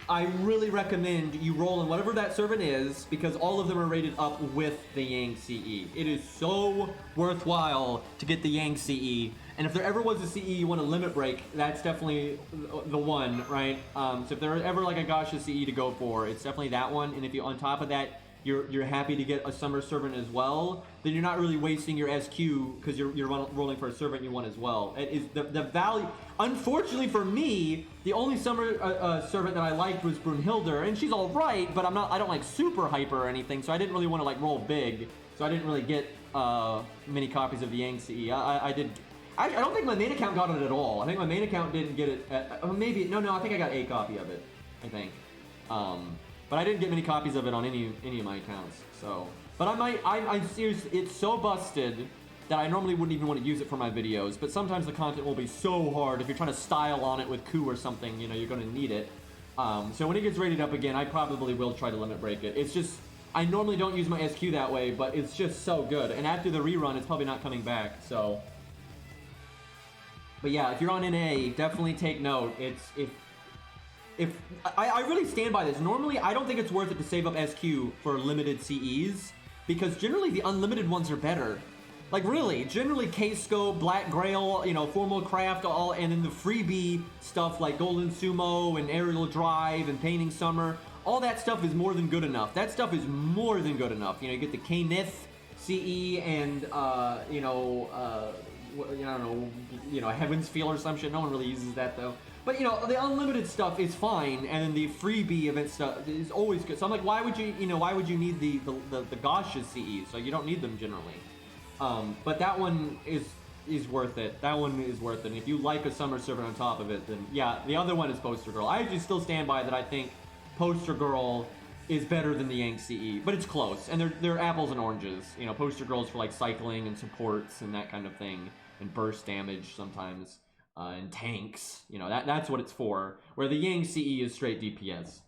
Speaker 1: I really recommend you roll in whatever that servant is, because all of them are rated up with the Yang CE. It is so worthwhile to get the Yang CE. And if there ever was a CE you want to limit break, that's definitely the one, right? So if there ever like a Gasha CE to go for, it's definitely that one. And if you, on top of that, you're happy to get a Summer Servant as well, then you're not really wasting your SQ because you're rolling for a servant you want as well. It is the value. Unfortunately for me, the only Summer Servant that I liked was Brunhilde, and she's all right, but I don't like super hyper or anything, so I didn't really want to like roll big, so I didn't really get many copies of the Yang CE. I don't think my main account got it at all. I think my main account didn't get it. Maybe no. I think I got a copy of it. I think. But I didn't get many copies of it on any of my accounts. So, but I'm serious. It's so busted that I normally wouldn't even want to use it for my videos. But sometimes the content will be so hard. If you're trying to style on it with coup or something, you know, you're going to need it. So when it gets rated up again, I probably will try to limit break it. It's just, I normally don't use my SQ that way, but it's just so good. And after the rerun, it's probably not coming back. So, but yeah, if you're on NA, definitely take note. I really stand by this. Normally, I don't think it's worth it to save up SQ for limited CEs, because generally the unlimited ones are better. Like really, generally K-Scope, Black Grail, you know, Formal Craft, and then the freebie stuff like Golden Sumo and Aerial Drive and Painting Summer, all that stuff is more than good enough. That stuff is more than good enough. You know, you get the K-Nith CE and I don't know, Heaven's Feel or some shit. No one really uses that though. But you know, the unlimited stuff is fine, and then the freebie event stuff is always good. So I'm like, why would you need the Gaussian CE? So you don't need them generally. But that one is worth it. That one is worth it. And if you like a summer servant on top of it, then yeah, the other one is Poster Girl. I actually still stand by that. I think Poster Girl is better than the Yang CE, but it's close, and they're apples and oranges. You know, Poster Girl's for like cycling and supports and that kind of thing, and burst damage sometimes. And tanks, you know, that's what it's for, where the Yang CE is straight DPS.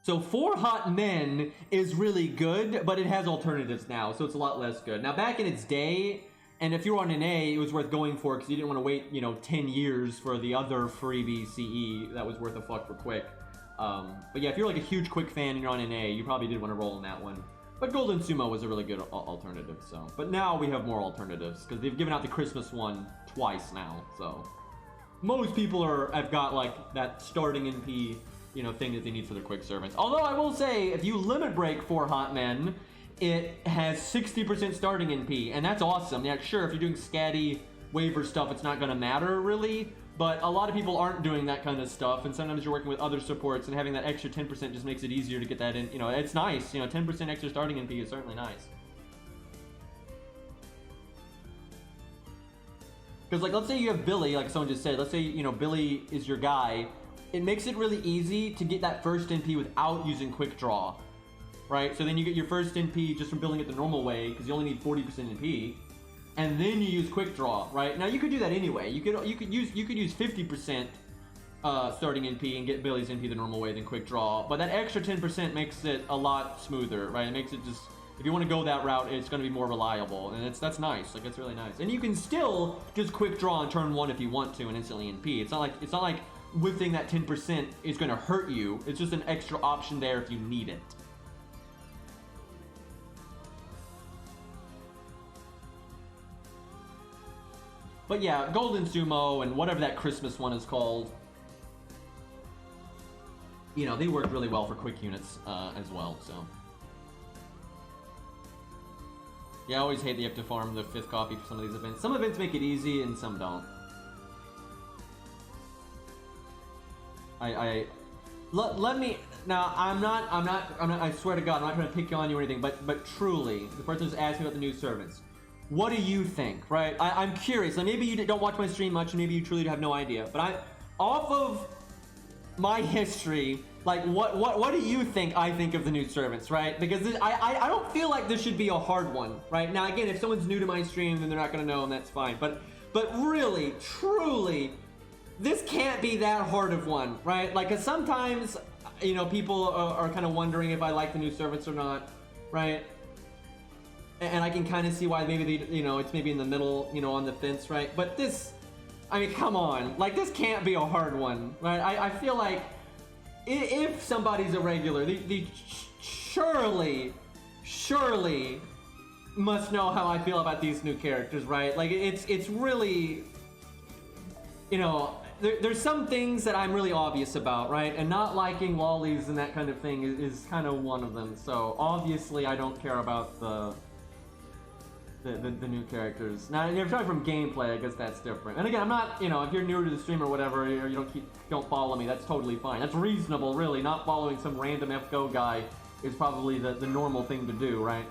Speaker 1: So 4 Hot Men is really good, but it has alternatives now, so it's a lot less good. Now, back in its day, and if you were on an A, it was worth going for, because you didn't want to wait, 10 years for the other freebie CE that was worth a fuck for Quick. But yeah, if you're like a huge Quick fan and you're on an A, you probably did want to roll in that one. But Golden Sumo was a really good alternative, so. But now we have more alternatives, because they've given out the Christmas one twice now, so. Most people have got, like, that starting NP, thing that they need for their quick servants. Although, I will say, if you limit break 4 Hot Men, it has 60% starting NP, and that's awesome. Yeah, sure, if you're doing scatty waiver stuff, it's not gonna matter, really. But a lot of people aren't doing that kind of stuff, and sometimes you're working with other supports, and having that extra 10% just makes it easier to get that in. It's nice. 10% extra starting NP is certainly nice. Because, like, let's say you have Billy, like someone just said. Let's say, Billy is your guy. It makes it really easy to get that first NP without using Quick Draw, right? So then you get your first NP just from building it the normal way, because you only need 40% NP. And then you use Quick Draw, right? Now you could do that anyway. You could use 50% starting NP and get Billy's NP the normal way, then Quick Draw. But that extra 10% makes it a lot smoother, right? It makes it just, if you want to go that route, it's going to be more reliable, and that's nice. Like, it's really nice. And you can still just Quick Draw on turn 1 if you want to, and instantly NP. It's not like whiffing that 10% is going to hurt you. It's just an extra option there if you need it. But yeah, Golden Sumo and whatever that Christmas one is called, they work really well for quick units as well, so. Yeah, I always hate that you have to farm the 5th copy for some of these events. Some events make it easy and some don't. Let me, now I'm not, I swear to God, I'm not trying to pick on you or anything, but truly, the person who's asking about the new servants. What do you think, right? I'm curious. Like, maybe you don't watch my stream much, and maybe you truly have no idea. But off of my history, like, what do you think I think of the new servants, right? Because I don't feel like this should be a hard one, right? Now, again, if someone's new to my stream, then they're not gonna know, and that's fine. But really, truly, this can't be that hard of one, right? Like, 'cause sometimes, people are kind of wondering if I like the new servants or not, right? And I can kind of see why maybe they, it's maybe in the middle, on the fence, right? But this, I mean, come on. Like, this can't be a hard one, right? I feel like if somebody's a regular, they surely must know how I feel about these new characters, right? Like, it's really, there's some things that I'm really obvious about, right? And not liking lollies and that kind of thing is kind of one of them. So, obviously, I don't care about the new characters. Now, if you're talking from gameplay, I guess that's different. And again, I'm not, if you're newer to the stream or whatever, or you don't follow me, that's totally fine. That's reasonable, really. Not following some random FGO guy is probably the normal thing to do, right?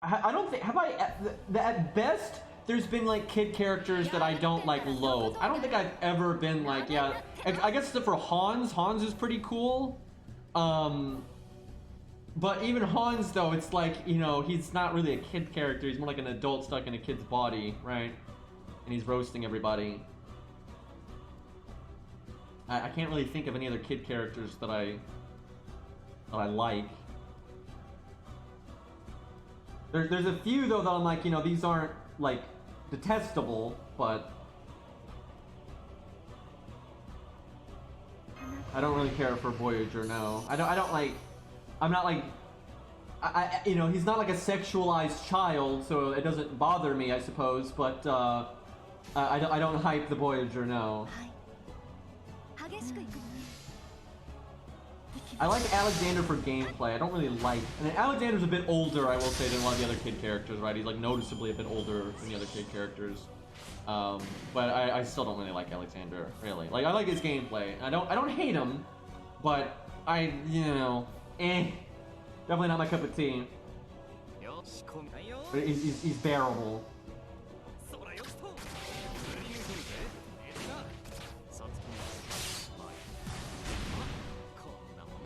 Speaker 1: I don't think, at best, there's been, like, kid characters that I don't, like, loathe. I don't think I've ever been, like, yeah, I guess except for Hans. Hans is pretty cool. But even Hans, though, it's like, he's not really a kid character. He's more like an adult stuck in a kid's body, right? And he's roasting everybody. I can't really think of any other kid characters that I like. There's a few, though, that I'm like, these aren't, like, detestable, but I don't really care for Voyager, no. I don't like, I'm not like, he's not like a sexualized child, so it doesn't bother me, I suppose, but, I don't hype the Voyager, no. I like Alexander for gameplay. I don't really like... And Alexander's a bit older, I will say, than a lot of the other kid characters, right? He's like noticeably a bit older than the other kid characters. But I still don't really like Alexander, really. Like, I like his gameplay. I don't hate him, but you know, definitely not my cup of tea. But he's bearable.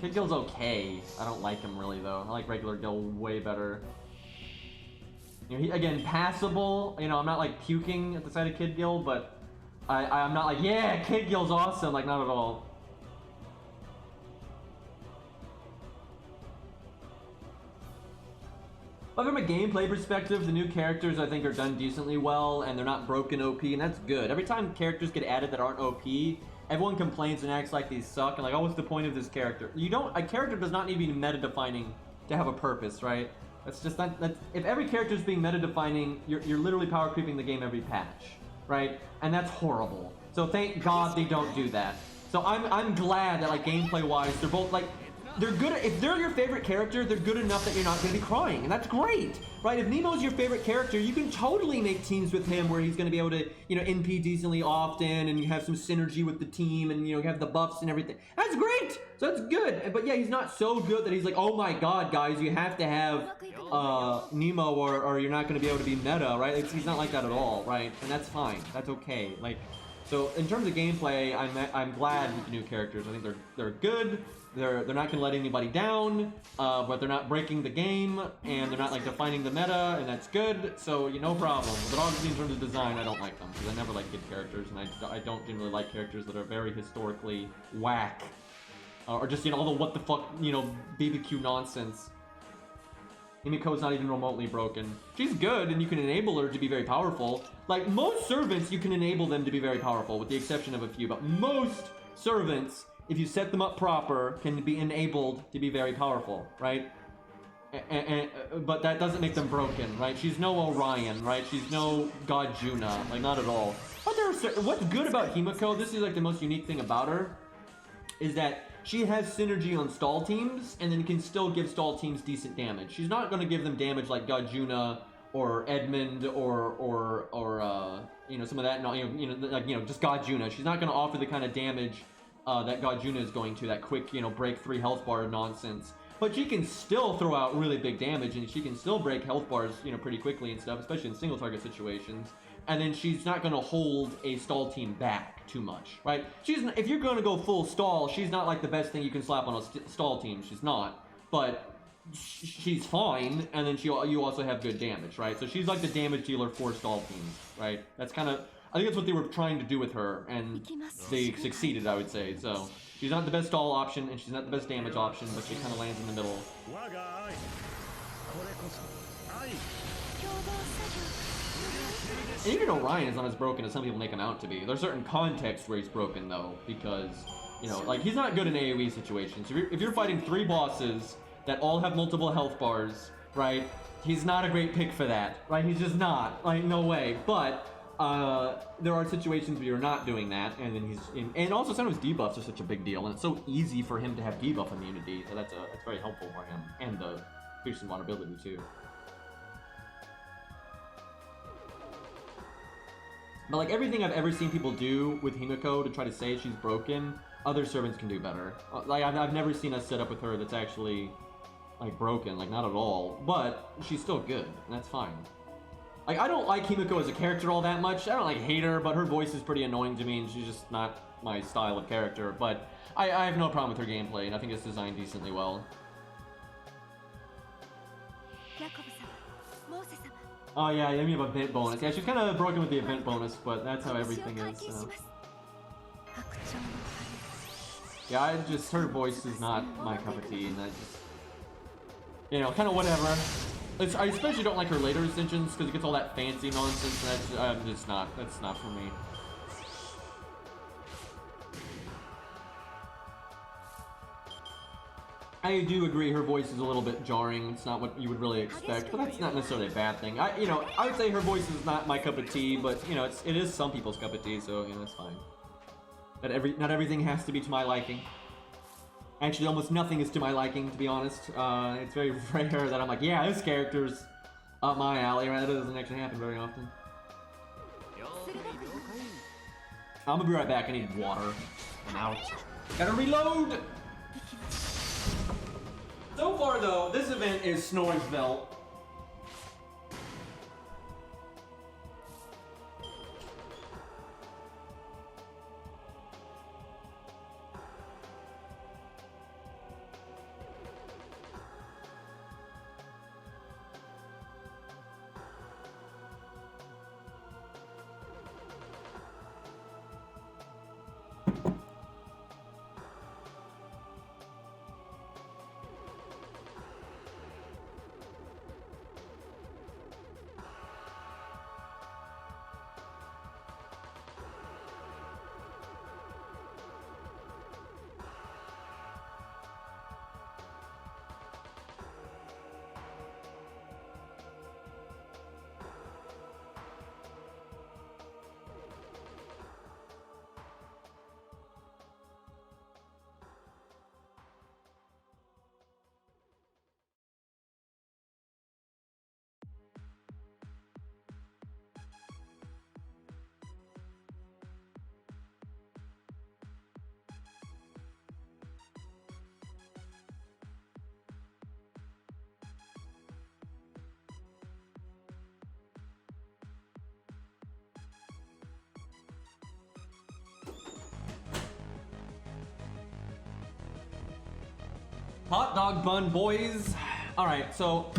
Speaker 1: Kid Gil's okay. I don't like him really though. I like regular Gil way better. You know, again, passable. You know, I'm not like puking at the sight of Kid Gil, but I'm not like, yeah, Kid Gil's awesome. Like, not at all. But from a gameplay perspective, the new characters I think are done decently well, and they're not broken OP, and that's good. Every time characters get added that aren't OP, everyone complains and acts like these suck, and like, oh, what's the point of this character? A character does not need to be meta-defining to have a purpose, right? That's just not, if every character is being meta-defining, you're literally power creeping the game every patch, right? And that's horrible. So thank God they don't do that. So I'm glad that like gameplay-wise, they're both like, they're good. If they're your favorite character, they're good enough that you're not going to be crying, and that's great, right? If Nemo's your favorite character, you can totally make teams with him where he's going to be able to, you know, NP decently often, and you have some synergy with the team, and you know, have the buffs and everything. That's great. So that's good. But yeah, he's not so good that he's like, oh my God, guys, you have to have Nemo, or you're not going to be able to be meta, right? He's not like that at all, right? And that's fine. That's okay. Like, so in terms of gameplay, I'm glad with the new characters. I think they're good. They're not gonna let anybody down, but they're not breaking the game, and they're not like defining the meta, and that's good. So no problem. But obviously in terms of design, I don't like them because I never like good characters, and I don't generally like characters that are very historically whack, or just all the what the fuck BBQ nonsense. Himiko's not even remotely broken. She's good, and you can enable her to be very powerful. Like most servants, you can enable them to be very powerful, with the exception of a few. But most servants, if you set them up proper, can be enabled to be very powerful, right? But that doesn't make them broken, right? She's no Orion, right? She's no God Juna, like not at all. But what's good about Himiko, this is like the most unique thing about her, is that she has synergy on stall teams, and then can still give stall teams decent damage. She's not going to give them damage like God Juna or Edmund or some of that, just God Juna. She's not going to offer the kind of damage that God Juna is going to, that quick, break 3 health bar nonsense. But she can still throw out really big damage, and she can still break health bars, pretty quickly and stuff, especially in single target situations. And then she's not going to hold a stall team back too much, right? If you're going to go full stall, she's not like the best thing you can slap on a stall team. She's not, but she's fine. And then you also have good damage, right? So she's like the damage dealer for stall teams, right? That's kind of, I think that's what they were trying to do with her, and they succeeded, I would say. So she's not the best stall option, and she's not the best damage option, but she kind of lands in the middle. And even Orion is not as broken as some people make him out to be. There's certain contexts where he's broken, though, because, like, he's not good in AoE situations. If you're fighting 3 bosses that all have multiple health bars, right, he's not a great pick for that, right? He's just not. Like, no way. But there are situations where you're not doing that, and then and also sometimes debuffs are such a big deal, and it's so easy for him to have debuff immunity, so that's very helpful for him, and the fierce vulnerability, too. But like everything I've ever seen people do with Himiko to try to say she's broken, other servants can do better. Like I've never seen a setup with her that's actually like broken, like not at all. But she's still good, and that's fine. Like I don't like Himiko as a character all that much. I don't like hate her, but her voice is pretty annoying to me, and she's just not my style of character. But I have no problem with her gameplay, and I think it's designed decently well. Oh yeah, you have event bonus. Yeah, she's kind of broken with the event bonus, but that's how everything is, so. Yeah, her voice is not my cup of tea, and I just, kind of whatever. I especially don't like her later ascensions, because it gets all that fancy nonsense, and that's not for me. I do agree her voice is a little bit jarring. It's not what you would really expect, but that's not necessarily a bad thing. I would say her voice is not my cup of tea, but it is some people's cup of tea, so it's fine. Not everything has to be to my liking. Actually, almost nothing is to my liking, to be honest. It's very rare that I'm like, yeah, this character's up my alley. Right? That doesn't actually happen very often. I'm gonna be right back. I need water. I'm out. Gotta reload! So far, though, this event is Snoresville. Hot dog bun, boys. All right, so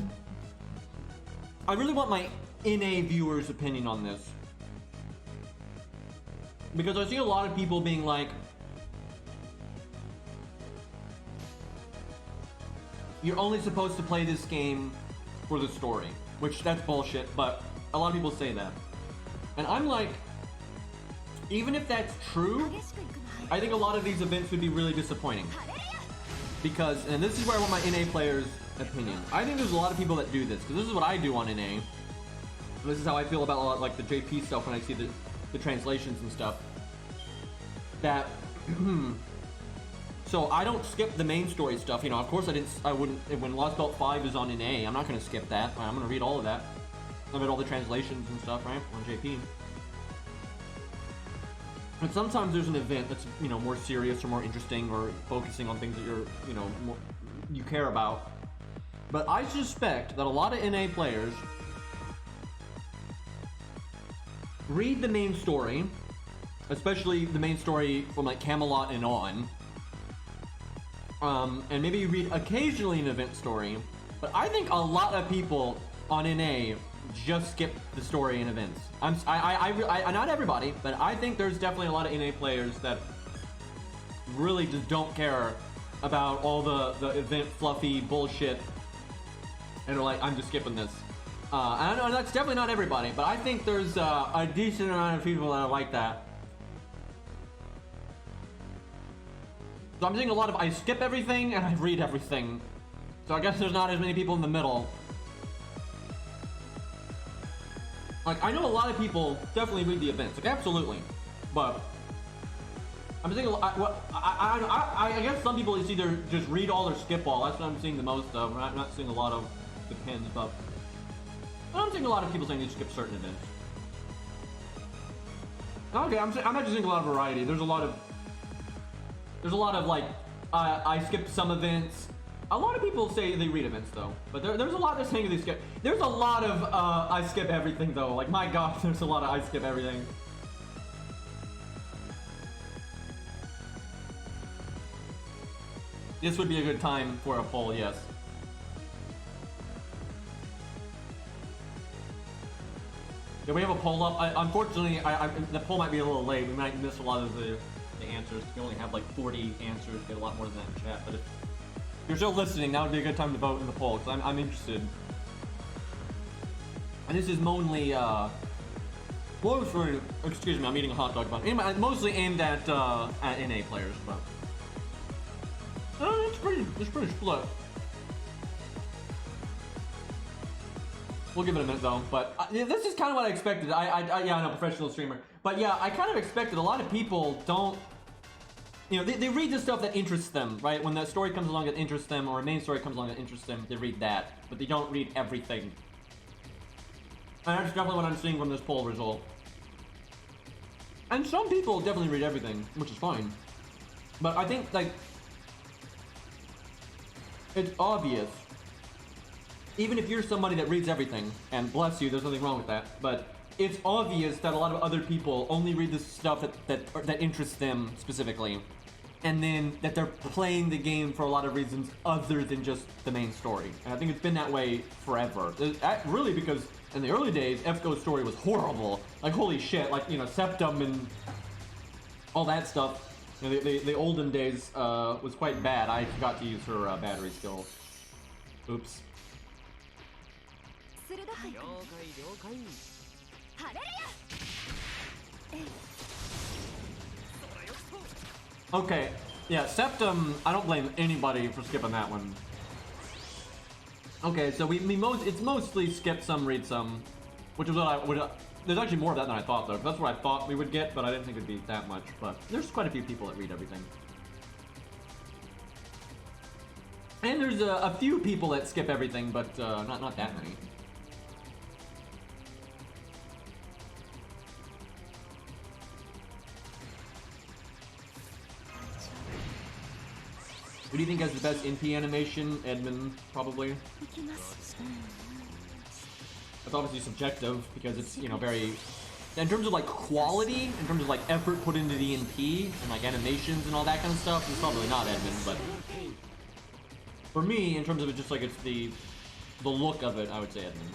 Speaker 1: I really want my NA viewers' opinion on this, because I see a lot of people being like, you're only supposed to play this game for the story, which that's bullshit, but a lot of people say that. And I'm like, even if that's true, I think a lot of these events would be really disappointing. Because, and this is where I want my NA players' opinion. I think there's a lot of people that do this, because this is what I do on NA. And this is how I feel about a lot, like the JP stuff when I see the translations and stuff. That, so I don't skip the main story stuff. Of course I wouldn't, when Lost Belt 5 is on NA, I'm not going to skip that. I'm going to read all of that. I'll read all the translations and stuff, right, on JP. And sometimes there's an event that's, more serious or more interesting or focusing on things that you're, you care about. But I suspect that a lot of NA players read the main story, especially the main story from like Camelot and on. And maybe you read occasionally an event story, but I think a lot of people on NA just skip the story and events. Not everybody, but I think there's definitely a lot of NA players that really just don't care about all the event fluffy bullshit, and are like, I'm just skipping this. I know that's definitely not everybody, but I think there's a decent amount of people that are like that. So I'm seeing a lot of I skip everything and I read everything. So I guess there's not as many people in the middle. Like, I know a lot of people definitely read the events, like, absolutely, but I'm thinking, I guess some people is either just read all or skip all. That's what I'm seeing the most of. I'm not seeing a lot of depends, but I'm seeing a lot of people saying they skip certain events. Okay, I'm actually seeing a lot of variety. There's a lot of like, I skipped some events. A lot of people say they read events though, but there's a lot that's saying they skip. There's a lot of I skip everything though. Like, my god, there's a lot of I skip everything. This would be a good time for a poll, yes. Yeah, we have a poll up. Unfortunately, the poll might be a little late. We might miss a lot of the answers. We only have like 40 answers. Get a lot more than that in chat, but if you're still listening, that would be a good time to vote in the poll, because I'm interested. And this is mostly, excuse me, I'm eating a hot dog bun. Anyway, mostly aimed at NA players, but It's pretty split. We'll give it a minute though, but this is kind of what I expected. Yeah, I know, professional streamer. But yeah, I kind of expected a lot of people don't, you know, they read the stuff that interests them, right? When that story comes along that interests them, or a main story comes along that interests them, they read that, but they don't read everything. And that's definitely what I'm seeing from this poll result. And some people definitely read everything, which is fine. But I think, like, it's obvious. Even if you're somebody that reads everything, and bless you, there's nothing wrong with that, but it's obvious that a lot of other people only read the stuff that interests them specifically, and then that they're playing the game for a lot of reasons other than just the main story. And I think it's been that way forever. Really, because in the early days, FGO's story was horrible. Like, holy shit, like, you know, Septum and all that stuff. You know, the olden days was quite bad. I forgot to use her battery skill. Oops. Okay, yeah, Septum, I don't blame anybody for skipping that one. Okay, so it's mostly skip some, read some, which is what I would, there's actually more of that than I thought though, 'cause that's what I thought we would get, but I didn't think it'd be that much, but there's quite a few people that read everything. And there's a few people that skip everything, but not that many. Who do you think has the best NP animation? Edmund, probably. That's obviously subjective because it's, you know, very... In terms of like quality, in terms of like effort put into the NP and like animations and all that kind of stuff, it's probably not Edmund, but... For me, in terms of it just like it's the look of it, I would say Edmund.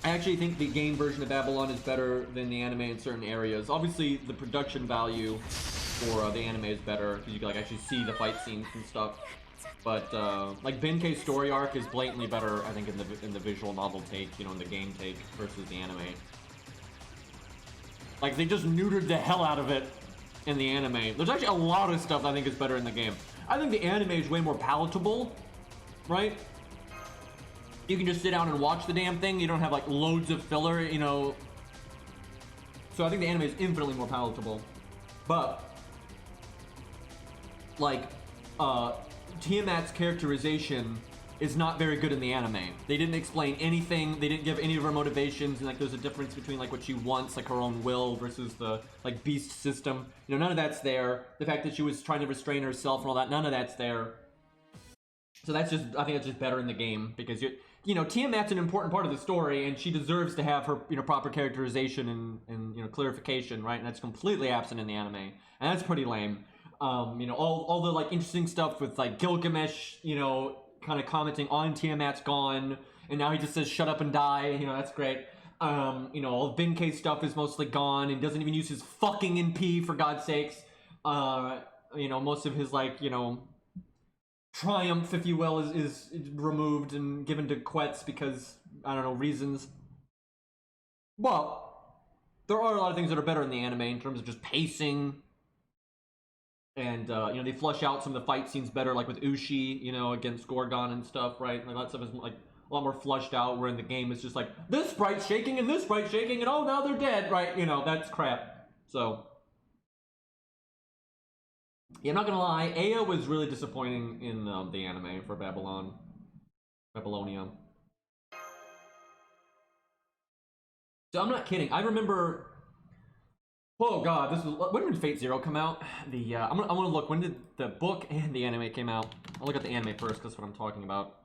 Speaker 1: I actually think the game version of Babylon is better than the anime in certain areas. Obviously, the production value for the anime is better because you can like actually see the fight scenes and stuff. But like Benkei's story arc is blatantly better, I think, in the visual novel take, you know, in the game take versus the anime. Like they just neutered the hell out of it in the anime. There's actually a lot of stuff I think is better in the game. I think the anime is way more palatable, right? You can just sit down and watch the damn thing. You don't have like loads of filler, you know. So I think the anime is infinitely more palatable. But like Tiamat's characterization is not very good in the anime. They didn't explain anything. They didn't give any of her motivations, and like there's a difference between like what she wants, like her own will, versus the like beast system. You know, none of that's there. The fact that she was trying to restrain herself and all that, none of that's there. So that's just, I think that's just better in the game because you know, Tiamat's an important part of the story, and she deserves to have her, you know, proper characterization and you know, clarification, right? And that's completely absent in the anime, and that's pretty lame. You know, all the like interesting stuff with like Gilgamesh, you know, kind of commenting on Tiamat's gone, and now he just says shut up and die. You know, that's great. You know, all Benkei stuff is mostly gone, and doesn't even use his fucking NP for God's sakes. You know, most of his like, you know, triumph, if you will, is removed and given to Quetz because, I don't know, reasons. Well, there are a lot of things that are better in the anime in terms of just pacing. And, you know, they flush out some of the fight scenes better, like with Ushi, you know, against Gorgon and stuff, right? Like, that stuff is, like, a lot more flushed out, where in the game it's just like, this sprite's shaking and this sprite's shaking and oh, now they're dead, right? You know, that's crap. So... yeah, I'm not gonna lie, Aya was really disappointing in the anime for Babylonia. So I'm not kidding. I remember. Oh god, this was when did Fate Zero come out? The I'm gonna look. When did the book and the anime came out? I'll look at the anime first because that's what I'm talking about.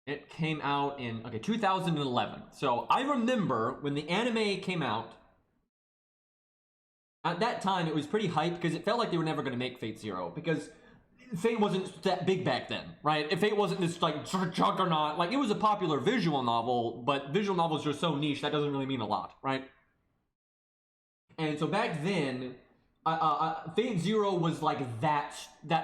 Speaker 1: It came out in 2011. So I remember when the anime came out. At that time, it was pretty hyped because it felt like they were never going to make Fate Zero because Fate wasn't that big back then, right? If Fate wasn't this like juggernaut, like it was a popular visual novel, but visual novels are so niche that doesn't really mean a lot, right? And so back then, Fate Zero was like that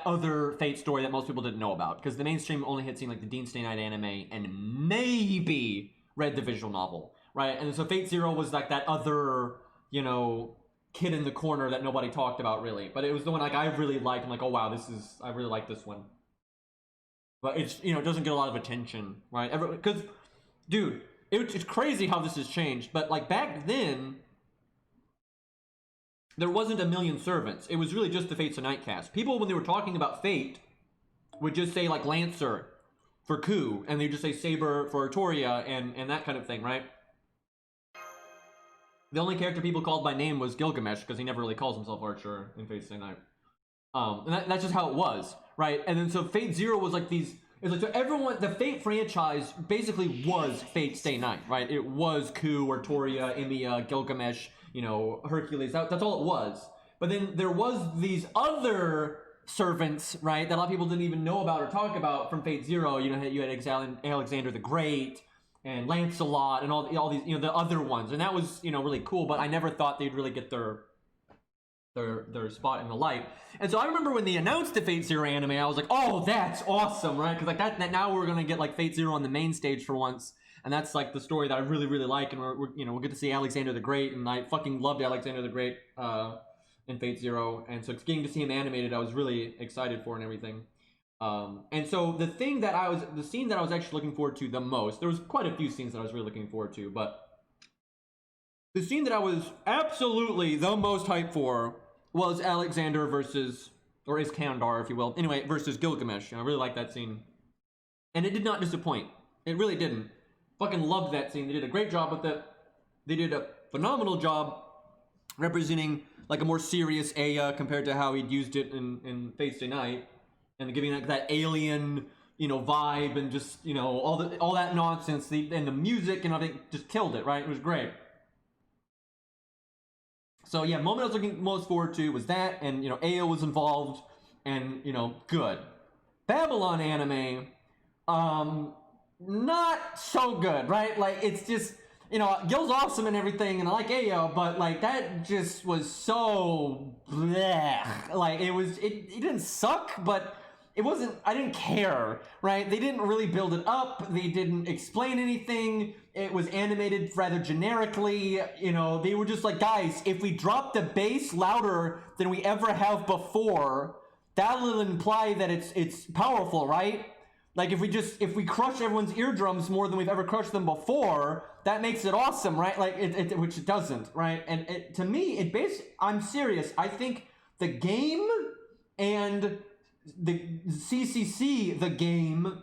Speaker 1: other Fate story that most people didn't know about because the mainstream only had seen like the Dean Stay Night anime and maybe read the visual novel, right? And so Fate Zero was like that other, you know, kid in the corner that nobody talked about really, but it was the one like I really liked. I'm like, oh wow, I really like this one. But it's, you know, it doesn't get a lot of attention, right? Because, dude, it's crazy how this has changed. But like back then, there wasn't a million servants. It was really just the Fates of Nightcast. People, when they were talking about Fate, would just say like Lancer for Ku, and they just say Saber for Artoria, and that kind of thing, right? The only character people called by name was Gilgamesh, because he never really calls himself Archer in Fate Stay Night. And that's just how it was, right? And then so Fate Zero was like these, it's like, so everyone, the Fate franchise basically was Fate Stay Night, right? It was Ku, Artoria, Emiya, Gilgamesh, you know, Hercules, that's all it was. But then there was these other servants, right, that a lot of people didn't even know about or talk about from Fate Zero. You know, you had Alexander the Great, and Lancelot, and all these, you know, the other ones, and that was, you know, really cool. But I never thought they'd really get their spot in the light. And so I remember when they announced the Fate Zero anime, I was like, oh, that's awesome, right? Because like that now we're gonna get like Fate Zero on the main stage for once, and that's like the story that I really like, and we're you know, we'll get to see Alexander the Great, and I fucking loved Alexander the Great in Fate Zero, and so getting to see him animated, I was really excited for and everything. And so the scene that I was actually looking forward to the most, there was quite a few scenes that I was really looking forward to, but the scene that I was absolutely the most hyped for was Alexander versus, or Iskandar, if you will, anyway, versus Gilgamesh. And I really liked that scene. And it did not disappoint. It really didn't. Fucking loved that scene. They did a great job with it. They did a phenomenal job representing like a more serious Aya compared to how he'd used it in Fate Stay Night. And giving that alien, you know, vibe, and just, you know, all that nonsense, and the music and everything just killed it, right? It was great. So yeah, moment I was looking most forward to was that, and you know, Aya was involved, and you know, good. Babylon anime, not so good, right? Like it's just, you know, Gil's awesome and everything, and I like Aya, but like that just was so bleh. Like it didn't suck, but it wasn't, I didn't care, right? They didn't really build it up. They didn't explain anything. It was animated rather generically. You know, they were just like, guys, if we drop the bass louder than we ever have before, that'll imply that it's powerful, right? Like if we crush everyone's eardrums more than we've ever crushed them before, that makes it awesome, right? Like which it doesn't, right? And to me, I'm serious. I think the game and the CCC, the game,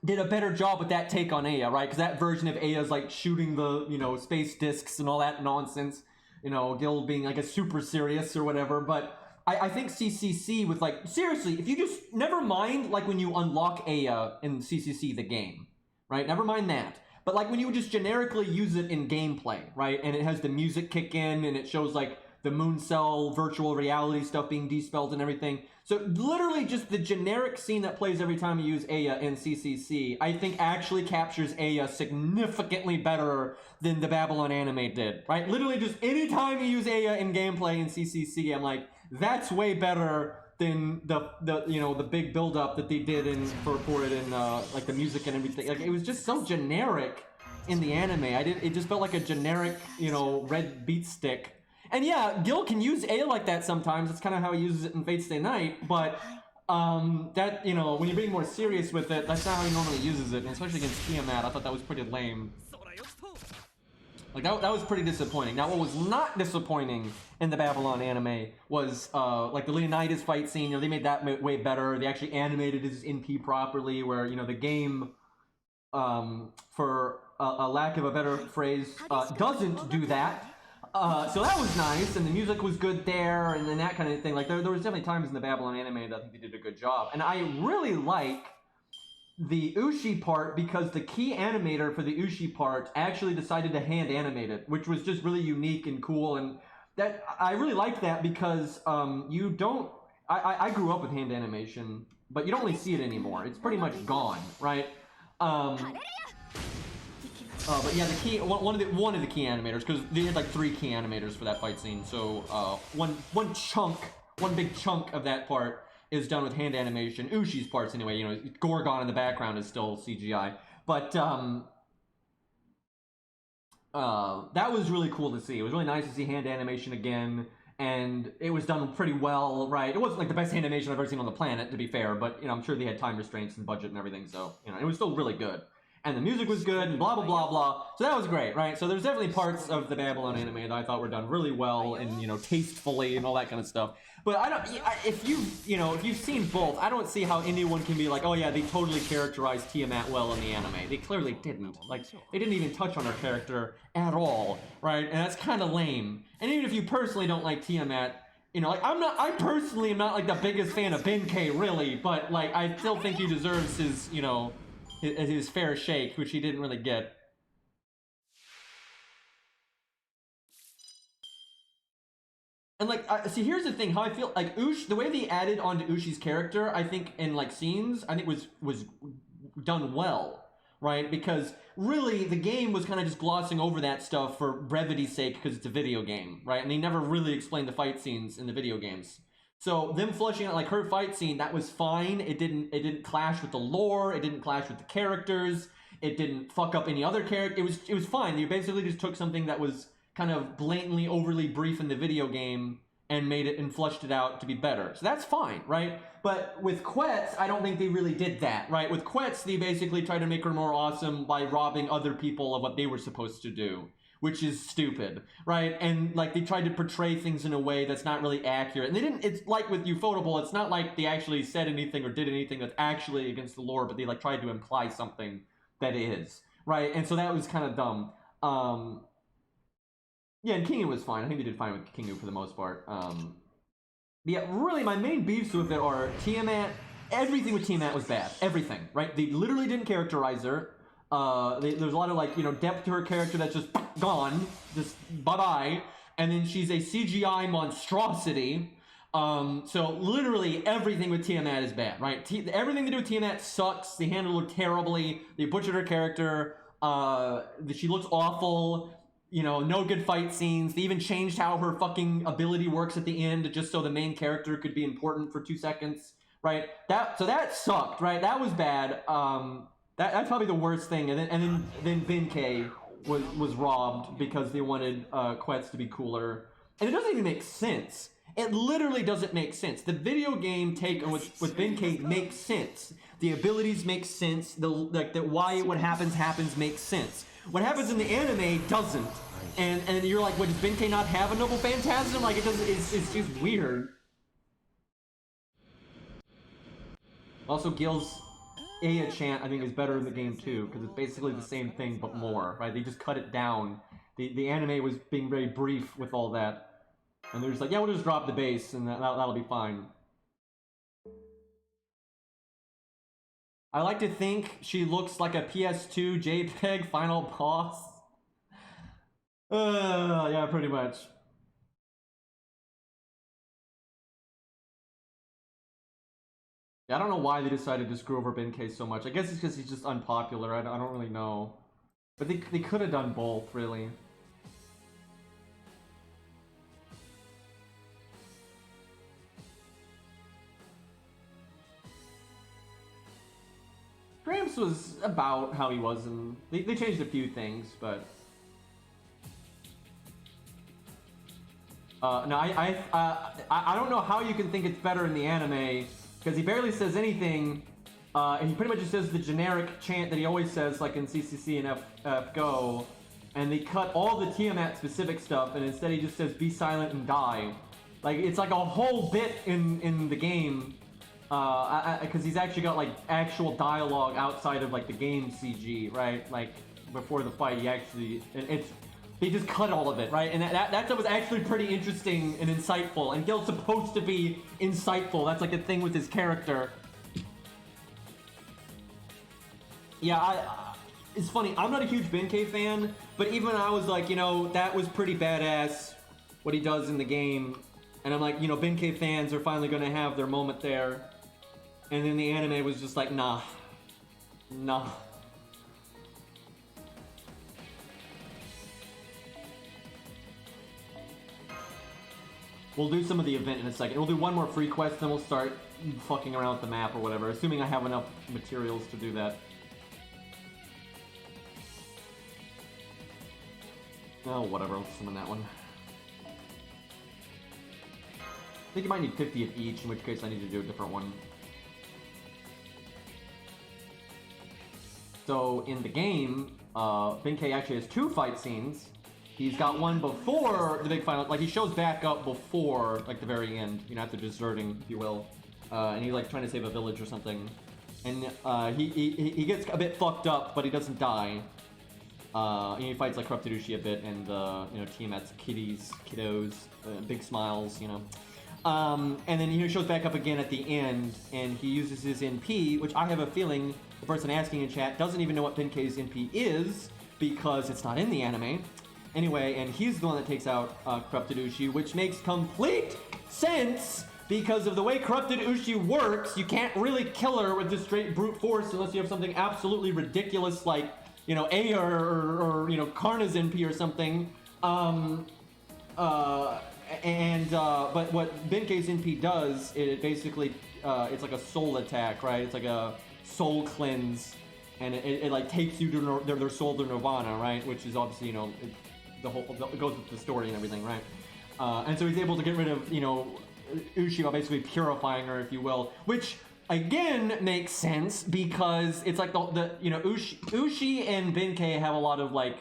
Speaker 1: did a better job with that take on Aya, right? Because that version of Aya is like shooting the, you know, space discs and all that nonsense. You know, Gil being like a super serious or whatever. But I think CCC with like, seriously, if you just, never mind like when you unlock Aya in CCC the game, right? Never mind that. But like when you just generically use it in gameplay, right? And it has the music kick in, and it shows like the moon cell virtual reality stuff being dispelled and everything. So literally just the generic scene that plays every time you use Aya in CCC, I think actually captures Aya significantly better than the Babylon anime did, right? Literally just anytime you use Aya in gameplay in CCC, I'm like, that's way better than the you know, the big build-up that they did for it in like the music and everything. Like it was just so generic in the anime. It just felt like a generic, you know, red beat stick. And yeah, Gil can use Aya like that sometimes. That's kind of how he uses it in Fate Stay Night. But that, you know, when you're being more serious with it, that's not how he normally uses it. And especially against Tiamat, I thought that was pretty lame. Like that was pretty disappointing. Now, what was not disappointing in the Babylon anime was like the Leonidas fight scene. You know, they made that way better. They actually animated his NP properly, where, you know, the game, for a lack of a better phrase, doesn't do that. So that was nice, and the music was good there, and then that kind of thing. Like there was definitely times in the Babylon anime that I think they did a good job, and I really like the Ushi part because the key animator for the Ushi part actually decided to hand animate it, which was just really unique and cool, and that I really liked that because you don't. I grew up with hand animation, but you don't really see it anymore. It's pretty much gone, right? But yeah, one of the key animators, because they had like 3 key animators for that fight scene. So one big chunk of that part is done with hand animation. Ushi's parts anyway. You know, Gorgon in the background is still CGI. But that was really cool to see. It was really nice to see hand animation again, and it was done pretty well, right? It wasn't like the best animation I've ever seen on the planet, to be fair, but I'm sure they had time restraints and budget and everything, so it was still really good. And the music was good, and blah blah blah blah. So that was great, right? So there's definitely parts of the Babylon anime that I thought were done really well and tastefully and all that kind of stuff. But if you've seen both, I don't see how anyone can be like, oh yeah, they totally characterized Tiamat well in the anime. They clearly didn't. Like, they didn't even touch on her character at all, right? And that's kind of lame. And even if you personally don't like Tiamat, I personally am not like the biggest fan of Benkei, really, but like I still think he deserves his fair shake, which he didn't really get. And like, see, here's the thing: how I feel like the way they added onto Ushi's character, I think in like scenes, I think was done well, right? Because really, the game was kind of just glossing over that stuff for brevity's sake, because it's a video game, right? And they never really explained the fight scenes in the video games. So them fleshing out like her fight scene, that was fine. It didn't clash with the lore. It didn't clash with the characters. It didn't fuck up any other character. It was fine. They basically just took something that was kind of blatantly overly brief in the video game and made it and fleshed it out to be better. So that's fine, right? But with Quetz, I don't think they really did that, right? With Quetz, they basically tried to make her more awesome by robbing other people of what they were supposed to do, which is stupid, right? And like they tried to portray things in a way that's not really accurate. And they didn't, it's like with Ufotable, it's not like they actually said anything or did anything that's actually against the lore, but they like tried to imply something that is, right? And so that was kind of dumb. Yeah, and Kingu was fine. I think they did fine with Kingu for the most part. Yeah, really, my main beefs with it are Tiamat. Everything with Tiamat was bad. Everything, right? They literally didn't characterize her. There's a lot of like depth to her character that's just gone, just bye bye. And then she's a CGI monstrosity. So literally everything with Tiamat is bad, right? Everything to do with Tiamat sucks. They handled her terribly. They butchered her character. She looks awful. No good fight scenes. They even changed how her fucking ability works at the end just so the main character could be important for 2 seconds, right? So that sucked, right? That was bad. That's probably the worst thing. And then Benkei was robbed because they wanted Quetz to be cooler. And it doesn't even make sense. It literally doesn't make sense. The video game take with Benkei makes sense. The abilities make sense. Why what happens makes sense. What happens in the anime doesn't. And you're like, what, does Benkei not have a noble phantasm? Like, it doesn't, it's just weird. Also, Gil's Aya chant, I think, is better in the game too, because it's basically the same thing, but more, right? They just cut it down. The anime was being very brief with all that. And they're just like, yeah, we'll just drop the bass, and that'll be fine. I like to think she looks like a PS2 JPEG final boss. Yeah, pretty much. Yeah, I don't know why they decided to screw over Benkei so much. I guess it's because he's just unpopular. I don't really know. But they could have done both, really. Gramps was about how he was, and they changed a few things, but no, I don't know how you can think it's better in the anime, because he barely says anything, and he pretty much just says the generic chant that he always says, like in CCC and FGO, and they cut all the Tiamat specific stuff, and instead he just says be silent and die. Like, it's like a whole bit in the game, because he's actually got like actual dialogue outside of like the game CG, right? Like before the fight, he actually they just cut all of it, right? And that stuff was actually pretty interesting and insightful. And Gil's supposed to be insightful. That's like a thing with his character. Yeah, it's funny. I'm not a huge Benkei fan, but even I was like, that was pretty badass what he does in the game. And I'm like, Benkei fans are finally gonna have their moment there. And then the anime was just like, nah. We'll do some of the event in a second. We'll do one more free quest, then we'll start fucking around with the map or whatever, assuming I have enough materials to do that. Oh, whatever, I'll summon that one. I think you might need 50 of each, in which case I need to do a different one. So, in the game, Benkei actually has 2 fight scenes. He's got one before the big final, like he shows back up before, like the very end, you know, after deserting, if you will. And he's like trying to save a village or something. And he gets a bit fucked up, but he doesn't die. And he fights like Corrupted Ushi a bit, and you know, Tiamat's kiddos, big smiles, you know. And then he shows back up again at the end, and he uses his NP, which I have a feeling the person asking in chat doesn't even know what Benkei's NP is, because it's not in the anime. Anyway, and he's the one that takes out Corrupted Ushi, which makes complete sense because of the way Corrupted Ushi works. You can't really kill her with just straight brute force unless you have something absolutely ridiculous like, you know, Aya or you know, Karna's NP or something. But what Benkei's NP does, it basically, it's like a soul attack, right? It's like a soul cleanse, and it like takes you to their soul to Nirvana, right? Which is obviously, you know, it goes with the story and everything, right? And so he's able to get rid of, you know, Ushi by basically purifying her, if you will, which again makes sense because it's like the you know, Ushi and Benkei have a lot of like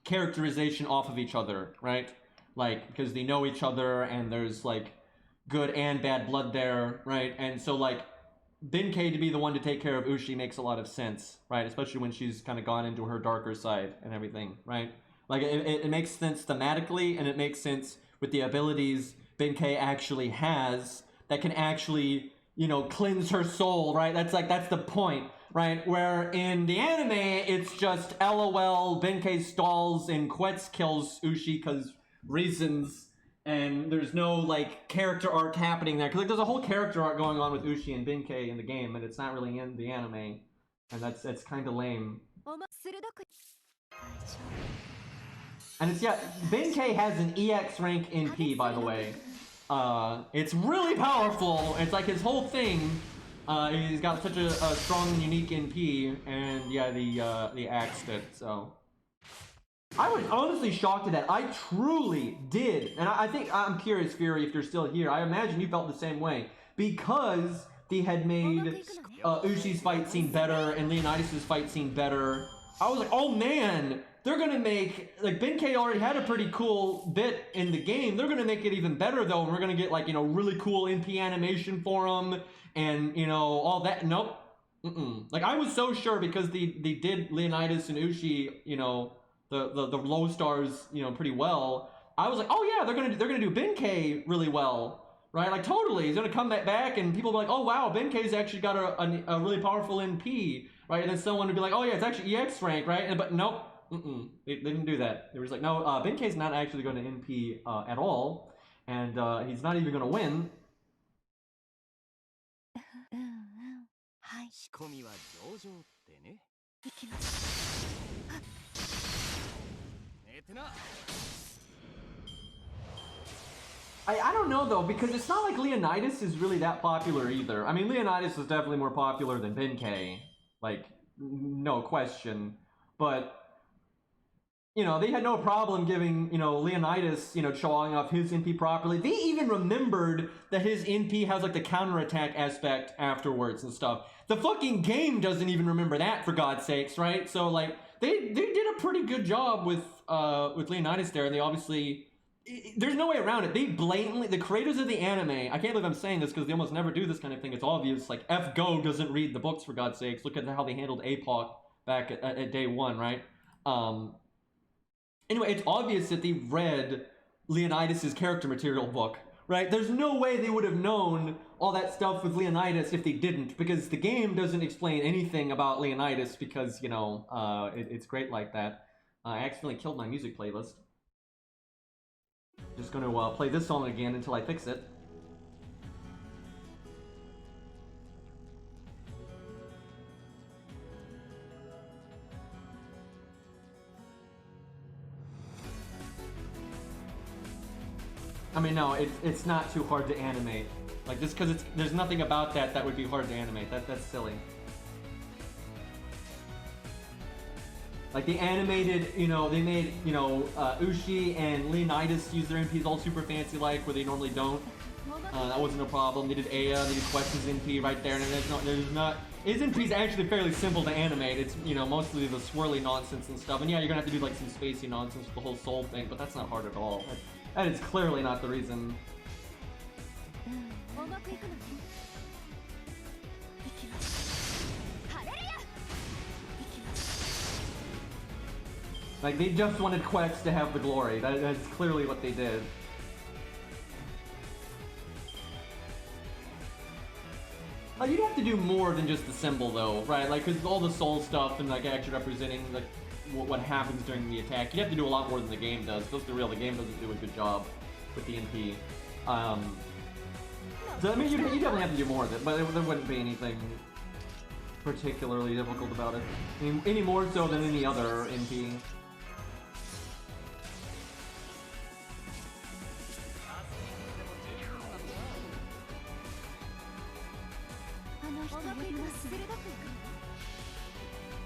Speaker 1: characterization off of each other, right? Like, because they know each other and there's like good and bad blood there, right? And so like Benkei to be the one to take care of Ushi makes a lot of sense, right? Especially when she's kind of gone into her darker side and everything, right? Like it makes sense thematically, and it makes sense with the abilities Benkei actually has that can actually, you know, cleanse her soul, right? That's the point, right? Where in the anime, it's just LOL, Benkei stalls and Quetz kills Ushi because reasons, and there's no like character arc happening there. Because like there's a whole character arc going on with Ushi and Benkei in the game, and it's not really in the anime, and that's kind of lame. And it's, yeah, Benkei has an EX rank NP, by the way. It's really powerful. It's like his whole thing. He's got such a strong and unique NP, and yeah, the axed it, so. I was honestly shocked at that. I truly did. And I think, I'm curious, Fury, if you're still here. I imagine you felt the same way. Because they had made Ushi's fight scene better and Leonidas' fight scene better. I was like, oh man, they're gonna make, like, Benkei already had a pretty cool bit in the game. They're gonna make it even better though, and we're gonna get like, you know, really cool NP animation for him, and you know, all that. Nope. Like, I was so sure because they did Leonidas and Ushi, you know, the low stars, you know, pretty well. I was like, oh yeah, they're gonna do Benkei really well, right? Like, totally, he's gonna come back and people will be like, oh wow, Benkei's actually got a really powerful NP, right? And then someone would be like, oh yeah, it's actually EX rank, right? But nope. They didn't do that. They were just like, no, Benkei's not actually going to NP at all, and he's not even going to win. I don't know though, because it's not like Leonidas is really that popular either. I mean, Leonidas is definitely more popular than Benkei, like, no question, but you know, they had no problem giving, you know, Leonidas, you know, showing off his NP properly. They even remembered that his NP has like the counterattack aspect afterwards and stuff. The fucking game doesn't even remember that, for God's sakes, right? So like, they did a pretty good job with Leonidas there, and they obviously, there's no way around it. They blatantly, the creators of the anime, I can't believe I'm saying this because they almost never do this kind of thing. It's obvious. Like, FGO doesn't read the books, for God's sakes. Look at how they handled APOC back at day one, right? Anyway, it's obvious that they read Leonidas' character material book, right? There's no way they would have known all that stuff with Leonidas if they didn't, because the game doesn't explain anything about Leonidas because, you know, it's great like that. I accidentally killed my music playlist. Just gonna play this song again until I fix it. I mean, no, it's not too hard to animate. Like, just because there's nothing about that would be hard to animate. That's silly. Like they animated, they made, Ushi and Leonidas use their NPs all super fancy like, where they normally don't. That wasn't a problem. They did Aya, they did Quest's NP right there, and there's not. His NP is actually fairly simple to animate. It's, mostly the swirly nonsense and stuff. And yeah, you're gonna have to do like some spacey nonsense with the whole soul thing, but that's not hard at all. That is clearly not the reason. Like, they just wanted Quest to have the glory. That's clearly what they did. You'd have to do more than just the symbol, though, right? Like, because all the soul stuff and, like, actually representing, like, what happens during the attack, you'd have to do a lot more than the game does. Let's be real, the game doesn't do a good job with the NP. So, I mean, you definitely have to do more of it, but there wouldn't be anything particularly difficult about it. I mean, any more so than any other NP.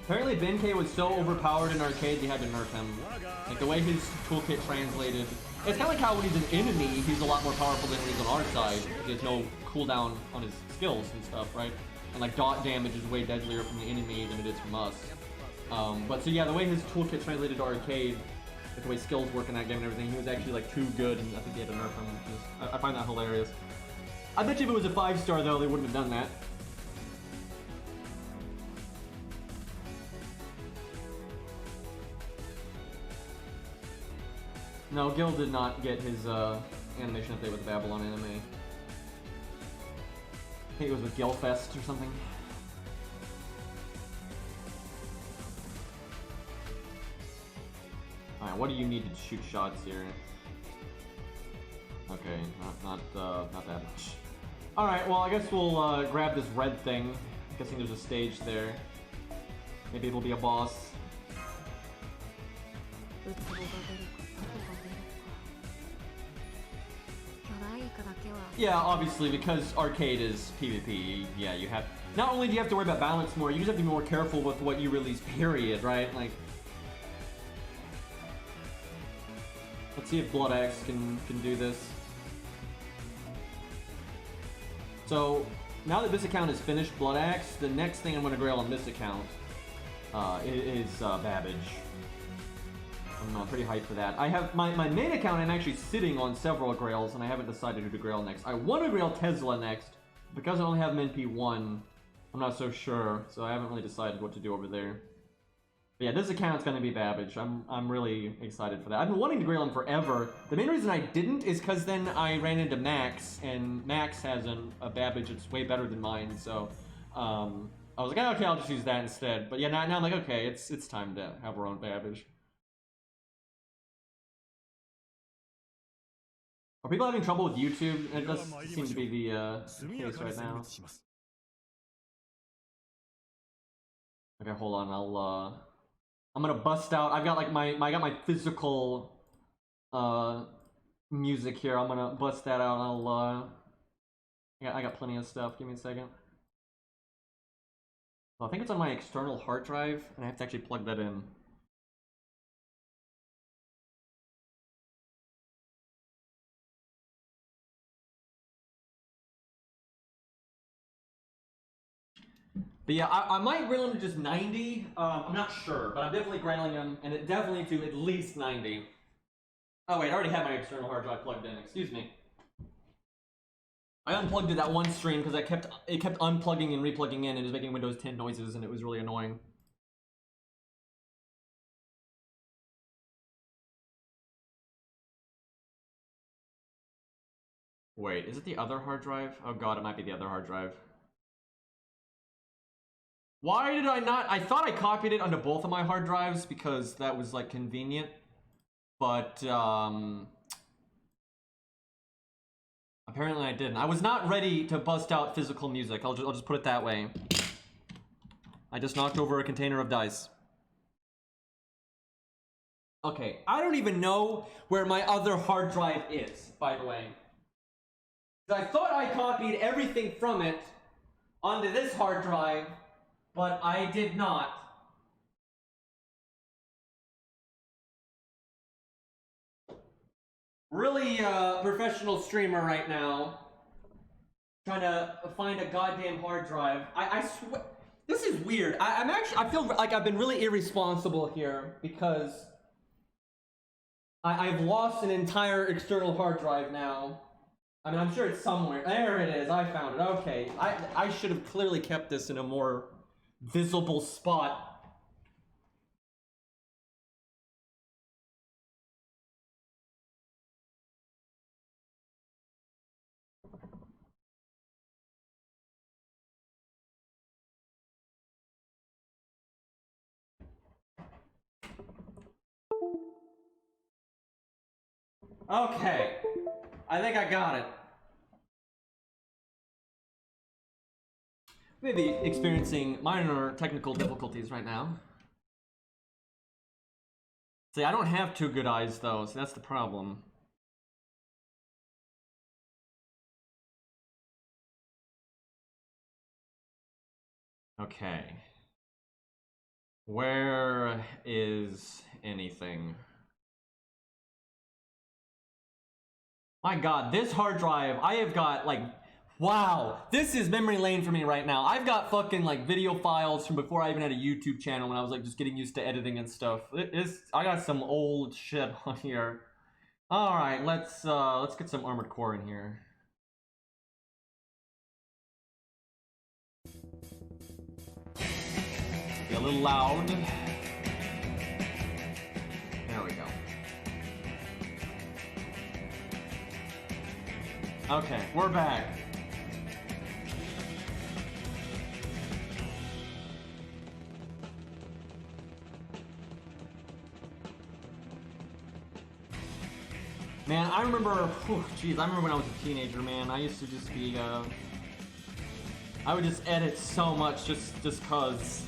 Speaker 1: Apparently Benkei was so overpowered in arcade they had to nerf him. Like the way his toolkit translated. It's kind of like how when he's an enemy, he's a lot more powerful than when he's on our side. He has no cooldown on his skills and stuff, right? And like dot damage is way deadlier from the enemy than it is from us. But so yeah, the way his toolkit translated to arcade, like the way skills work in that game and everything, he was actually like too good, and I think they had to nerf him. I find that hilarious. I bet you if it was a 5-star though, they wouldn't have done that. No, Gil did not get his animation update with the Babylon anime. I think it was with Gilfest or something. Alright, what do you need to shoot shots here? Okay, not that much. Alright, well I guess we'll grab this red thing. I'm guessing there's a stage there. Maybe it'll be a boss. Yeah, obviously, because arcade is PvP, yeah, you have... Not only do you have to worry about balance more, you just have to be more careful with what you release, period, right? Like... Let's see if Blood Axe can do this. So, now that this account is finished Blood Axe, the next thing I'm going to grail on this account is Babbage. I'm pretty hyped for that. I have my main account. I'm actually sitting on several grails, and I haven't decided who to grail next. I want to grail Tesla next. Because I only have him NP1, I'm not so sure, so I haven't really decided what to do over there. But yeah, this account's going to be Babbage. I'm really excited for that. I've been wanting to grail him forever. The main reason I didn't is because then I ran into Max, and Max has a Babbage that's way better than mine, so I was like, oh, okay, I'll just use that instead. But yeah, now I'm like, okay, it's time to have our own Babbage. Are people having trouble with YouTube? It does seem to be the case right now. Okay, hold on. I'm gonna bust out. I've got like I got my physical music here. I'm gonna bust that out. I got plenty of stuff. Give me a second. Well, I think it's on my external hard drive, and I have to actually plug that in. But yeah, I might rail him to just 90. I'm not sure, but I'm definitely grailing him, and it definitely to at least 90. Oh wait, I already had my external hard drive plugged in. Excuse me. I unplugged it that one stream because it kept unplugging and replugging in and just making Windows 10 noises, and it was really annoying. Wait, is it the other hard drive? Oh god, it might be the other hard drive. Why did I not? I thought I copied it onto both of my hard drives because that was like convenient, but apparently I didn't. I was not ready to bust out physical music. I'll just put it that way. I just knocked over a container of dice. Okay, I don't even know where my other hard drive is, by the way. I thought I copied everything from it onto this hard drive, but I did not. really professional streamer right now. Trying to find a goddamn hard drive. I swear, this is weird. I feel like I've been really irresponsible here because I've lost an entire external hard drive now. I mean, I'm sure it's somewhere. There it is. I found it. Okay. I should have clearly kept this in a more visible spot. Okay. I think I got it. Maybe experiencing minor technical difficulties right now. See, I don't have two good eyes though, so that's the problem. Okay. Where is anything? My god, this hard drive, I have got like, wow, this is memory lane for me right now. I've got fucking like video files from before I even had a YouTube channel when I was like just getting used to editing and stuff. I got some old shit on here. All right, let's get some armored core in here. Be a little loud. There we go. Okay, we're back. Man, I remember, jeez, I remember when I was a teenager, man. I used to just be, I would just edit so much just cause.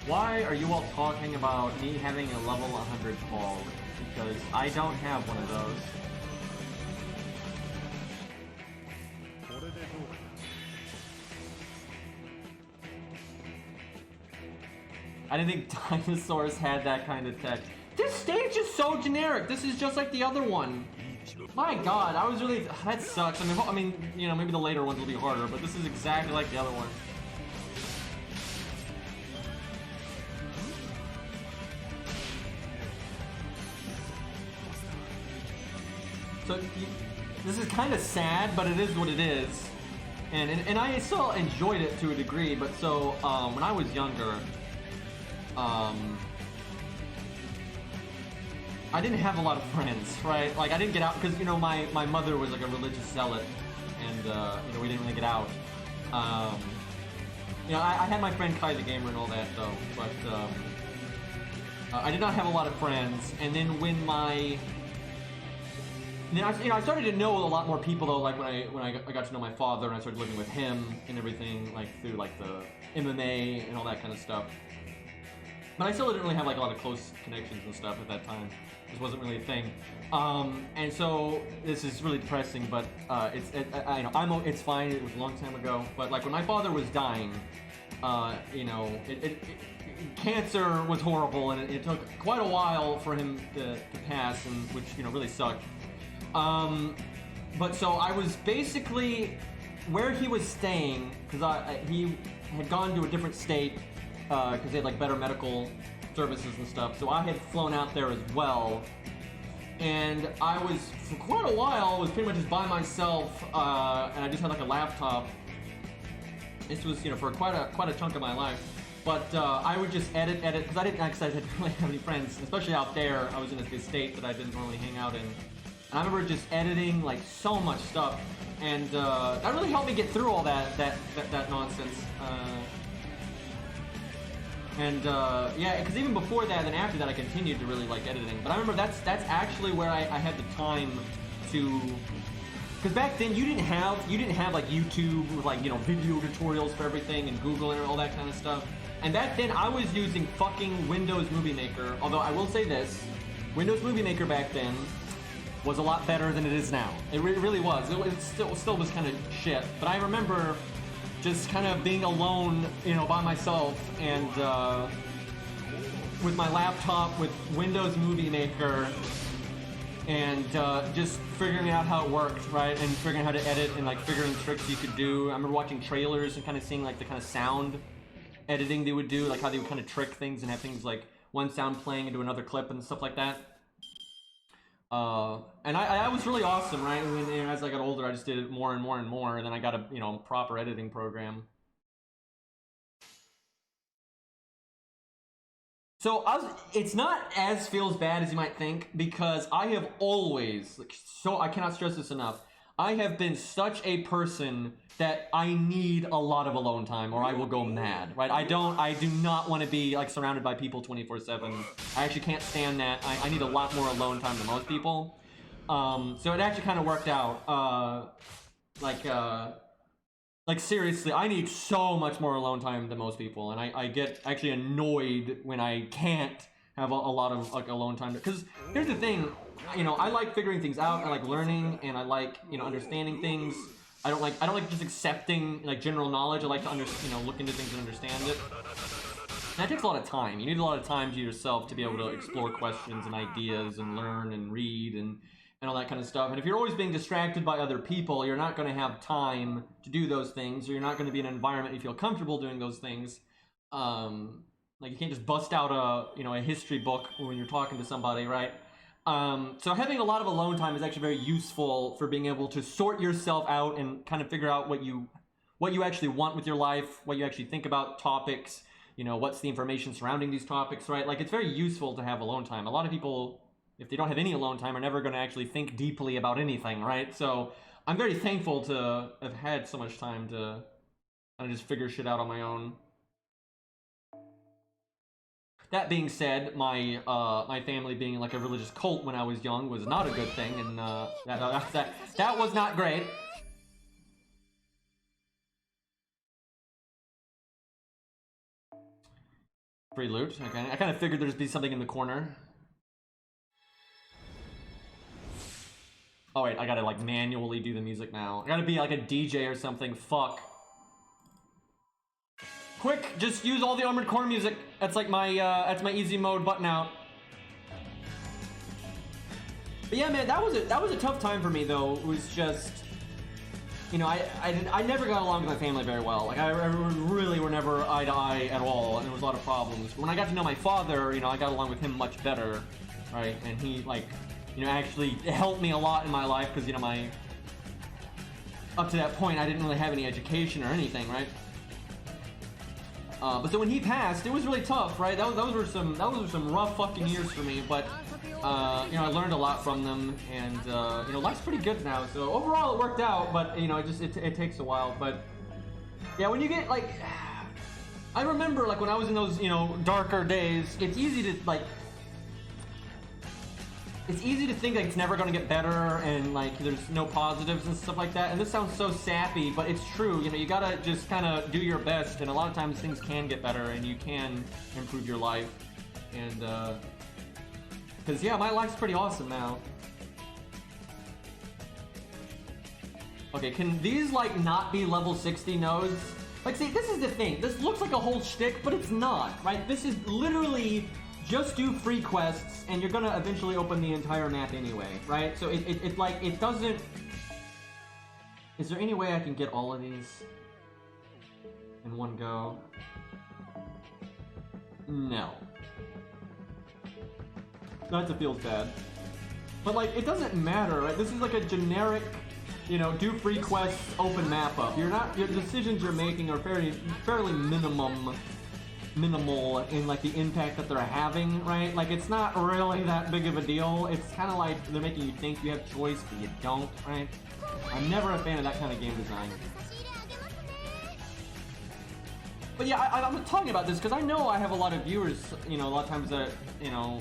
Speaker 1: Why are you all talking about me having a level 100 ball? Because I don't have one of those. I didn't think dinosaurs had that kind of text. This stage is so generic. This is just like the other one. My god, I was really... That sucks. I mean, you know, maybe the later ones will be harder, but this is exactly like the other one. So, this is kind of sad, but it is what it is. And I still enjoyed it to a degree, but so, when I was younger, I didn't have a lot of friends, right? Like, I didn't get out, because, you know, my mother was like a religious zealot, and, you know, we didn't really get out. You know, I had my friend Kai the Gamer and all that, though, but, I did not have a lot of friends, and then when then I started to know a lot more people though, like when I got to know my father and I started living with him and everything, like through like the MMA and all that kind of stuff. But I still didn't really have like a lot of close connections and stuff at that time. This wasn't really a thing. And so this is really depressing, but it's fine. It was a long time ago. But like when my father was dying, you know, cancer was horrible, and it took quite a while for him to pass, and which, you know, really sucked. But so I was basically where he was staying, because he had gone to a different state, because they had like better medical services and stuff. So I had flown out there as well, and I was for quite a while was pretty much just by myself, and I just had like a laptop. This was, you know, for quite a chunk of my life. But I would just edit, because I didn't really have any friends, especially out there. I was in a state that I didn't normally hang out in. And I remember just editing like so much stuff, and that really helped me get through all that nonsense. Yeah, because even before that and after that, I continued to really like editing. But I remember that's actually where I had the time to Because back then you didn't have like YouTube with like, you know, video tutorials for everything and Google and all that kind of stuff. And back then I was using fucking Windows Movie Maker. Although I will say this, Windows Movie Maker back then was a lot better than it is now. It really was. It still was kind of shit. But I remember just kind of being alone, you know, by myself and with my laptop with Windows Movie Maker and just figuring out how it worked, right? And figuring how to edit and like figuring tricks you could do. I remember watching trailers and kind of seeing like the kind of sound editing they would do, like how they would kind of trick things and have things like one sound playing into another clip and stuff like that. And I was really awesome, right? And as I got older, I just did it more and more and more, and then I got a, you know, proper editing program. So it's not as feels bad as you might think, because I have always, like, so I cannot stress this enough, I have been such a person that I need a lot of alone time or I will go mad, right? I do not want to be like surrounded by people 24/7. I actually can't stand that. I need a lot more alone time than most people. So it actually kind of worked out. Like seriously, I need so much more alone time than most people, and I get actually annoyed when I can't have a lot of like alone time. Because here's the thing, you know, I like figuring things out, I like learning, and I like, you know, understanding things. I don't like just accepting like general knowledge. I like to look into things and understand it. And that takes a lot of time. You need a lot of time to yourself to be able to explore questions and ideas and learn and read and all that kind of stuff. And if you're always being distracted by other people, you're not going to have time to do those things, or you're not going to be in an environment you feel comfortable doing those things. Like you can't just bust out a history book when you're talking to somebody, right? So having a lot of alone time is actually very useful for being able to sort yourself out and kind of figure out what you actually want with your life, what you actually think about topics, you know, what's the information surrounding these topics, right? Like it's very useful to have alone time. A lot of people, if they don't have any alone time, are never going to actually think deeply about anything, right? So I'm very thankful to have had so much time to kind of just figure shit out on my own. That being said, my family being like a religious cult when I was young was not a good thing, and that was not great. Free loot. Okay, I kind of figured there'd be something in the corner. Oh wait, I gotta like manually do the music now. I gotta be like a DJ or something. Fuck. Quick, just use all the Armored Core music. That's like my easy mode button out. But yeah, man, that was a tough time for me though. It was just, you know, I never got along with my family very well. Like I really were never eye to eye at all, and there was a lot of problems. When I got to know my father, you know, I got along with him much better, right? And he like, you know, actually helped me a lot in my life because, you know, up to that point I didn't really have any education or anything, right? But so when he passed, it was really tough, right? Those were some rough fucking years for me. But you know, I learned a lot from them, and you know, life's pretty good now. So overall, it worked out. But you know, it takes a while. But yeah, when you get like, I remember like when I was in those, you know, darker days, it's easy to like. It's easy to think like it's never going to get better and like there's no positives and stuff like that. And this sounds so sappy, but it's true. You know, you gotta just kind of do your best, and a lot of times things can get better and you can improve your life. And because yeah, my life's pretty awesome now. Okay, can these like not be level 60 nodes? Like, see, this is the thing. This looks like a whole shtick, but it's not, right? This is literally just do free quests, and you're gonna eventually open the entire map anyway, right? So it like, it doesn't... Is there any way I can get all of these in one go? No. That feels bad. But like, it doesn't matter, right? This is like a generic, you know, do free quests, open map up. Your decisions you're making are fairly minimal in like the impact that they're having, right? Like it's not really that big of a deal. It's kind of like they're making you think you have choice, but you don't, right? I'm never a fan of that kind of game design. But yeah, I'm talking about this because I know I have a lot of viewers, you know, a lot of times that, you know,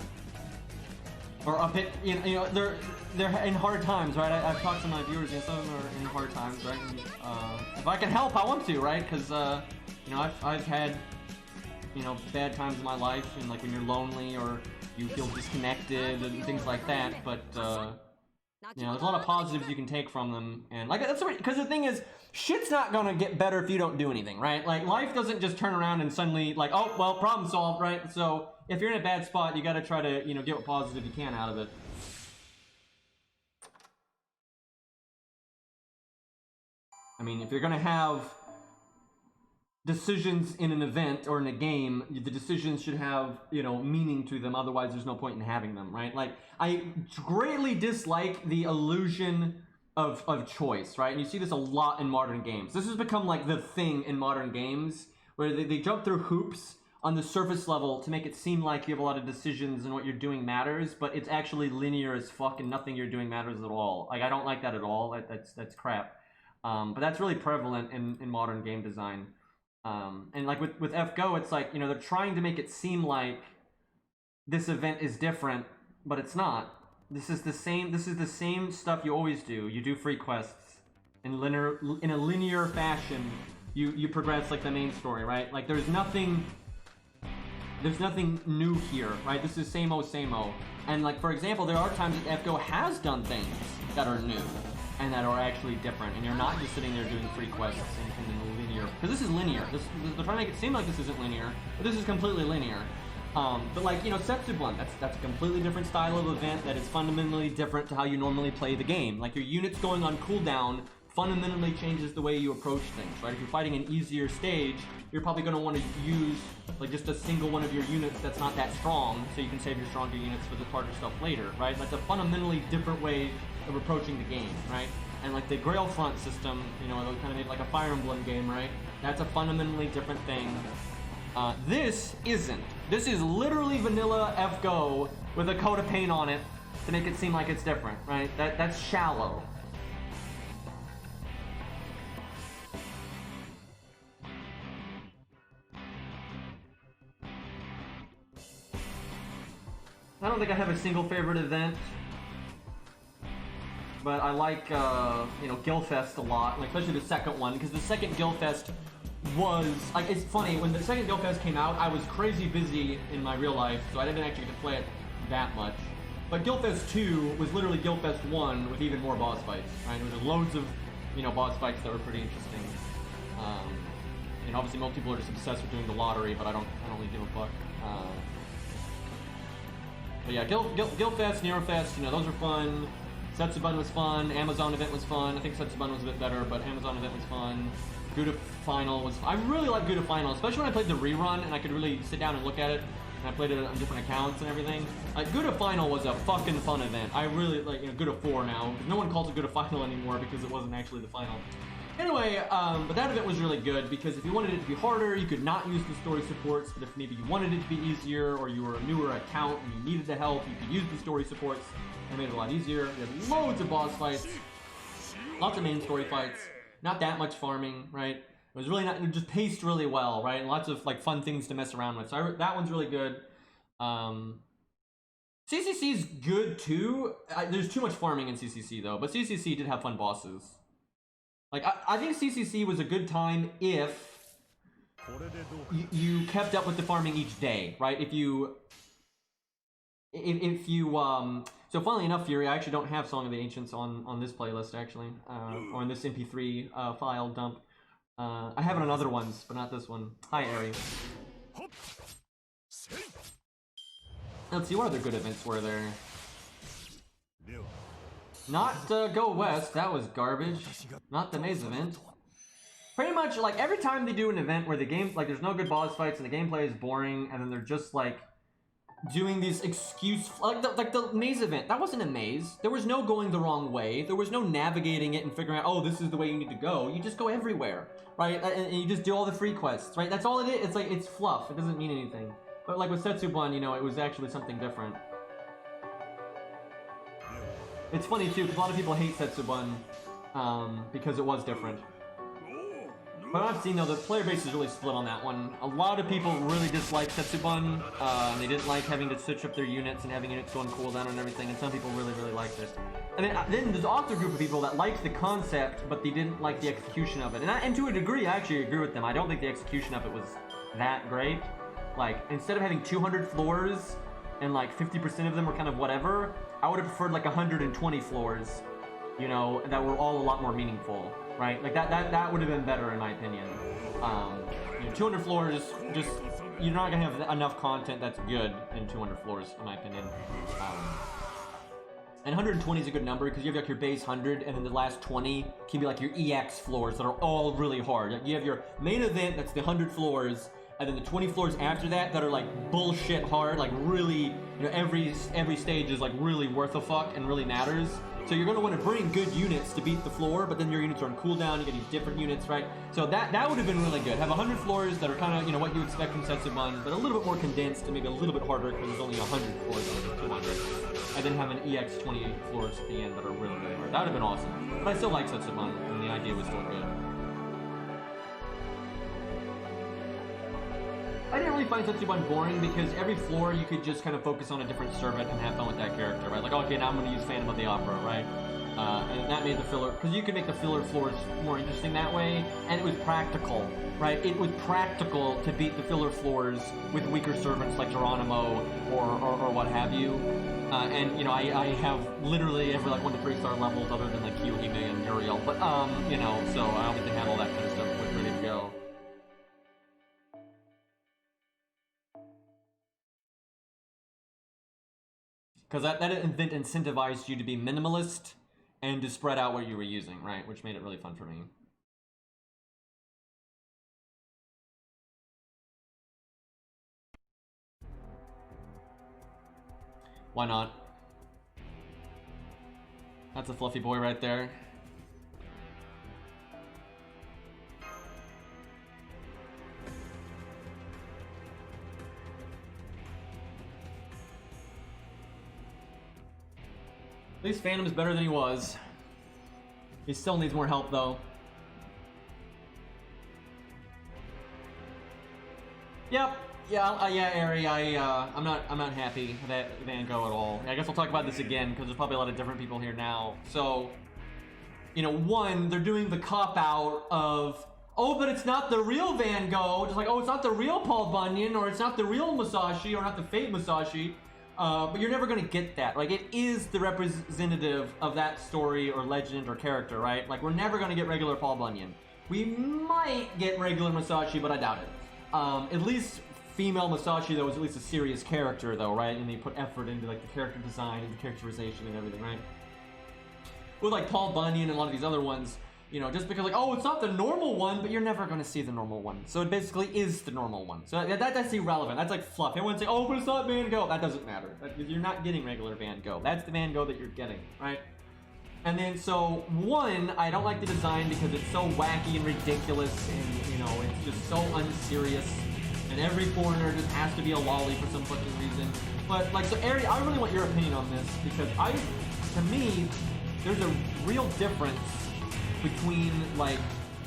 Speaker 1: or a bit, you know, they're in hard times, right? I've talked to my viewers, and some of them are in hard times, right? And, if I can help, I want to, right? Because you know, I've had, you know, bad times in my life, and like when you're lonely or you feel disconnected and things like that. But you know, there's a lot of positives you can take from them, and like that's because the thing is, shit's not gonna get better if you don't do anything, right? Like life doesn't just turn around and suddenly like, oh well, problem solved, right? So if you're in a bad spot, you got to try to, you know, get what positive you can out of it. I mean, if you're gonna have decisions in an event or in a game, the decisions should have, you know, meaning to them. Otherwise, there's no point in having them, right? Like, I greatly dislike the illusion of choice, right? And you see this a lot in modern games. This has become like the thing in modern games where they jump through hoops on the surface level to make it seem like you have a lot of decisions and what you're doing matters, but it's actually linear as fuck and nothing you're doing matters at all. Like, I don't like that at all. That's crap. But that's really prevalent in modern game design. And like with FGO, it's like, you know, they're trying to make it seem like this event is different, but it's not. This is the same stuff you always do. You do free quests in a linear fashion. You progress like the main story, right? Like there's nothing new here, right? This is same old. And like, for example, there are times that FGO has done things that are new and that are actually different, and you're not just sitting there doing free quests in linear, because this is linear. They're trying to make it seem like this isn't linear, but this is completely linear. But like, you know, Setsubun, that's a completely different style of event that is fundamentally different to how you normally play the game. Like your units going on cooldown fundamentally changes the way you approach things, right? If you're fighting an easier stage, you're probably going to want to use like just a single one of your units that's not that strong, so you can save your stronger units for the harder stuff later, right? That's a fundamentally different way of approaching the game, right? And like the Grail Front system, you know, they kind of made like a Fire Emblem game, right? That's a fundamentally different thing. This isn't. This is literally vanilla FGO with a coat of paint on it to make it seem like it's different, right? That's shallow. I don't think I have a single favorite event, but I like, you know, Guildfest a lot, like especially the second one, because the second Guildfest was, like, it's funny, when the second Guildfest came out, I was crazy busy in my real life, so I didn't actually get to play it that much. But Guildfest 2 was literally Guildfest 1 with even more boss fights, right? There was loads of, you know, boss fights that were pretty interesting. And obviously most people are just obsessed with doing the lottery, but I don't really give a fuck. But yeah, Guildfest, Neurofest, you know, those were fun. Setsubun was fun. Amazon event was fun. I think Setsubun was a bit better, but Amazon event was fun. Gouda Final was... I really like Gouda Final, especially when I played the rerun and I could really sit down and look at it. And I played it on different accounts and everything. Gouda Final was a fucking fun event. I really like, you know, Gouda 4 now. No one calls it Gouda Final anymore because it wasn't actually the final. Anyway, but that event was really good because if you wanted it to be harder, you could not use the story supports, but if maybe you wanted it to be easier or you were a newer account and you needed the help, you could use the story supports. It made it a lot easier. You had loads of boss fights, lots of main story fights, not that much farming, right? It was really not, it just paced really well, right? And lots of like fun things to mess around with. So that one's really good. CCC's good too. There's too much farming in CCC though, but CCC did have fun bosses. Like, I think CCC was a good time if you kept up with the farming each day, right? If you, so funnily enough, Fury, I actually don't have Song of the Ancients on this playlist, actually, or in this MP3 file dump. I have it on other ones, but not this one. Hi, Ari. Let's see, what other good events were there? Not Go West, that was garbage. Not the Maze event. Pretty much, like, every time they do an event where the game, like, there's no good boss fights and the gameplay is boring, and then they're just, like, doing these like the maze event. That wasn't a maze. There was no going the wrong way. There was no navigating it and figuring out, oh, this is the way you need to go. You just go everywhere, right? And you just do all the free quests, right? That's all it is. It's like, it's fluff. It doesn't mean anything. But like with Setsubun, you know, it was actually something different. It's funny too, because a lot of people hate Setsubun because it was different. But I've seen though, the player base is really split on that one. A lot of people really dislike Setsubun. They didn't like having to switch up their units and having units go on cooldown and everything, and some people really, really liked it. And then there's also a group of people that liked the concept, but they didn't like the execution of it. And to a degree, I actually agree with them. I don't think the execution of it was that great. Like, instead of having 200 floors and like 50% of them were kind of whatever, I would have preferred like 120 floors, you know, that were all a lot more meaningful. Right, like that would have been better in my opinion. You know, 200 floors, just you're not gonna have enough content that's good in 200 floors, in my opinion. And 120 is a good number because you have like your base 100, and then the last 20 can be like your EX floors that are all really hard. Like you have your main event that's the 100 floors, and then the 20 floors after that that are like bullshit hard, like really, you know, every stage is like really worth a fuck and really matters. So you're going to want to bring good units to beat the floor, but then your units are on cooldown, you get these different units, right? So that would have been really good. Have 100 floors that are kind of, you know, what you expect from Setsubun, but a little bit more condensed and maybe a little bit harder because there's only 100 floors on 200. And then have an EX 28 floors at the end that are really, really hard. That would have been awesome. But I still like Setsubun, and the idea was still good. I didn't really find Setsubun boring because every floor you could just kind of focus on a different servant and have fun with that character, right? Like, okay, now I'm going to use Phantom of the Opera, right? And that made the filler, because you could make the filler floors more interesting that way, and it was practical, right? It was practical to beat the filler floors with weaker servants like Geronimo or what have you. And, you know, I have literally every, like, 1 to 3 star levels other than, like, Kiyohime and Uriel, but, you know, so I don't think they have all that kind of stuff ready to go. Because that event incentivized you to be minimalist and to spread out what you were using, right? Which made it really fun for me. Why not? That's a fluffy boy right there. At least Phantom is better than he was. He still needs more help, though. Yep. Yeah, Ari. I'm not happy that Van Gogh at all. I guess I'll talk about this again because there's probably a lot of different people here now. So, you know, one, they're doing the cop out of, oh, but it's not the real Van Gogh. Just like, oh, it's not the real Paul Bunyan, or it's not the real Musashi, or not the fake Musashi. But you're never gonna get that. Like, it is the representative of that story or legend or character, right? Like, we're never gonna get regular Paul Bunyan. We might get regular Musashi, but I doubt it. At least female Musashi, though, is at least a serious character, though, right? And they put effort into, like, the character design and the characterization and everything, right? With, like, Paul Bunyan and a lot of these other ones, you know, just because, like, oh, it's not the normal one, but you're never going to see the normal one. So it basically is the normal one. So that's irrelevant. That's like fluff. Everyone's like, oh, but it's not Van Gogh. That doesn't matter. You're not getting regular Van Gogh. That's the Van Gogh that you're getting, right? And then, so, one, I don't like the design because it's so wacky and ridiculous, and, you know, it's just so unserious. And every foreigner just has to be a lolly for some fucking reason. But, like, so, Ari, I really want your opinion on this, because to me, there's a real difference between, like,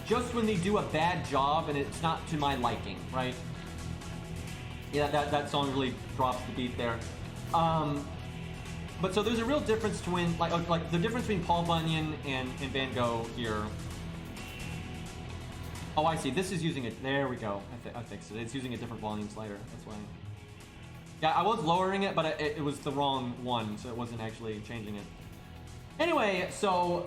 Speaker 1: just when they do a bad job and it's not to my liking, right? Yeah, that song really drops the beat there. But so there's a real difference between, like the difference between Paul Bunyan and Van Gogh here. Oh, I see. This is using it. There we go. I fixed it. It's using a different volume slider. That's why. Yeah, I was lowering it, but it was the wrong one, so it wasn't actually changing it. Anyway, so,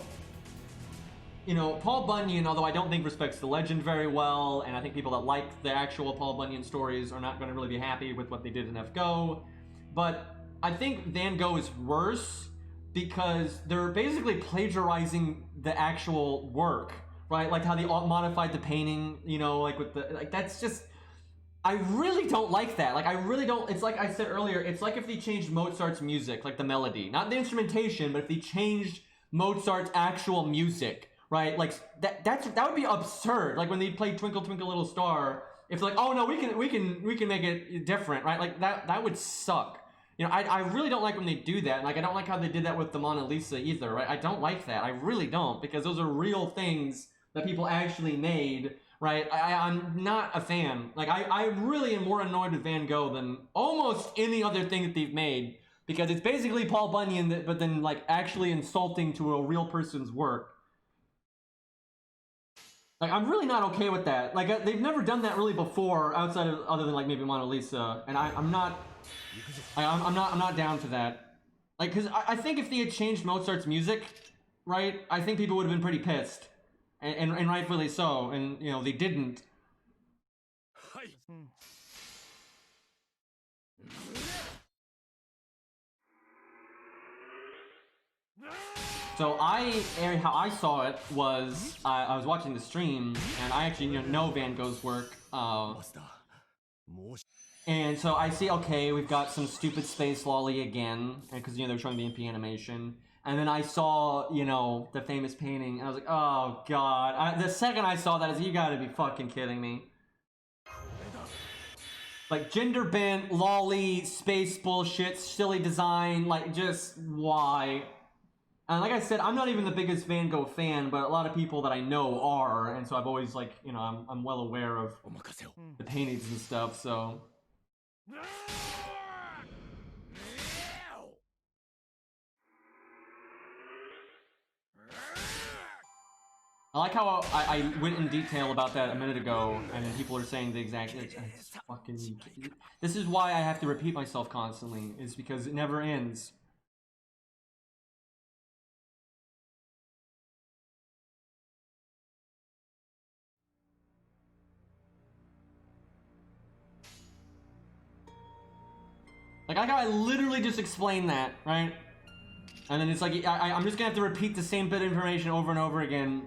Speaker 1: you know, Paul Bunyan, although I don't think respects the legend very well, and I think people that like the actual Paul Bunyan stories are not going to really be happy with what they did in FGO, but I think Van Gogh is worse because they're basically plagiarizing the actual work, right? Like how they modified the painting, you know, like with the, like, that's just, I really don't like that. Like, I really don't, it's like I said earlier, it's like if they changed Mozart's music, like the melody, not the instrumentation, but if they changed Mozart's actual music, right? Like, that would be absurd. Like when they played Twinkle Twinkle Little Star, it's like, oh no, we can make it different, right? Like that would suck. You know, I really don't like when they do that. Like, I don't like how they did that with the Mona Lisa either, right? I don't like that. I really don't, because those are real things that people actually made, right? I'm not a fan. Like, I really am more annoyed with Van Gogh than almost any other thing that they've made, because it's basically Paul Bunyan, but then, like, actually insulting to a real person's work. Like, I'm really not okay with that. Like, they've never done that really before, outside of, other than, like, maybe Mona Lisa, and I'm not down for that. Like, because I think if they had changed Mozart's music, right, I think people would have been pretty pissed. And rightfully so, and, you know, they didn't. So how I saw it was, I was watching the stream, and I actually know Van Gogh's work, and so I see, okay, we've got some stupid space lolly again, because, they're showing the MP animation, and then I saw, the famous painting, and I was like, oh god, the second I saw that, I was like, you gotta be fucking kidding me. Like, gender bent, lolly, space bullshit, silly design, like, just why? And like I said, I'm not even the biggest Van Gogh fan, but a lot of people that I know are, and so I've always, like, I'm well aware of the paintings and stuff, so... I like how I went in detail about that a minute ago, and then people are saying the exact... It's fucking... This is why I have to repeat myself constantly, is because it never ends. Like, I literally just explained that, right? And then it's like, I'm just gonna have to repeat the same bit of information over and over again,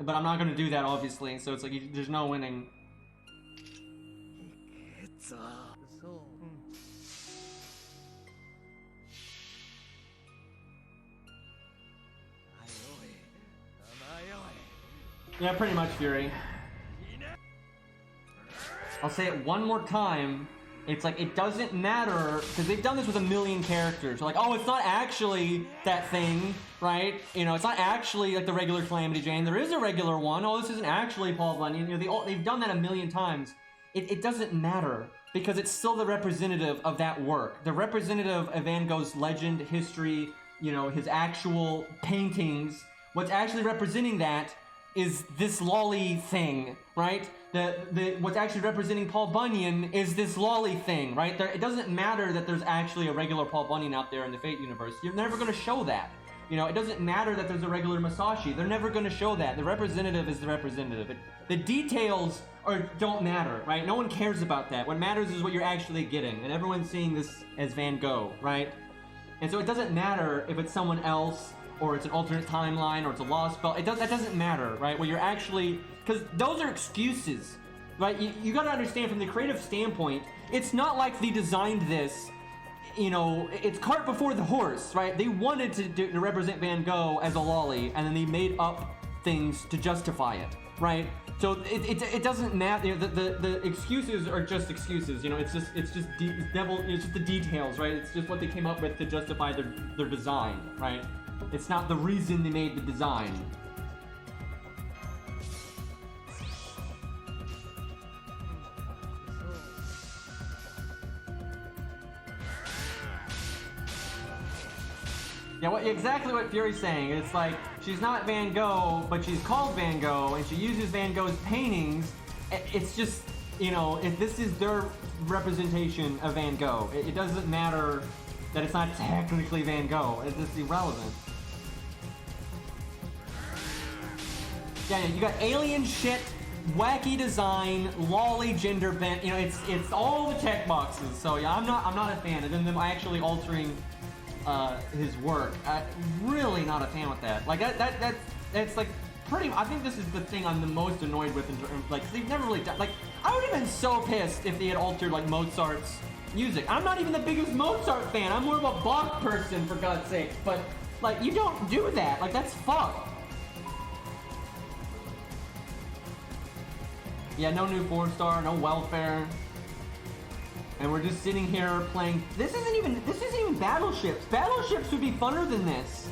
Speaker 1: but I'm not gonna do that, obviously, so it's like, there's no winning. Yeah, pretty much, Fury. I'll say it one more time. It's like, it doesn't matter, because they've done this with a million characters. Like, oh, it's not actually that thing, right? It's not actually, like, the regular Calamity Jane. There is a regular one. Oh, this isn't actually Paul Bunyan. They've done that a million times. It doesn't matter, because it's still the representative of that work. The representative of Van Gogh's legend, history, his actual paintings. What's actually representing that is this lolly thing, right? What's actually representing Paul Bunyan is this lolly thing, right? It doesn't matter that there's actually a regular Paul Bunyan out there in the Fate universe. You're never going to show that. It doesn't matter that there's a regular Masashi. They're never going to show that. The representative is the representative. The details don't matter, right? No one cares about that. What matters is what you're actually getting, and everyone's seeing this as Van Gogh, right? And so it doesn't matter if it's someone else, or it's an alternate timeline, or it's a lost spell. That doesn't matter, right? What you're actually... Because those are excuses, right? You gotta understand, from the creative standpoint, it's not like they designed this, it's cart before the horse, right? They wanted to represent Van Gogh as a lolly, and then they made up things to justify it, right? So it doesn't matter. The excuses are just excuses. It's just the details, right? It's just what they came up with to justify their design, right? It's not the reason they made the design. Yeah, exactly what Fury's saying. It's like, she's not Van Gogh, but she's called Van Gogh, and she uses Van Gogh's paintings. It's just, this is their representation of Van Gogh. It doesn't matter that it's not technically Van Gogh. It's just irrelevant. Yeah, you got alien shit, wacky design, lolly gender bent. It's all the check boxes. So yeah, I'm not a fan. And then them actually altering his work. Really not a fan with that. Like that's like pretty. I think this is the thing I'm the most annoyed with. Like, they've never really done. Like, I would have been so pissed if they had altered like Mozart's music. I'm not even the biggest Mozart fan. I'm more of a Bach person, for God's sake. But like, you don't do that. Like, that's fucked. Yeah, no new 4-star, no welfare. And we're just sitting here playing. This isn't even battleships. Battleships would be funner than this.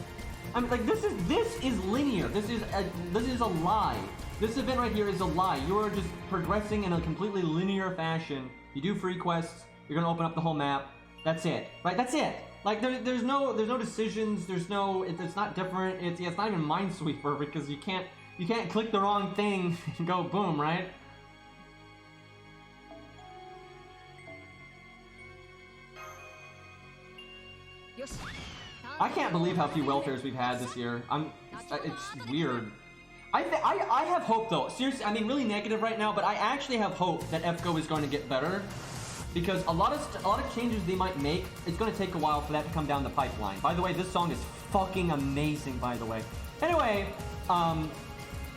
Speaker 1: I'm like, this is linear. This is a lie. This event right here is a lie. You are just progressing in a completely linear fashion. You do free quests. You're gonna open up the whole map. That's it, right? That's it. Like there's no decisions. There's no. It's not different. It's not even Minesweeper because you can't click the wrong thing and go boom, right? I can't believe how few welfares we've had this year. It's weird. I have hope though. Seriously, I mean really negative right now, but I actually have hope that FGO is going to get better because a lot of changes they might make. It's going to take a while for that to come down the pipeline. By the way, this song is fucking amazing. By the way, anyway,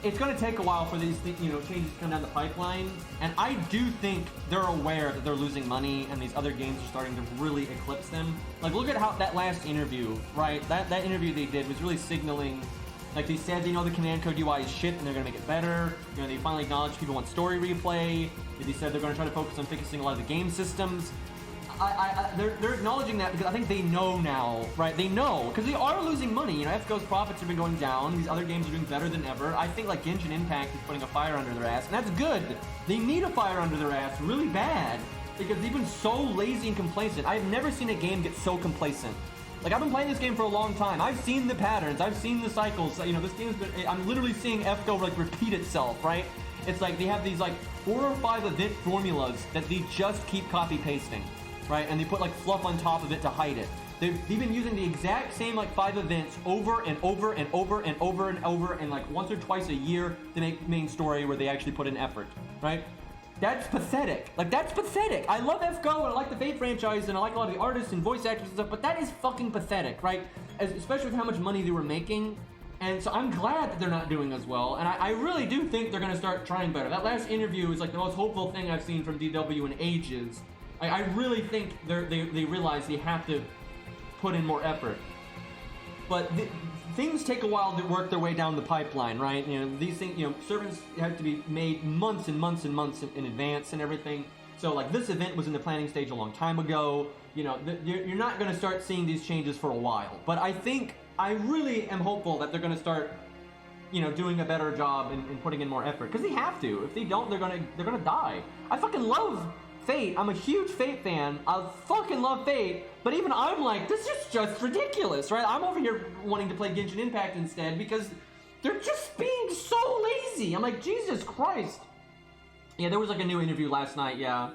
Speaker 1: it's going to take a while for these changes to come down the pipeline, and I do think they're aware that they're losing money, and these other games are starting to really eclipse them. Like, look at how that last interview, right? That interview they did was really signaling, like they said, they know the command code UI is shit, and they're going to make it better. You know, they finally acknowledged people want story replay. They said they're going to try to focus on fixing a lot of the game systems. They're acknowledging that because I think they know now, right? They know, because they are losing money. You know, FGO's profits have been going down. These other games are doing better than ever. I think, like, Genshin Impact is putting a fire under their ass, and that's good. They need a fire under their ass really bad because they've been so lazy and complacent. I've never seen a game get so complacent. Like, I've been playing this game for a long time. I've seen the patterns. I've seen the cycles. You know, this game's been... I'm literally seeing FGO, like, repeat itself, right? It's like they have these, like, 4 or 5 event formulas that they just keep copy-pasting. Right, and they put like fluff on top of it to hide it. They've been using the exact same like 5 events over and over and over and over and over and like once or twice a year to make main story where they actually put in effort, right? That's pathetic. Like, that's pathetic. I love FGO and I like the Fate franchise and I like a lot of the artists and voice actors and stuff, but that is fucking pathetic, right? Especially with how much money they were making. And so I'm glad that they're not doing as well, and I really do think they're gonna start trying better. That last interview is like the most hopeful thing I've seen from DW in ages. I really think they realize they have to put in more effort. But things take a while to work their way down the pipeline, right? You know, these things, you know, servants have to be made months and months and months in advance and everything. So, like, this event was in the planning stage a long time ago. You know, you're not going to start seeing these changes for a while. But I really am hopeful that they're going to start, you know, doing a better job and putting in more effort. Because they have to. If they don't, they're gonna die. I fucking love Fate. I'm a huge Fate fan. I fucking love Fate, but even I'm like, this is just ridiculous, right? I'm over here wanting to play Genshin Impact instead because they're just being so lazy. I'm like, Jesus Christ. Yeah, there was like a new interview last night, yeah.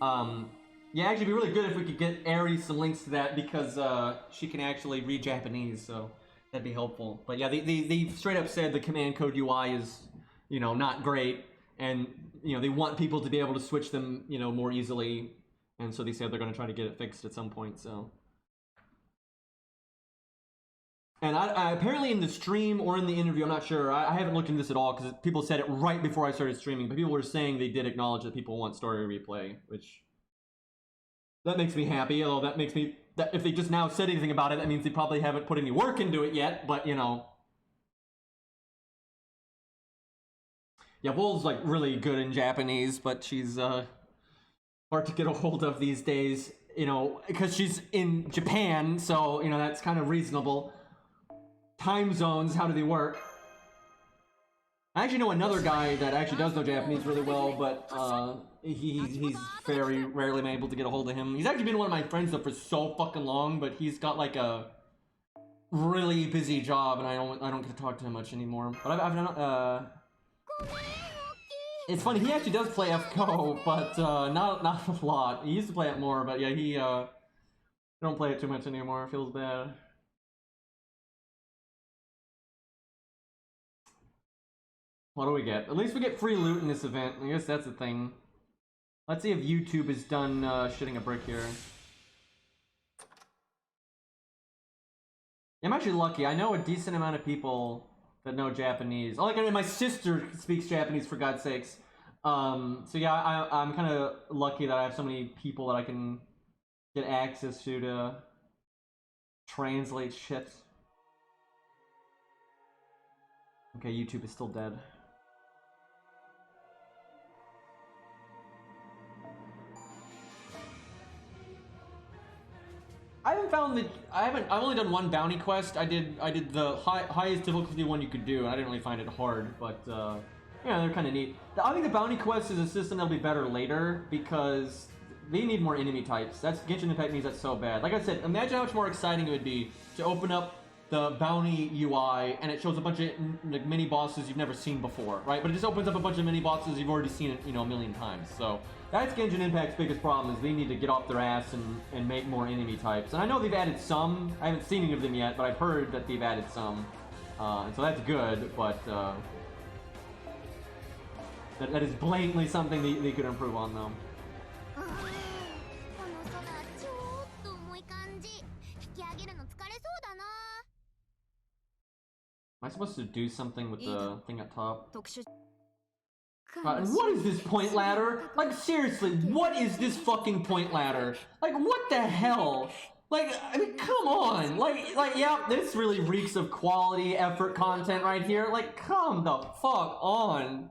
Speaker 1: Yeah, actually it'd be really good if we could get Aerie some links to that because she can actually read Japanese, so that'd be helpful. But yeah, they straight up said the command code UI is, you know, not great. And, you know, they want people to be able to switch them, you know, more easily. And so they said they're going to try to get it fixed at some point, so. And I apparently in the stream or in the interview, I'm not sure. I haven't looked into this at all because people said it right before I started streaming. But people were saying they did acknowledge that people want story replay, which... that makes me happy, although that makes me... that if they just now said anything about it, that means they probably haven't put any work into it yet, but, you know... Yeah, Wool's like really good in Japanese, but she's hard to get a hold of these days, you know, because she's in Japan, so, you know, that's kind of reasonable. Time zones, how do they work? I actually know another guy that actually does know Japanese really well, but he's very rarely been able to get a hold of him. He's actually been one of my friends though for so fucking long, but he's got like a really busy job, and I don't get to talk to him much anymore. But I've done it's funny, he actually does play FGO, but not a lot. He used to play it more, but yeah, he don't play it too much anymore. It feels bad. What do we get? At least we get free loot in this event. I guess that's the thing. Let's see if YouTube is done shitting a brick here. I'm actually lucky. I know a decent amount of people that know Japanese. Oh, like, my sister speaks Japanese, for God's sakes. So yeah, I'm kind of lucky that I have so many people that I can get access to translate shit. Okay, YouTube is still dead. I haven't found the. I've only done one bounty quest. I did the highest difficulty one you could do, and I didn't really find it hard. But yeah, they're kind of neat. I think the bounty quest is a system that'll be better later because they need more enemy types. That's Genshin Impact needs that so bad. Like I said, imagine how much more exciting it would be to open up the bounty UI and it shows a bunch of like mini bosses you've never seen before, right? But it just opens up a bunch of mini bosses you've already seen it, you know, a million times. So that's Genshin Impact's biggest problem is they need to get off their ass and make more enemy types. And I know they've added some. I haven't seen any of them yet, but I've heard that they've added some, and so that's good. But that is blatantly something they could improve on, though. Am I supposed to do something with the thing up top? And what is this point ladder? Like, seriously, what is this fucking point ladder? Like, what the hell? Like, I mean, come on. Like, yeah, this really reeks of quality, effort, content right here. Like, come the fuck on.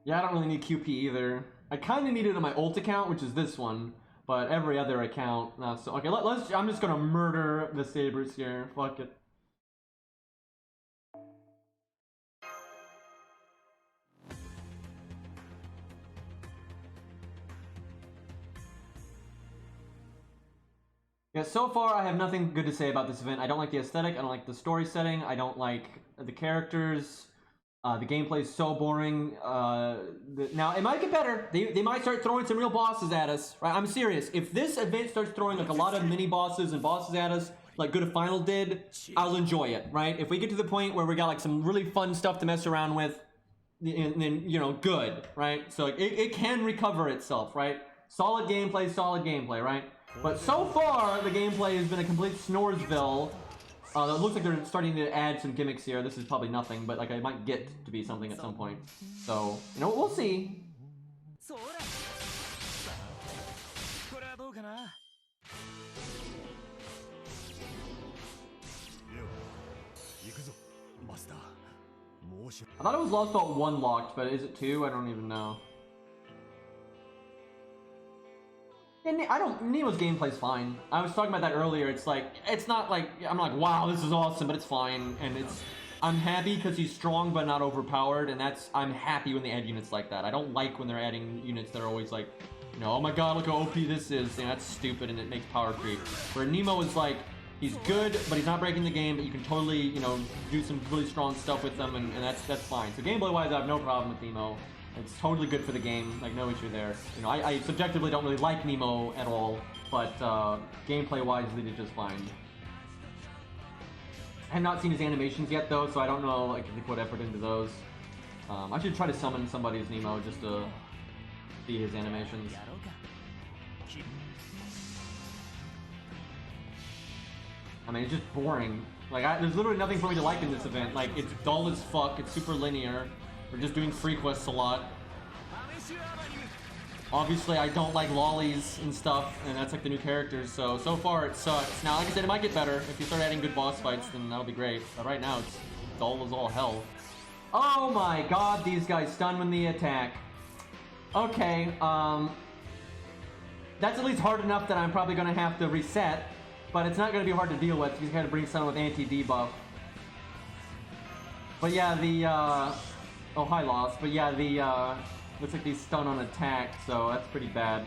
Speaker 1: Yeah, I don't really need QP either. I kind of need it on my ult account, which is this one, but every other account, not so. Okay, let's. I'm just gonna murder the sabers here. Fuck it. Yeah, so far I have nothing good to say about this event. I don't like the aesthetic. I don't like the story setting. I don't like the characters. The gameplay is so boring. Now, it might get better. They might start throwing some real bosses at us. Right? I'm serious. If this event starts throwing like a lot of mini bosses and bosses at us, like Good of Final did, I'll enjoy it, right? If we get to the point where we got like some really fun stuff to mess around with, then, you know, good, right? So it can recover itself, right? Solid gameplay, right? But so far, the gameplay has been a complete Snoresville. It looks like they're starting to add some gimmicks here. This is probably nothing, but like I might get to be something at some point. So, you know, we'll see. I thought it was Lost Vault 1 locked, but is it 2? I don't even know. And Nemo's gameplay's fine. I was talking about that earlier. It's like, it's not like, I'm like, wow, this is awesome, but it's fine. And I'm happy because he's strong but not overpowered, and I'm happy when they add units like that. I don't like when they're adding units that are always like, you know, oh my god, look how OP this is. You know, that's stupid and it makes power creep. Where Nemo is like, he's good, but he's not breaking the game, but you can totally, you know, do some really strong stuff with them, and that's fine. So gameplay-wise, I have no problem with Nemo. It's totally good for the game, like no issue there. You know, I subjectively don't really like Nemo at all, but gameplay-wise, they did just fine. I have not seen his animations yet, though, so I don't know like if they put effort into those. I should try to summon somebody as Nemo just to see his animations. I mean, it's just boring. Like, there's literally nothing for me to like in this event. Like, it's dull as fuck. It's super linear. We're just doing free quests a lot. Obviously, I don't like lollies and stuff, and that's like the new characters, so far it sucks. Now, like I said, it might get better. If you start adding good boss fights, then that'll be great. But right now, it's dull as all hell. Oh my god, these guys stun when they attack. Okay, that's at least hard enough that I'm probably gonna have to reset, but it's not gonna be hard to deal with. You just gotta bring someone with anti-debuff. But yeah, oh, hi, Lost. But yeah, looks like they stun on attack, so that's pretty bad.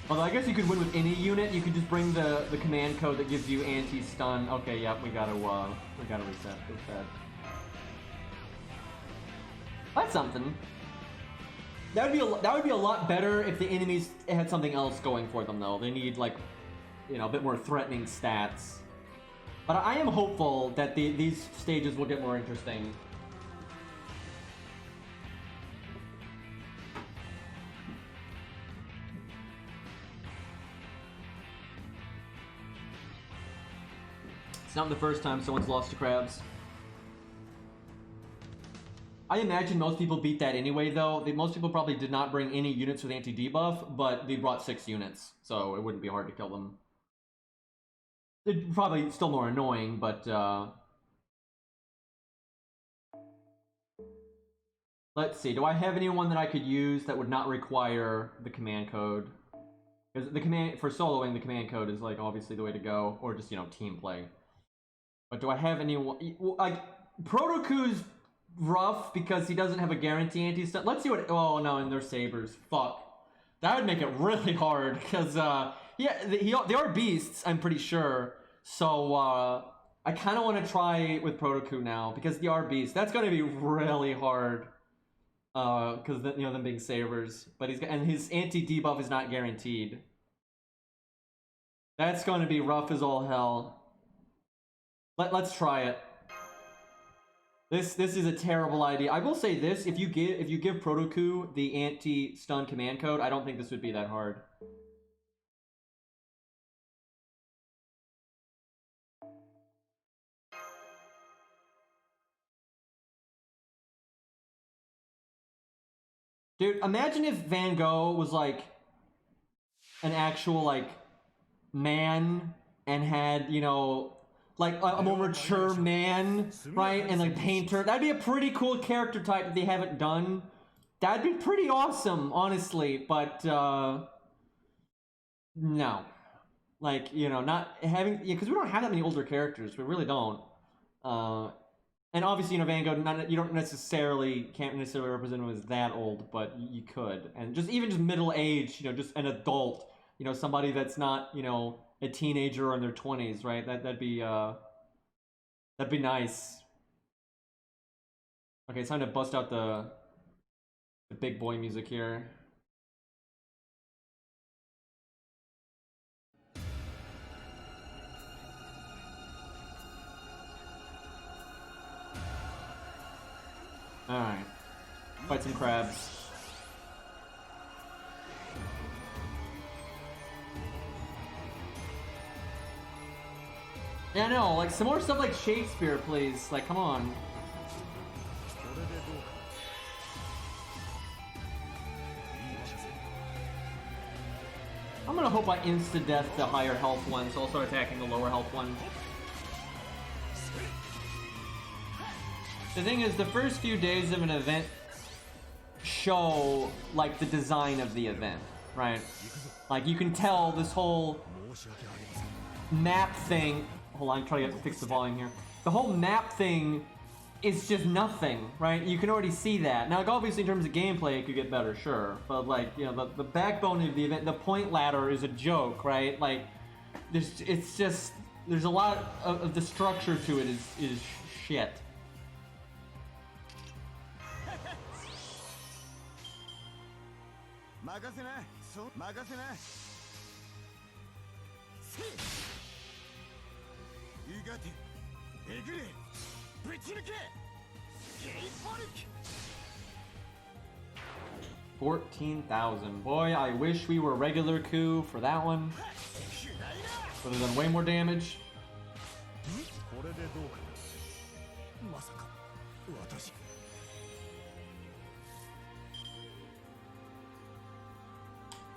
Speaker 1: Although I guess you could win with any unit. You could just bring the command code that gives you anti-stun. Okay, yeah, we gotta reset. That's bad. That's something. That would be a lot better if the enemies had something else going for them, though. They need, like, you know, a bit more threatening stats. But I am hopeful that these stages will get more interesting. It's not the first time someone's lost to crabs. I imagine most people beat that anyway, though. Most people probably did not bring any units with anti-debuff, but they brought 6 units, so it wouldn't be hard to kill them. It's probably still more annoying, but Let's see. Do I have anyone that I could use that would not require the command code? Because the command for soloing, the command code is like obviously the way to go, or just team play. But do I have anyone like Protoku's rough because he doesn't have a guarantee anti-stun? Let's see what. Oh no, and they're sabers. Fuck. That would make it really hard because yeah, they are beasts. I'm pretty sure. So I kind of want to try with Protoku now because they are beasts. That's going to be really hard. Because them being sabers, but his anti-debuff is not guaranteed. That's going to be rough as all hell. Let's try it. This is a terrible idea. I will say this: if you give Protoku the anti-stun command code, I don't think this would be that hard. Dude, imagine if Van Gogh was like an actual like man and had, like a more mature man, right? And like painter. That'd be a pretty cool character type that they haven't done. That'd be pretty awesome, honestly, but no. Like, not having, because we don't have that many older characters. We really don't. And obviously, Van Gogh, you can't necessarily represent him as that old, but you could. And even just middle age, just an adult, somebody that's not, a teenager or in their 20s, right? That'd be nice. Okay, it's time to bust out the big boy music here. Alright. Fight some crabs. Yeah, no, like some more stuff like Shakespeare, please. Like, come on. I'm gonna hope I insta-death the higher health one, so I'll start attacking the lower health one. The thing is, the first few days of an event show, like, the design of the event, right? Like, you can tell this whole map thing... Hold on, I'm trying to fix the volume here. The whole map thing is just nothing, right? You can already see that. Now, like, obviously, in terms of gameplay, it could get better, sure. But, like, the backbone of the event, the point ladder is a joke, right? Like, there's a lot of the structure to it is shit. $14,000. Boy, I wish we were regular coup for that one. Would have done way more damage.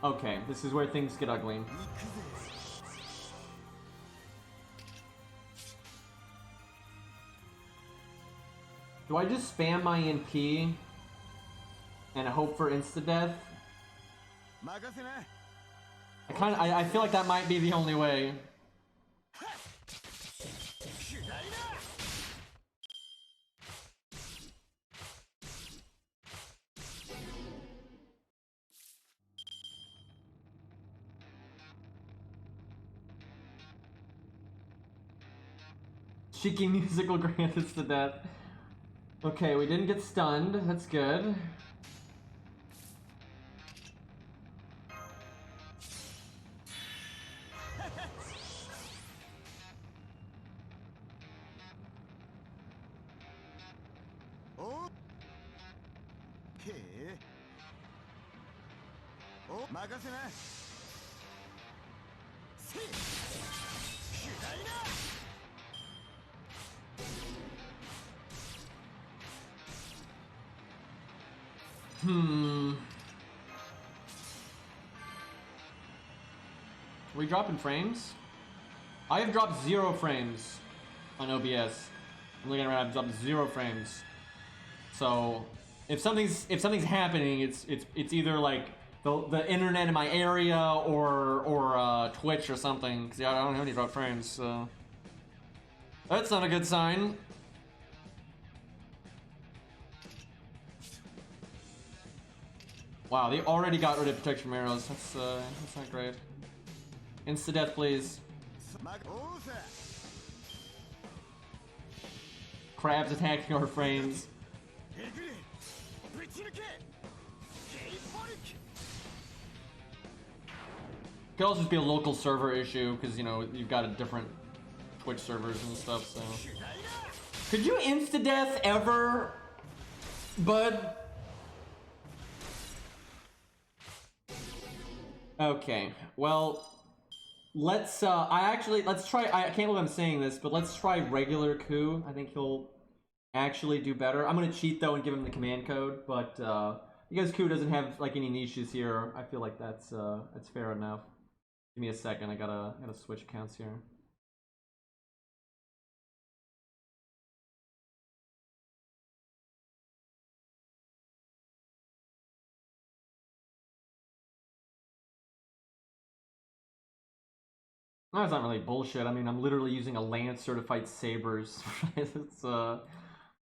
Speaker 1: Okay, this is where things get ugly. Do I just spam my NP and hope for insta-death? I feel like that might be the only way. Cheeky musical grant us to death. Okay, we didn't get stunned. That's good. Are we dropping frames? I have dropped 0 frames on OBS. I'm looking around, I've dropped 0 frames. So, if something's happening, it's either like the internet in my area or Twitch or something. Cause yeah, I don't have any drop frames, so that's not a good sign. Wow, they already got rid of protection from arrows. That's not great. Insta death, please. Crabs attacking our frames. Could also just be a local server issue because, you know, you've got a different Twitch servers and stuff, so. Could you insta-death ever, bud? Okay, well, let's try, I can't believe I'm saying this, but let's try regular Ku. I think he'll actually do better. I'm gonna cheat though and give him the command code, but because Ku doesn't have like any niches here, I feel like that's fair enough. Give me a second, I gotta switch accounts here. No, it's not really bullshit. I mean, I'm literally using a Lancer to fight sabers.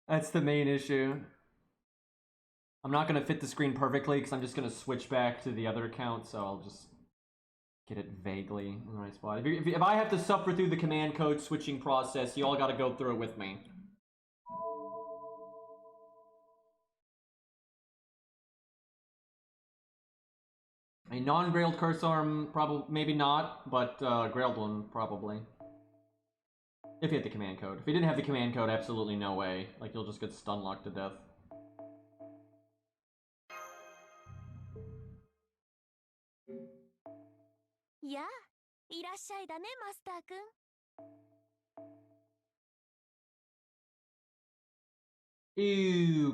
Speaker 1: That's the main issue. I'm not gonna fit the screen perfectly because I'm just gonna switch back to the other account, so I'll just get it vaguely in the right spot. If I have to suffer through the command code switching process, you all gotta go through it with me. A non-grailed curse arm, probably, maybe not, but grailed one, probably. If he had the command code. If he didn't have the command code, absolutely no way. Like, you'll just get stun locked to death.
Speaker 2: Yeah, いらっしゃいだね、マスターくん。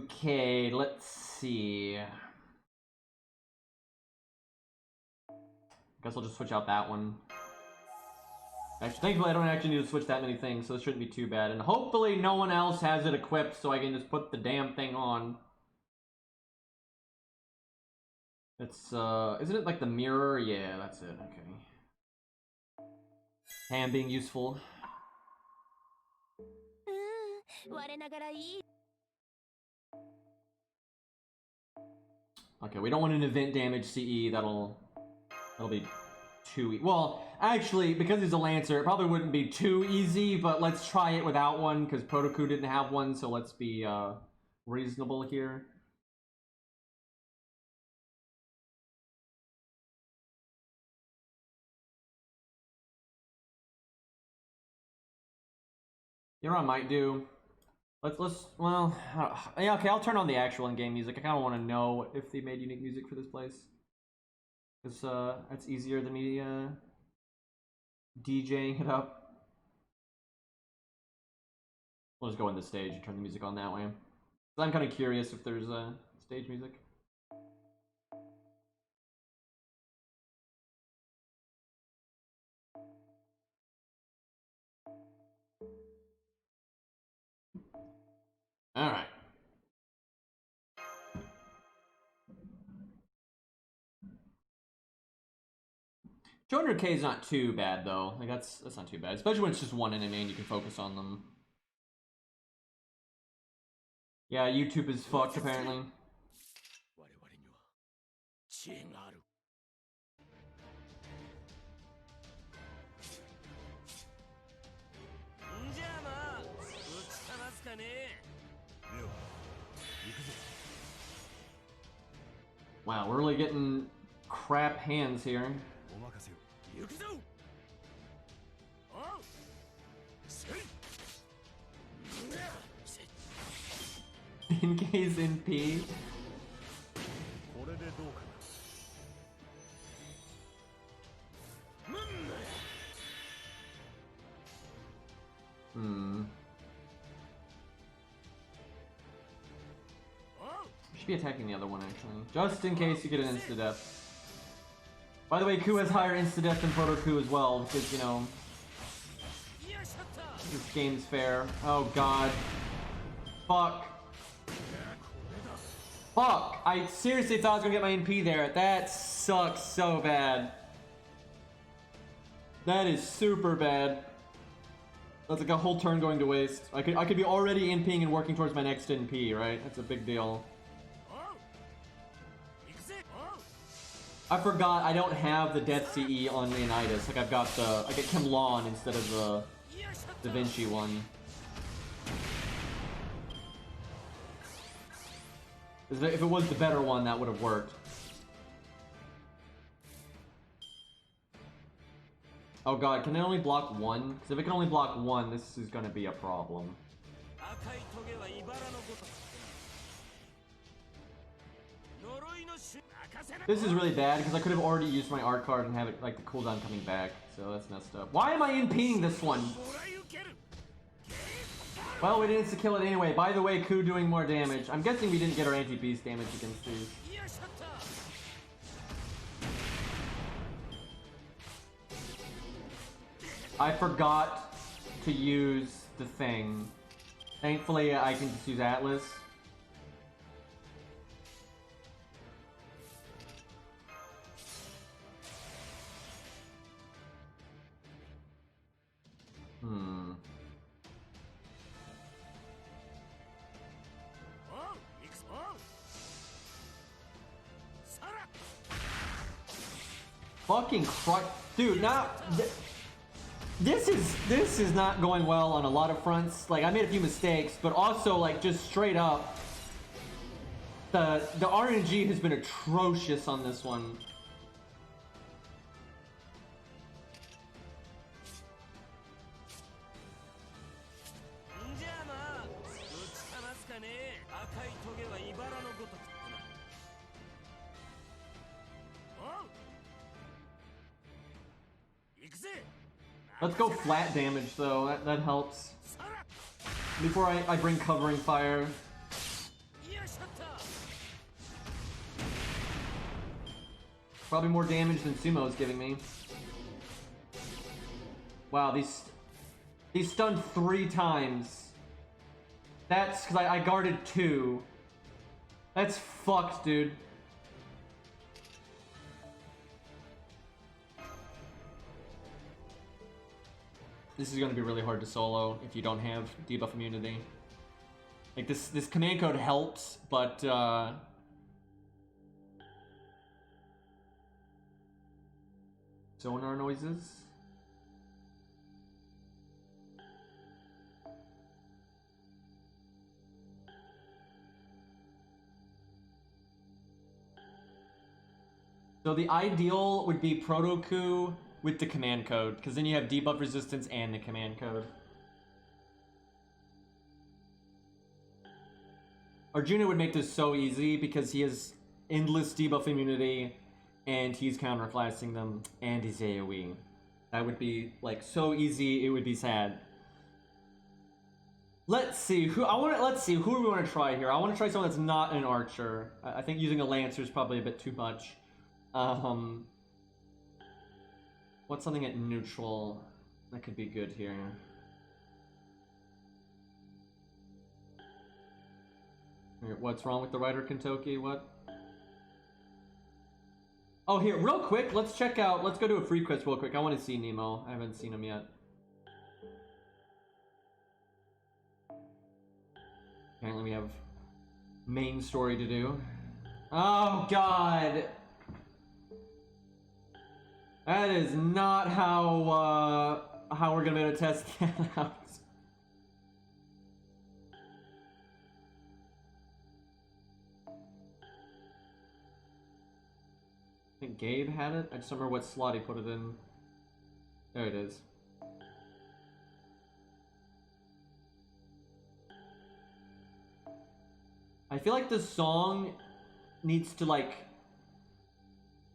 Speaker 1: Okay, let's see. Guess I'll just switch out that one. Actually, thankfully I don't actually need to switch that many things, so this shouldn't be too bad. And hopefully no one else has it equipped so I can just put the damn thing on. It's, isn't it like the mirror? Yeah, that's it, okay. Hand being useful. Okay, we don't want an event damage CE, that'll be too well, actually, because he's a Lancer, it probably wouldn't be too easy, but let's try it without one, because Protoku didn't have one, so let's be reasonable here. You know what I might do? Well, yeah, okay, I'll turn on the actual in-game music. I kind of want to know if they made unique music for this place. Because, that's easier than me, DJing it up. We'll just go in the stage and turn the music on that way. I'm kind of curious if there's, stage music. Alright. $200K is not too bad though. Like that's not too bad, especially when it's just one enemy and you can focus on them. Yeah, YouTube is fucked apparently. Wow, we're really getting crap hands here. In case in P. Should be attacking the other one actually, just in case you get an insta-death. By the way, Ku has higher insta-death than Proto-Ku as well, because, you know, this game's fair. Oh god. Fuck. Fuck! I seriously thought I was gonna get my NP there. That sucks so bad. That is super bad. That's like a whole turn going to waste. I could be already NPing and working towards my next NP, right? That's a big deal. I forgot I don't have the Death CE on Leonidas. Like I get Kim Lawn instead of the Da Vinci one. If it was the better one, that would have worked. Oh god, can it only block one? Because if it can only block one, this is gonna be a problem. This is really bad because I could have already used my art card and have it like the cooldown coming back, so that's messed up. Why am I NPing this one? Well, we didn't kill it anyway. By the way, Ku doing more damage. I'm guessing we didn't get our anti-beast damage against these. I forgot to use the thing. Thankfully, I can just use Atlas. Fucking Christ. Dude, now... This is not going well on a lot of fronts. Like, I made a few mistakes, but also, like, just straight up... The RNG has been atrocious on this one. Let's go flat damage though, that helps. Before I bring covering fire. Probably more damage than Sumo is giving me. Wow, these stunned 3 times. That's because I guarded 2. That's fucked, dude. This is going to be really hard to solo if you don't have debuff immunity. Like, this command code helps, but, sonar noises? So the ideal would be Proto-Coup with the command code, because then you have debuff resistance and the command code. Arjuna would make this so easy because he has endless debuff immunity and he's counterclassing them and he's AoE. That would be like so easy, it would be sad. Let's see who do we want to try here. I want to try someone that's not an archer. I think using a lancer is probably a bit too much. What's something at neutral that could be good here? What's wrong with the Rider Kentucky? What? Oh, here, real quick, let's check out, let's go do a free quest real quick. I want to see Nemo. I haven't seen him yet. Apparently we have main story to do. Oh, God! That is not how we're gonna be able to test that out. I think Gabe had it. I just don't remember what slot he put it in. There it is. I feel like the song needs to, like,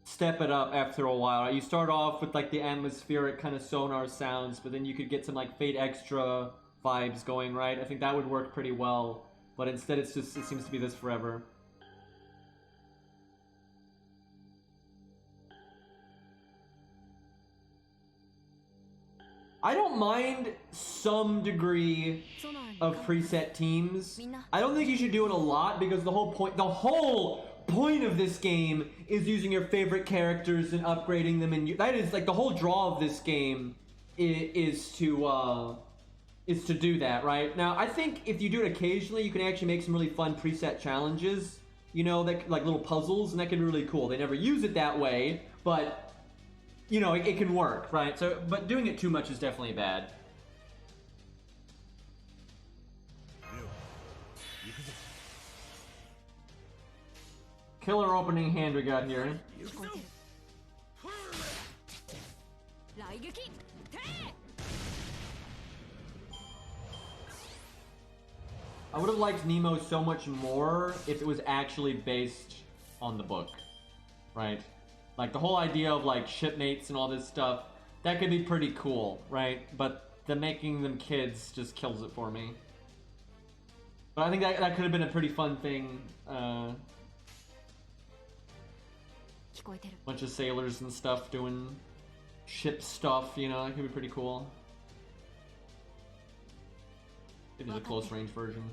Speaker 1: step it up after a while. You start off with, like, the atmospheric kind of sonar sounds, but then you could get some, like, Fate Extra vibes going, right? I think that would work pretty well. But instead it seems to be this forever. I don't don't mind some degree of preset teams. I don't think you should do it a lot because the whole point of this game is using your favorite characters and upgrading them, and that is like the whole draw of this game is to do that, right? Now, I think if you do it occasionally, you can actually make some really fun preset challenges, you know, that like little puzzles, and that can be really cool. They never use it that way, but you know, it can work, right? So, but doing it too much is definitely bad. Killer opening hand we got here. I would have liked Nemo so much more if it was actually based on the book, right? Like the whole idea of like shipmates and all this stuff, that could be pretty cool, right? But the making them kids just kills it for me. But I think that could have been a pretty fun thing. Bunch of sailors and stuff doing ship stuff, you know, that could be pretty cool. It is a close range version.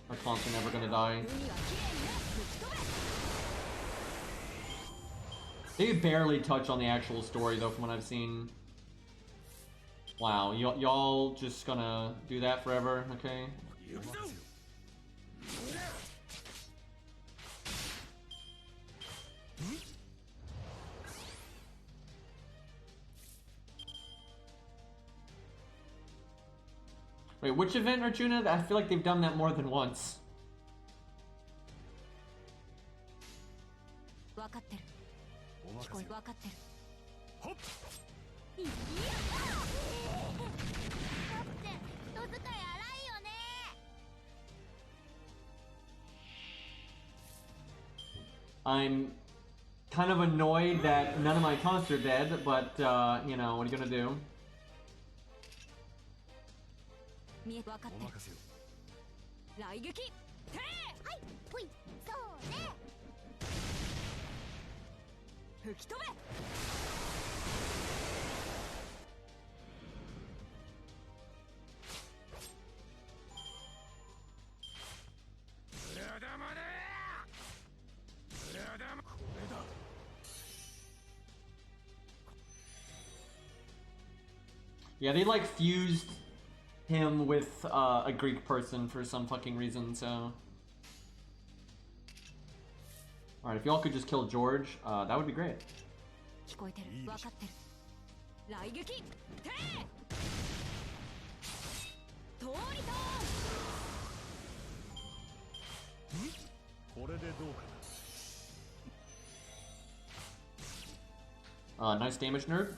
Speaker 1: My taunts are never gonna die. They barely touch on the actual story though, from what I've seen. Wow, y'all just gonna do that forever, okay? Wait, which event, Arjuna? I feel like they've done that more than once. I'm kind of annoyed that none of my taunts are dead, but, you know, what are you gonna do? Yeah, they like fused him with a Greek person for some fucking reason, so. Alright, if y'all could just kill George, that would be great. Nice damage, nerd.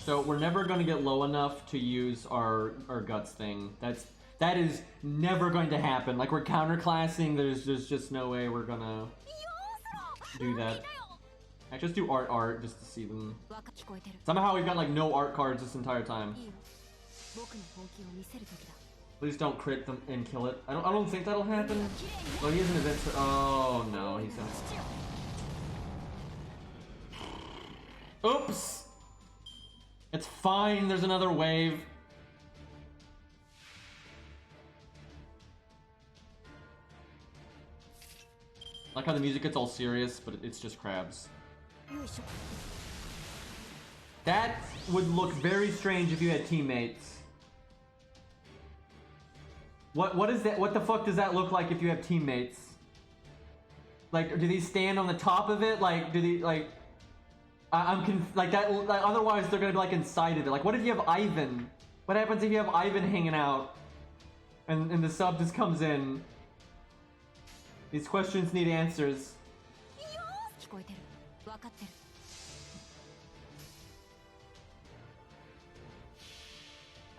Speaker 1: So we're never going to get low enough to use our guts thing. That is never going to happen. Like, we're counterclassing, there's just no way we're gonna do that. I just do art just to see them. Somehow we've got like no art cards this entire time. Please don't crit them and kill it. I don't think that'll happen. Oh, he has an event. Oh no, he's gonna. Oops. It's fine. There's another wave. I like how the music gets all serious, but it's just crabs. That would look very strange if you had teammates. What is that? What the fuck does that look like if you have teammates? Like, do these stand on the top of it? Like, do they like? Like that. Like, otherwise, they're gonna be like inside of it. Like, what if you have Ivan? What happens if you have Ivan hanging out, and the sub just comes in? These questions need answers.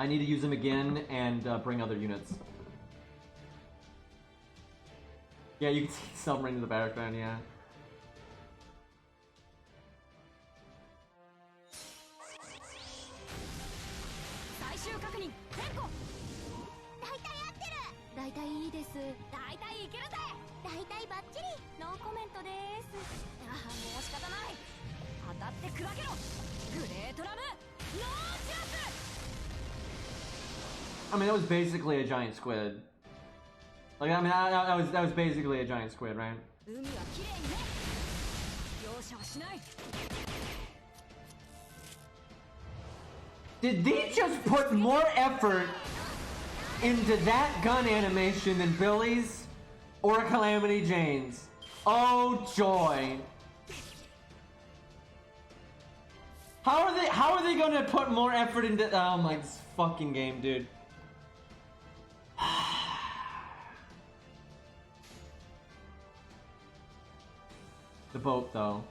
Speaker 1: I need to use them again and bring other units. Yeah, you can see submarine in the background, yeah. I mean, that was basically a giant squid. Like, I mean, that was basically a giant squid, right? Did they just put more effort into that gun animation than Billy's or Calamity Jane's? Oh joy! How are they gonna put more effort into? Oh my, this fucking game, dude. The boat, though.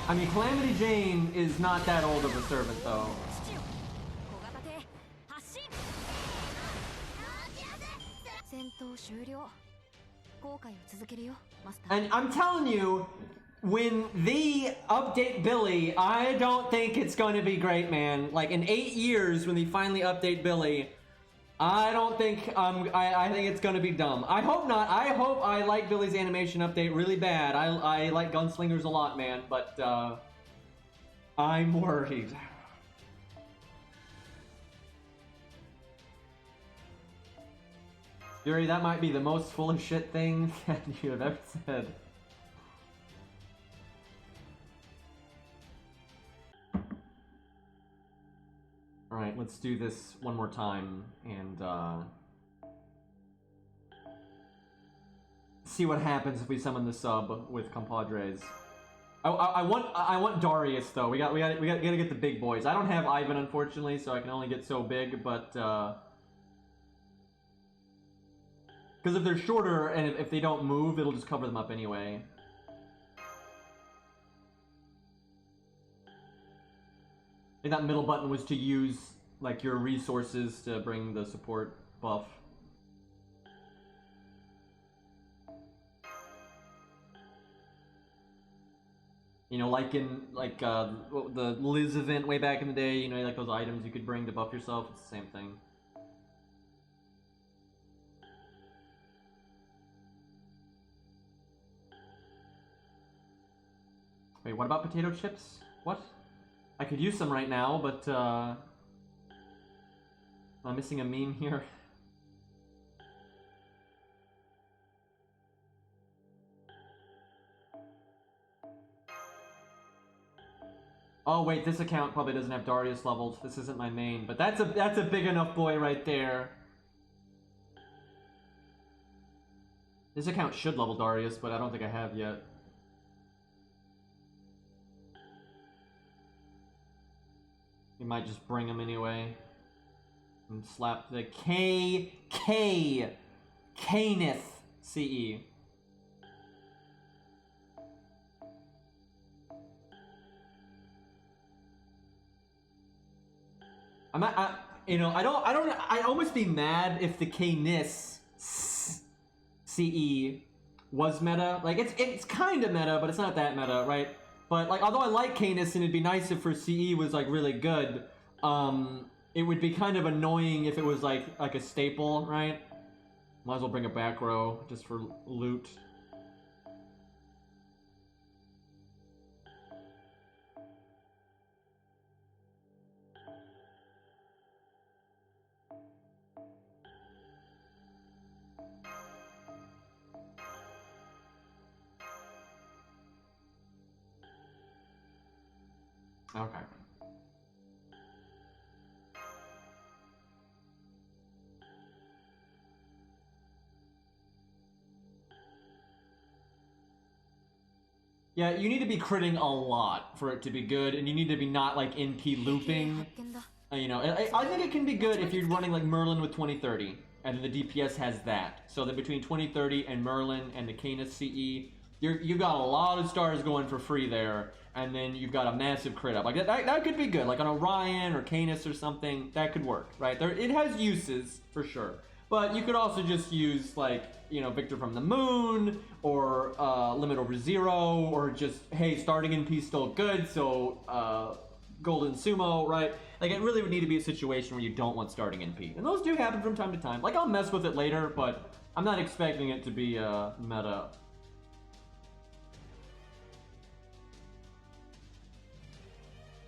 Speaker 1: I mean, Calamity Jane is not that old of a servant, though. And I'm telling you, when they update Billy, I don't think it's going to be great, man. Like, in 8 years, when they finally update Billy, I don't think, I think it's gonna be dumb. I hope not. I hope I like Billy's animation update really bad. I like gunslingers a lot, man, but, I'm worried. Yuri, that might be the most full of shit thing that you have ever said. Alright, let's do this one more time and see what happens if we summon the sub with compadres. I want Darius though. We gotta get the big boys. I don't have Ivan unfortunately, so I can only get so big, but because if they're shorter and if they don't move, it'll just cover them up anyway. I think that middle button was to use, like, your resources to bring the support buff. You know, like in, like, the Liz event way back in the day, you know, like those items you could bring to buff yourself, it's the same thing. Wait, what about potato chips? What? I could use some right now, but, I'm missing a meme here. Oh wait, this account probably doesn't have Darius leveled. This isn't my main, but that's a big enough boy right there. This account should level Darius, but I don't think I have yet. We might just bring him anyway. And slap the Canis CE. I'd almost be mad if the Canis CE was meta. Like, it's kind of meta, but it's not that meta, right? But, like, although I like Canis and it'd be nice if her CE was, like, really good, it would be kind of annoying if it was, like a staple, right? Might as well bring a back row, just for loot. Okay. Yeah, you need to be critting a lot for it to be good, and you need to be not, like, NP looping. You know, I think it can be good if you're running, like, Merlin with 2030, and the DPS has that. So that between 2030 and Merlin and the Canis CE, you've got a lot of stars going for free there, and then you've got a massive crit up. Like, that could be good. Like, on Orion or Canis or something, that could work, right? It has uses, for sure. But you could also just use, like, you know, Victor from the Moon, or Limit Over Zero, or just, hey, starting NP still good, so Golden Sumo, right? Like, it really would need to be a situation where you don't want starting NP. And those do happen from time to time. Like, I'll mess with it later, but I'm not expecting it to be meta.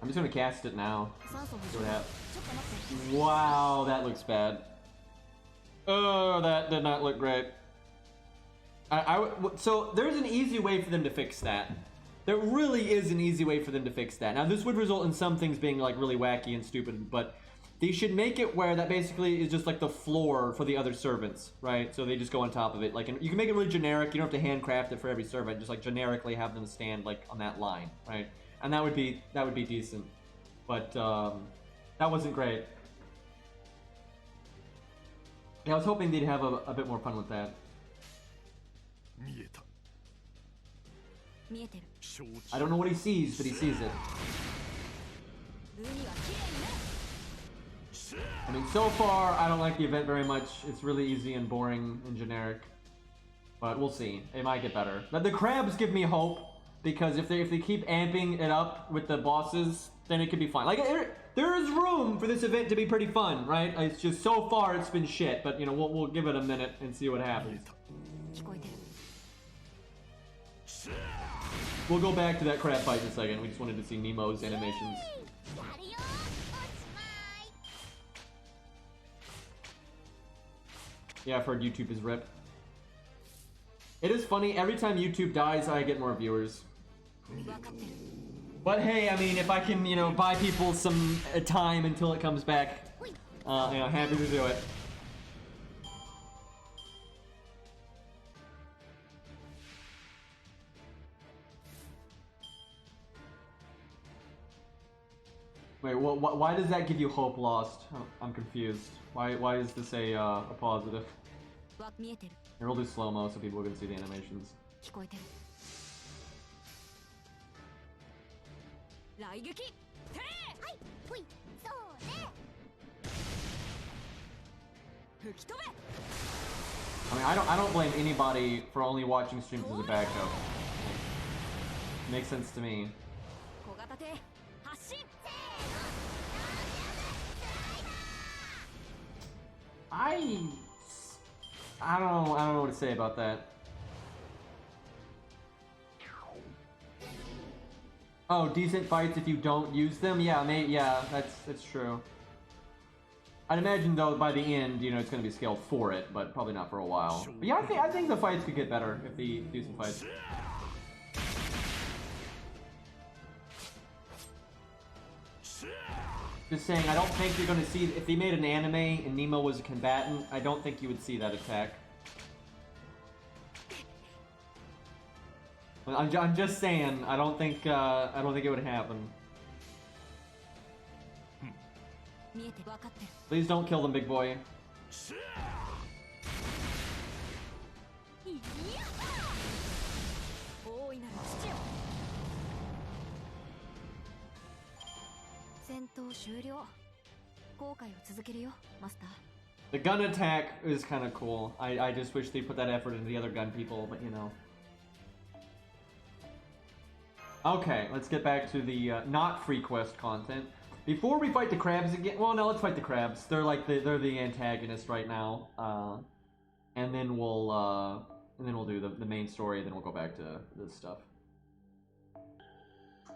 Speaker 1: I'm just gonna cast it now. See what happens. Wow, that looks bad. Oh, that did not look great. So there's an easy way for them to fix that. There really is an easy way for them to fix that. Now this would result in some things being like really wacky and stupid, but they should make it where that basically is just like the floor for the other servants, right? So they just go on top of it. Like, and you can make it really generic. You don't have to handcraft it for every servant. Just like generically have them stand like on that line, right? And that would be decent. But that wasn't great. Yeah, I was hoping they'd have a bit more fun with that. I don't know what he sees, but he sees it. I mean, so far, I don't like the event very much. It's really easy and boring and generic. But we'll see. It might get better. But the crabs give me hope, because if they keep amping it up with the bosses, then it could be fun. Like, there is room for this event to be pretty fun, right? It's just so far it's been shit, but you know, we'll give it a minute and see what happens. We'll go back to that crab fight in a second. We just wanted to see Nemo's animations. Yeah, I've heard YouTube is rip. It is funny, every time YouTube dies, I get more viewers. But hey, I mean, if I can, you know, buy people some time until it comes back, you know, happy to do it. Wait, why does that give you hope lost? I'm confused. Why is this a positive? Here, we'll do slow-mo so people can see the animations. I mean, I don't blame anybody for only watching streams as a backup. Makes sense to me. I don't know what to say about that. Oh, decent fights if you don't use them? Yeah, yeah, that's true. I'd imagine though by the end, you know, it's gonna be scaled for it, but probably not for a while. But yeah, I think the fights could get better if they do some fights. Just saying, I don't think you're gonna see, if they made an anime and Nemo was a combatant, I don't think you would see that attack. I'm just saying, I don't think it would happen. Please don't kill them, big boy. The gun attack is kind of cool. I just wish they put that effort into the other gun people, but you know. Okay, let's get back to the not free quest content. Before we fight the crabs again, well, no, let's fight the crabs. They're like they're the antagonist right now, and then we'll do the main story. Then we'll go back to this stuff.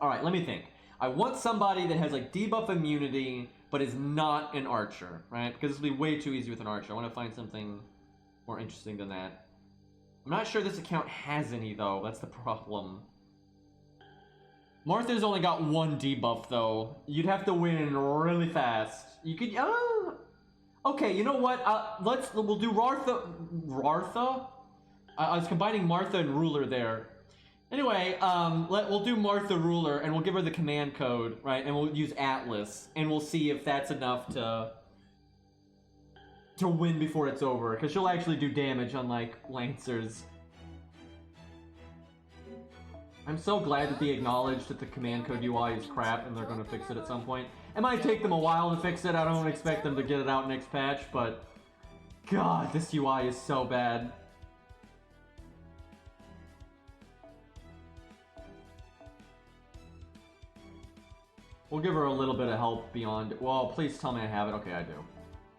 Speaker 1: All right, let me think. I want somebody that has like debuff immunity, but is not an archer, right? Because this will be way too easy with an archer. I want to find something more interesting than that. I'm not sure this account has any though. That's the problem. Martha's only got one debuff though. You'd have to win really fast. You could, okay, you know what? We'll do Rartha? I was combining Martha and Ruler there. Anyway, we'll do Martha Ruler and we'll give her the command code, right? And we'll use Atlas and we'll see if that's enough to win before it's over. Because she'll actually do damage unlike Lancers. I'm so glad that they acknowledged that the command code UI is crap and they're going to fix it at some point. It might take them a while to fix it. I don't expect them to get it out next patch, but God, this UI is so bad. We'll give her a little bit of help beyond. Well, please tell me I have it. Okay, I do.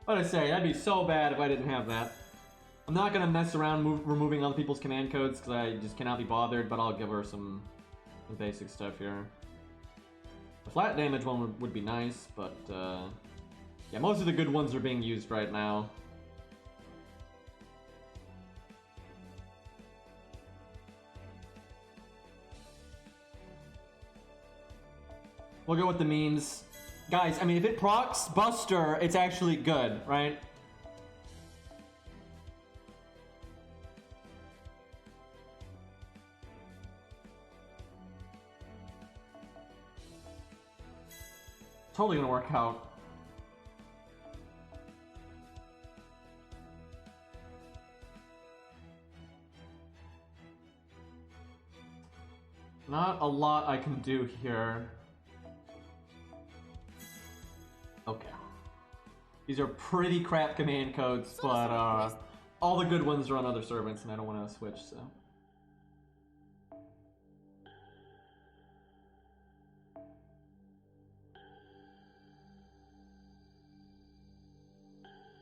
Speaker 1: What I say, that'd be so bad if I didn't have that. I'm not gonna mess around removing other people's command codes because I just cannot be bothered, but I'll give her some basic stuff here. The flat damage one would be nice, but yeah, most of the good ones are being used right now. We'll go with the means. Guys, I mean, if it procs Buster, it's actually good, right? Totally gonna work out. Not a lot I can do here. Okay. These are pretty crap command codes, but all the good ones are on other servants, and I don't want to switch, so.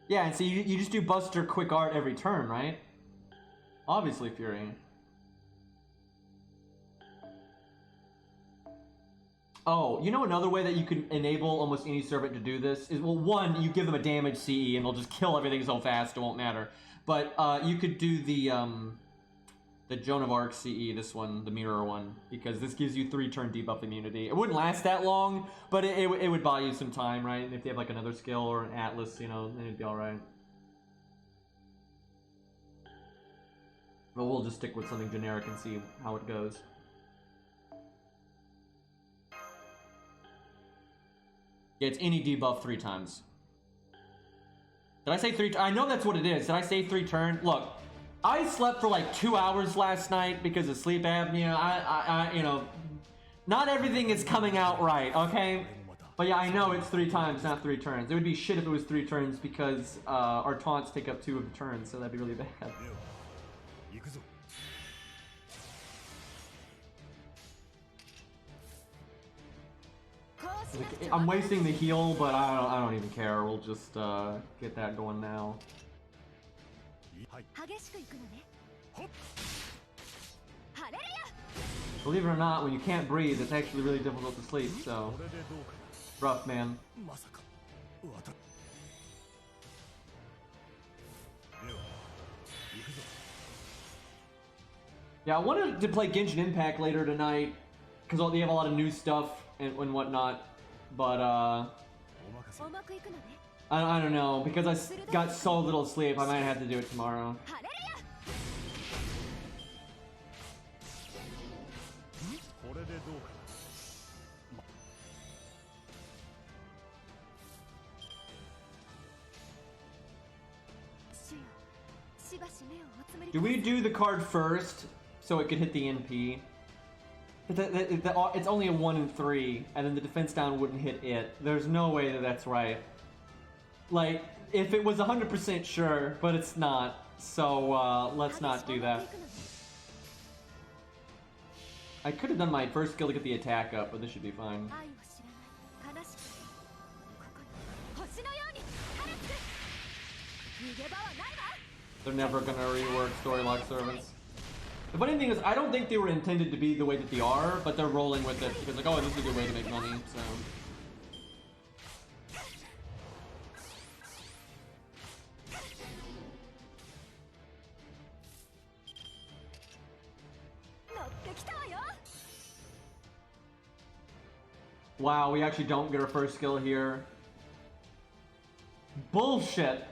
Speaker 1: Yeah, and so you just do Buster Quick Art every turn, right? Obviously, Fury. Oh, you know another way that you can enable almost any servant to do this is, well, one, you give them a damage CE and they'll just kill everything so fast it won't matter. But you could do the Joan of Arc CE, this one, the mirror one, because this gives you 3-turn debuff immunity. It wouldn't last that long, but it would buy you some time, right? And if they have like another skill or an Atlas, you know, then it'd be alright. But we'll just stick with something generic and see how it goes. Yeah, it's any debuff 3 times. Did I say 3? I know that's what it is. Did I say 3 turn? Look, I slept for like 2 hours last night because of sleep apnea. I you know, not everything is coming out right, okay? But yeah, I know it's 3 times, not 3 turns. It would be shit if it was 3 turns because our taunts take up 2 of the turns, so that'd be really bad. I'm wasting the heal, but I don't even care. We'll just get that going now. Believe it or not, when you can't breathe, it's actually really difficult to sleep, so rough, man. Yeah, I wanted to play Genshin Impact later tonight because they have a lot of new stuff and whatnot. But I don't know, because I got so little sleep, I might have to do it tomorrow. Do we do the card first so it could hit the NP? It's only a 1 in 3, and then the defense down wouldn't hit it. There's no way that that's right. Like, if it was 100% sure, but it's not. So, let's not do that. I could have done my first skill to get the attack up, but this should be fine. They're never gonna rework Storylock servants. The funny thing is, I don't think they were intended to be the way that they are, but they're rolling with it because, like, oh, this is a good way to make money, so. Wow, we actually don't get our first skill here. Bullshit!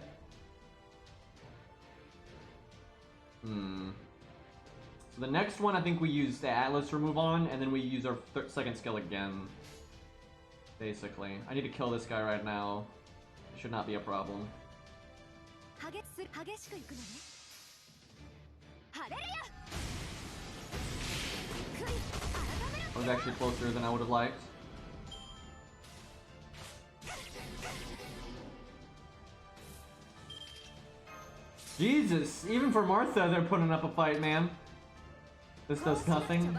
Speaker 1: So the next one, I think we use the Atlas remove on, and then we use our second skill again. Basically. I need to kill this guy right now. It should not be a problem. I was actually closer than I would have liked. Jesus, even for Martha, they're putting up a fight, man. This does nothing.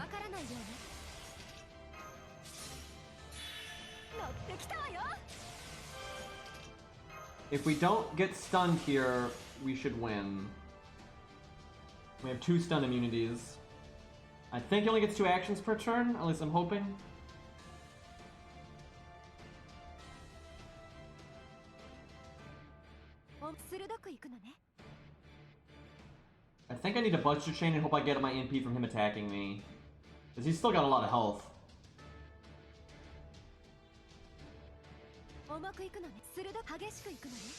Speaker 1: If we don't get stunned here, we should win. We have 2 stun immunities. I think he only gets 2 actions per turn, at least I'm hoping. I think I need a Buster Chain and hope I get my MP from him attacking me. Because he's still got a lot of health.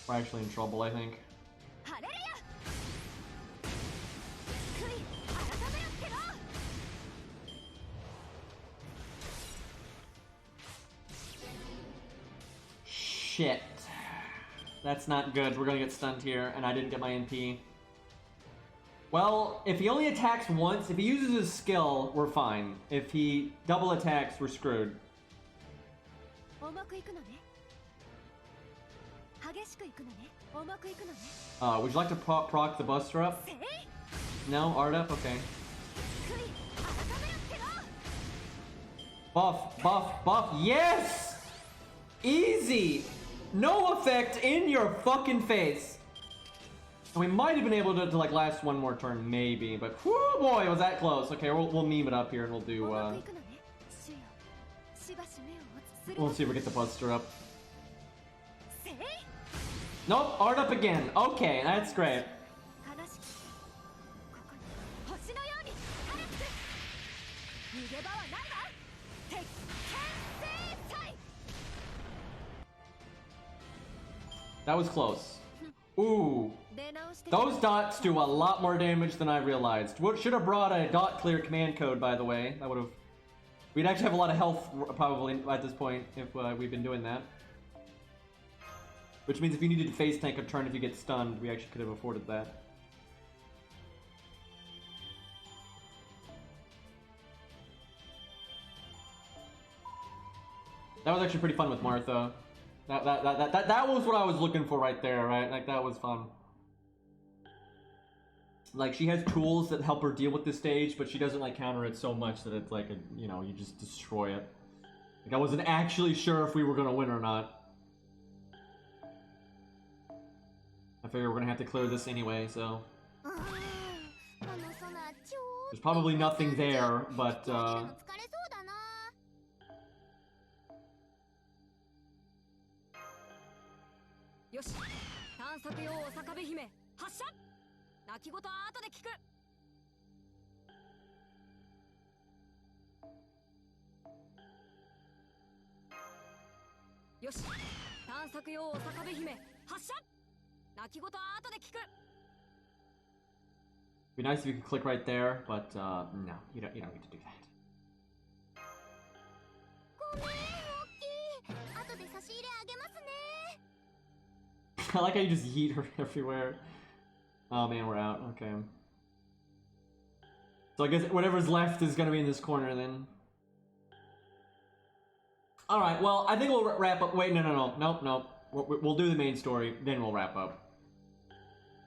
Speaker 1: We're actually in trouble, I think. Shit. That's not good. We're gonna get stunned here, and I didn't get my NP. Well, if he only attacks once, if he uses his skill, we're fine. If he double attacks, we're screwed. Would you like to proc the Buster up? No? Art up? Okay. Buff, buff, buff. Yes! Easy! No effect in your fucking face! And we might have been able to like last one more turn, maybe, but whoo boy, was that close. Okay, we'll meme it up here and we'll do we'll see if we get the Buster up. Nope, art up again. Okay, that's great. That was close. Ooh. Those dots do a lot more damage than I realized. Should have brought a dot clear command code, by the way. That would have... We'd actually have a lot of health, probably, at this point, if we've been doing that. Which means if you needed to face tank a turn if you get stunned, we actually could have afforded that. That was actually pretty fun with Martha. That was what I was looking for right there, right? Like, that was fun. Like, she has tools that help her deal with this stage, but she doesn't, like, counter it so much that it's like, you know, you just destroy it. Like, I wasn't actually sure if we were gonna win or not. I figure we're gonna have to clear this anyway, so... There's probably nothing there, but, Be nice if you could click right there, but no, you don't get to do that. I like how you just yeet her everywhere. Oh man, we're out. Okay. So I guess whatever's left is gonna be in this corner then. Alright, well, I think we'll wrap up. Wait, nope. We'll do the main story, then we'll wrap up.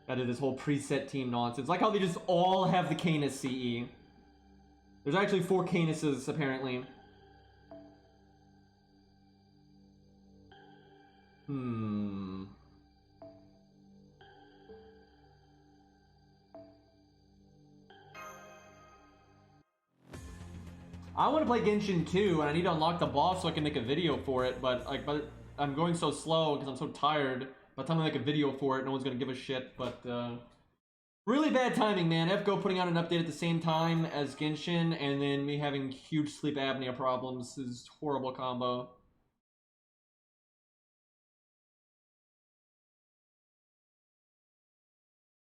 Speaker 1: I did this whole preset team nonsense. Like how they just all have the Canis CE. There's actually 4 Canises, apparently. I want to play Genshin 2, and I need to unlock the boss so I can make a video for it, but I'm going so slow because I'm so tired. By the time I make a video for it, no one's gonna give a shit, but really bad timing, man. FGO putting out an update at the same time as Genshin, and then me having huge sleep apnea problems is horrible combo.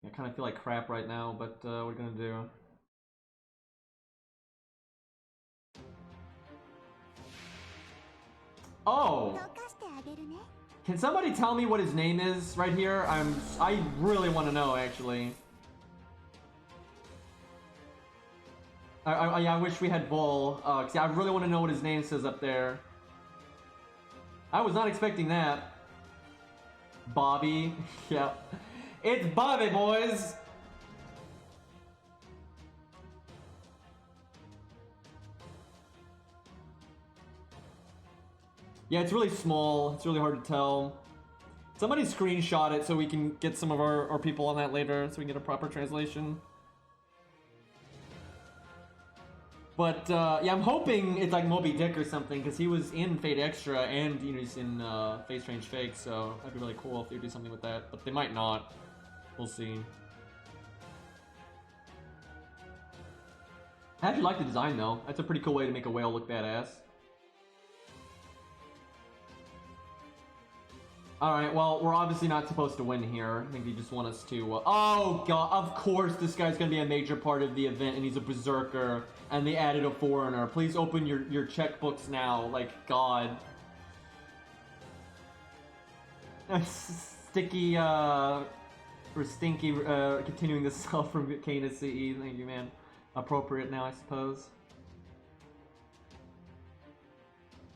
Speaker 1: I kind of feel like crap right now, but what are we gonna do? Oh! Can somebody tell me what his name is right here? I really want to know, actually. I wish we had Bull. See, I really want to know what his name says up there. I was not expecting that. Bobby. Yep. It's Bobby, boys! Yeah, it's really small. It's really hard to tell. Somebody screenshot it so we can get some of our people on that later, so we can get a proper translation. But yeah, I'm hoping it's like Moby Dick or something, because he was in Fate Extra and he's in Fate Strange Fake, so that'd be really cool if they do something with that. But they might not. We'll see. I actually like the design though. That's a pretty cool way to make a whale look badass. Alright, well, we're obviously not supposed to win here. I think they just want us to... oh, God, of course this guy's gonna be a major part of the event, and he's a berserker, and they added a foreigner. Please open your checkbooks now. Like, God. Sticky, or stinky, continuing the sell from K to CE. Thank you, man. Appropriate now, I suppose.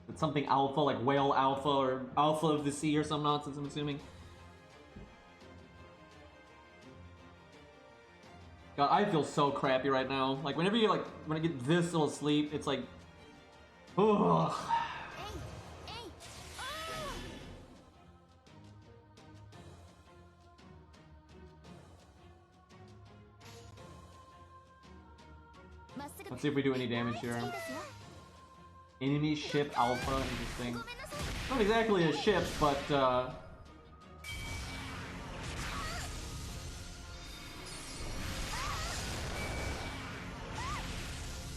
Speaker 1: It's something alpha, like whale alpha or alpha of the sea or some nonsense, I'm assuming. God, I feel so crappy right now. Like, whenever you, like, when I get this little sleep, it's like... ugh. Let's see if we do any damage here. Enemy ship alpha, interesting. Not exactly a ship, but I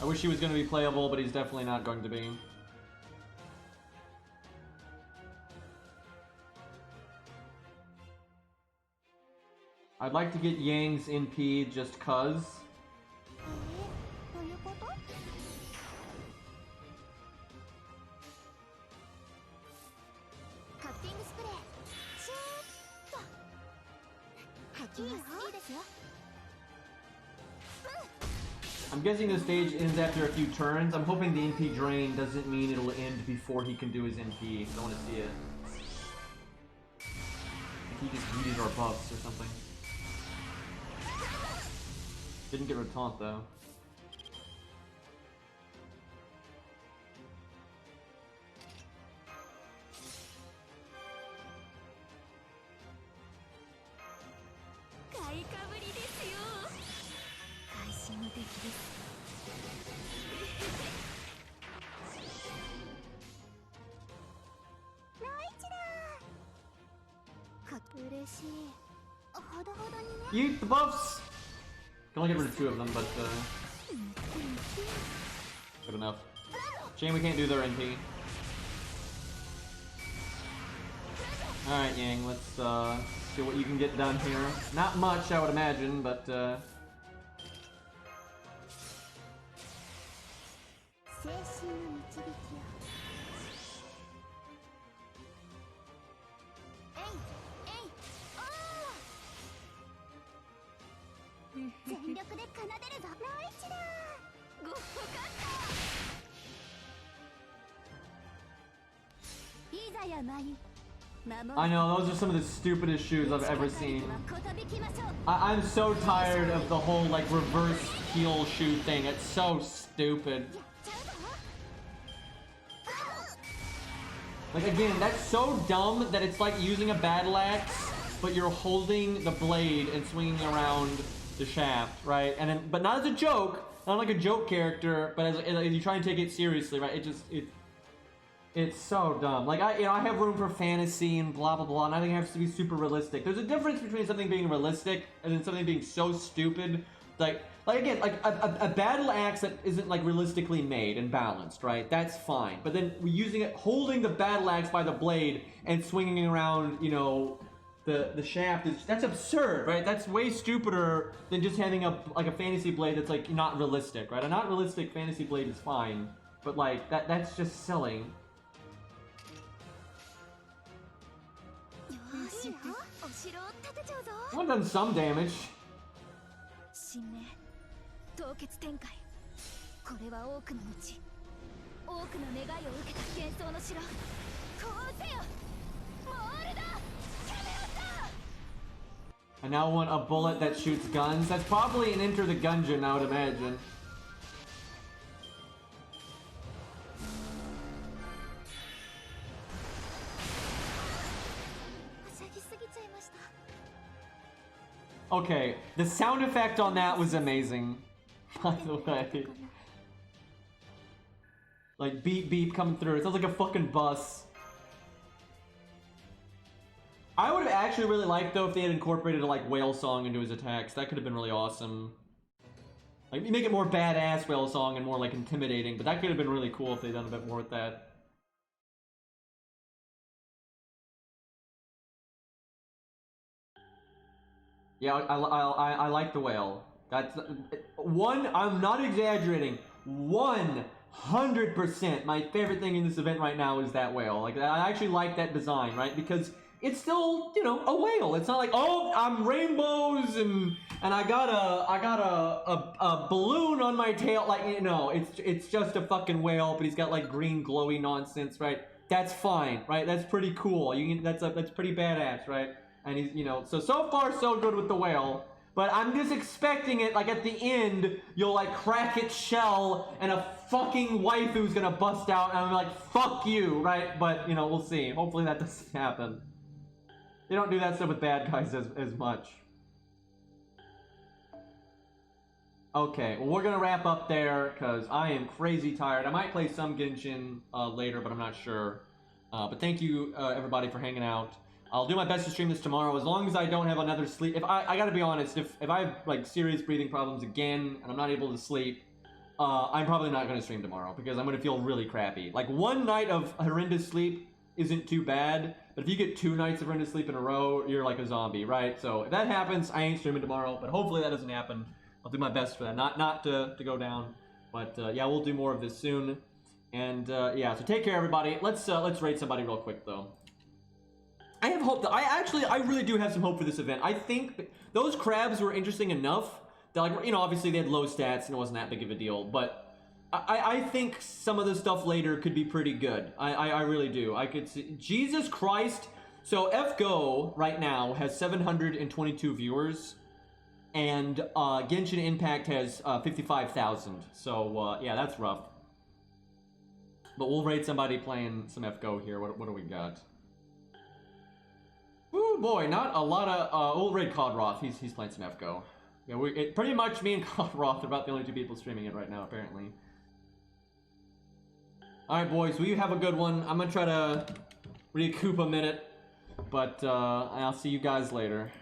Speaker 1: wish he was going to be playable, but he's definitely not going to be. I'd like to get Yang's NP just cuz. I'm guessing the stage ends after a few turns. I'm hoping the NP drain doesn't mean it'll end before he can do his NP. I want to see it. Like he just needed our buffs or something. Didn't get Retaunt though. Eat the buffs! Can only get rid of 2 of them, but good enough. Shame we can't do their NP. Alright, Yang, let's see what you can get done here. Not much, I would imagine, but I know, those are some of the stupidest shoes I've ever seen. I'm so tired of the whole, like, reverse heel shoe thing. It's so stupid. Like, again, that's so dumb that it's like using a battle axe, but you're holding the blade and swinging around the shaft, right? And then, but not as a joke, not like a joke character, but as you try and take it seriously, right? It's so dumb. Like, I have room for fantasy and blah, blah, blah, and I think it has to be super realistic. There's a difference between something being realistic and then something being so stupid. Like again, like a battle axe that isn't, like, realistically made and balanced, right? That's fine. But then we're using it, holding the battle axe by the blade and swinging around, you know, the shaft, that's absurd, right? That's way stupider than just having a fantasy blade that's, like, not realistic, right? A not realistic fantasy blade is fine, but, like, that's just silly. I've done some damage. I now want a bullet that shoots guns. That's probably an Enter the Gungeon, I would imagine. Okay, the sound effect on that was amazing, by the way. Like beep beep coming through. It sounds like a fucking bus. I would have actually really liked though if they had incorporated a like whale song into his attacks. That could have been really awesome. Like make it more badass whale song and more like intimidating, but that could have been really cool if they'd done a bit more with that. Yeah, I like the whale. That's one. I'm not exaggerating. 100% my favorite thing in this event right now is that whale. Like I actually like that design, right? Because it's still, you know, a whale. It's not like, oh, I'm rainbows and I got a balloon on my tail. Like, you know, it's just a fucking whale, but he's got like green glowy nonsense, right? That's fine, right? That's pretty cool. That's pretty badass, right? And he's, you know, so far so good with the whale. But I'm just expecting it, like at the end, you'll like crack its shell and a fucking waifu's gonna bust out and I'm like, fuck you, right? But, you know, we'll see. Hopefully that doesn't happen. They don't do that stuff with bad guys as much. Okay, well we're gonna wrap up there because I am crazy tired. I might play some Genshin later, but I'm not sure. But thank you everybody for hanging out. I'll do my best to stream this tomorrow as long as I don't have another sleep. If I gotta be honest, if I have like serious breathing problems again and I'm not able to sleep, I'm probably not gonna stream tomorrow because I'm gonna feel really crappy. Like one night of horrendous sleep isn't too bad, but if you get 2 nights of horrendous sleep in a row, you're like a zombie, right? So if that happens, I ain't streaming tomorrow, but hopefully that doesn't happen. I'll do my best for that, not to go down, but yeah, we'll do more of this soon. And yeah, so take care, everybody. Let's rate somebody real quick though. I have hope that I really do have some hope for this event. I think those crabs were interesting enough that, like, you know, obviously they had low stats and it wasn't that big of a deal, but I think some of the stuff later could be pretty good. I really do. I could see, Jesus Christ. So FGO right now has 722 viewers, and Genshin Impact has 55,000. So yeah, that's rough. But we'll rate somebody playing some FGO here. What do we got? Ooh boy, not a lot of. We'll rate Codroth. He's playing some FGO. Yeah, pretty much me and Codroth are about the only 2 people streaming it right now, apparently. Alright, boys, well, you have a good one. I'm gonna try to recoup a minute, but I'll see you guys later.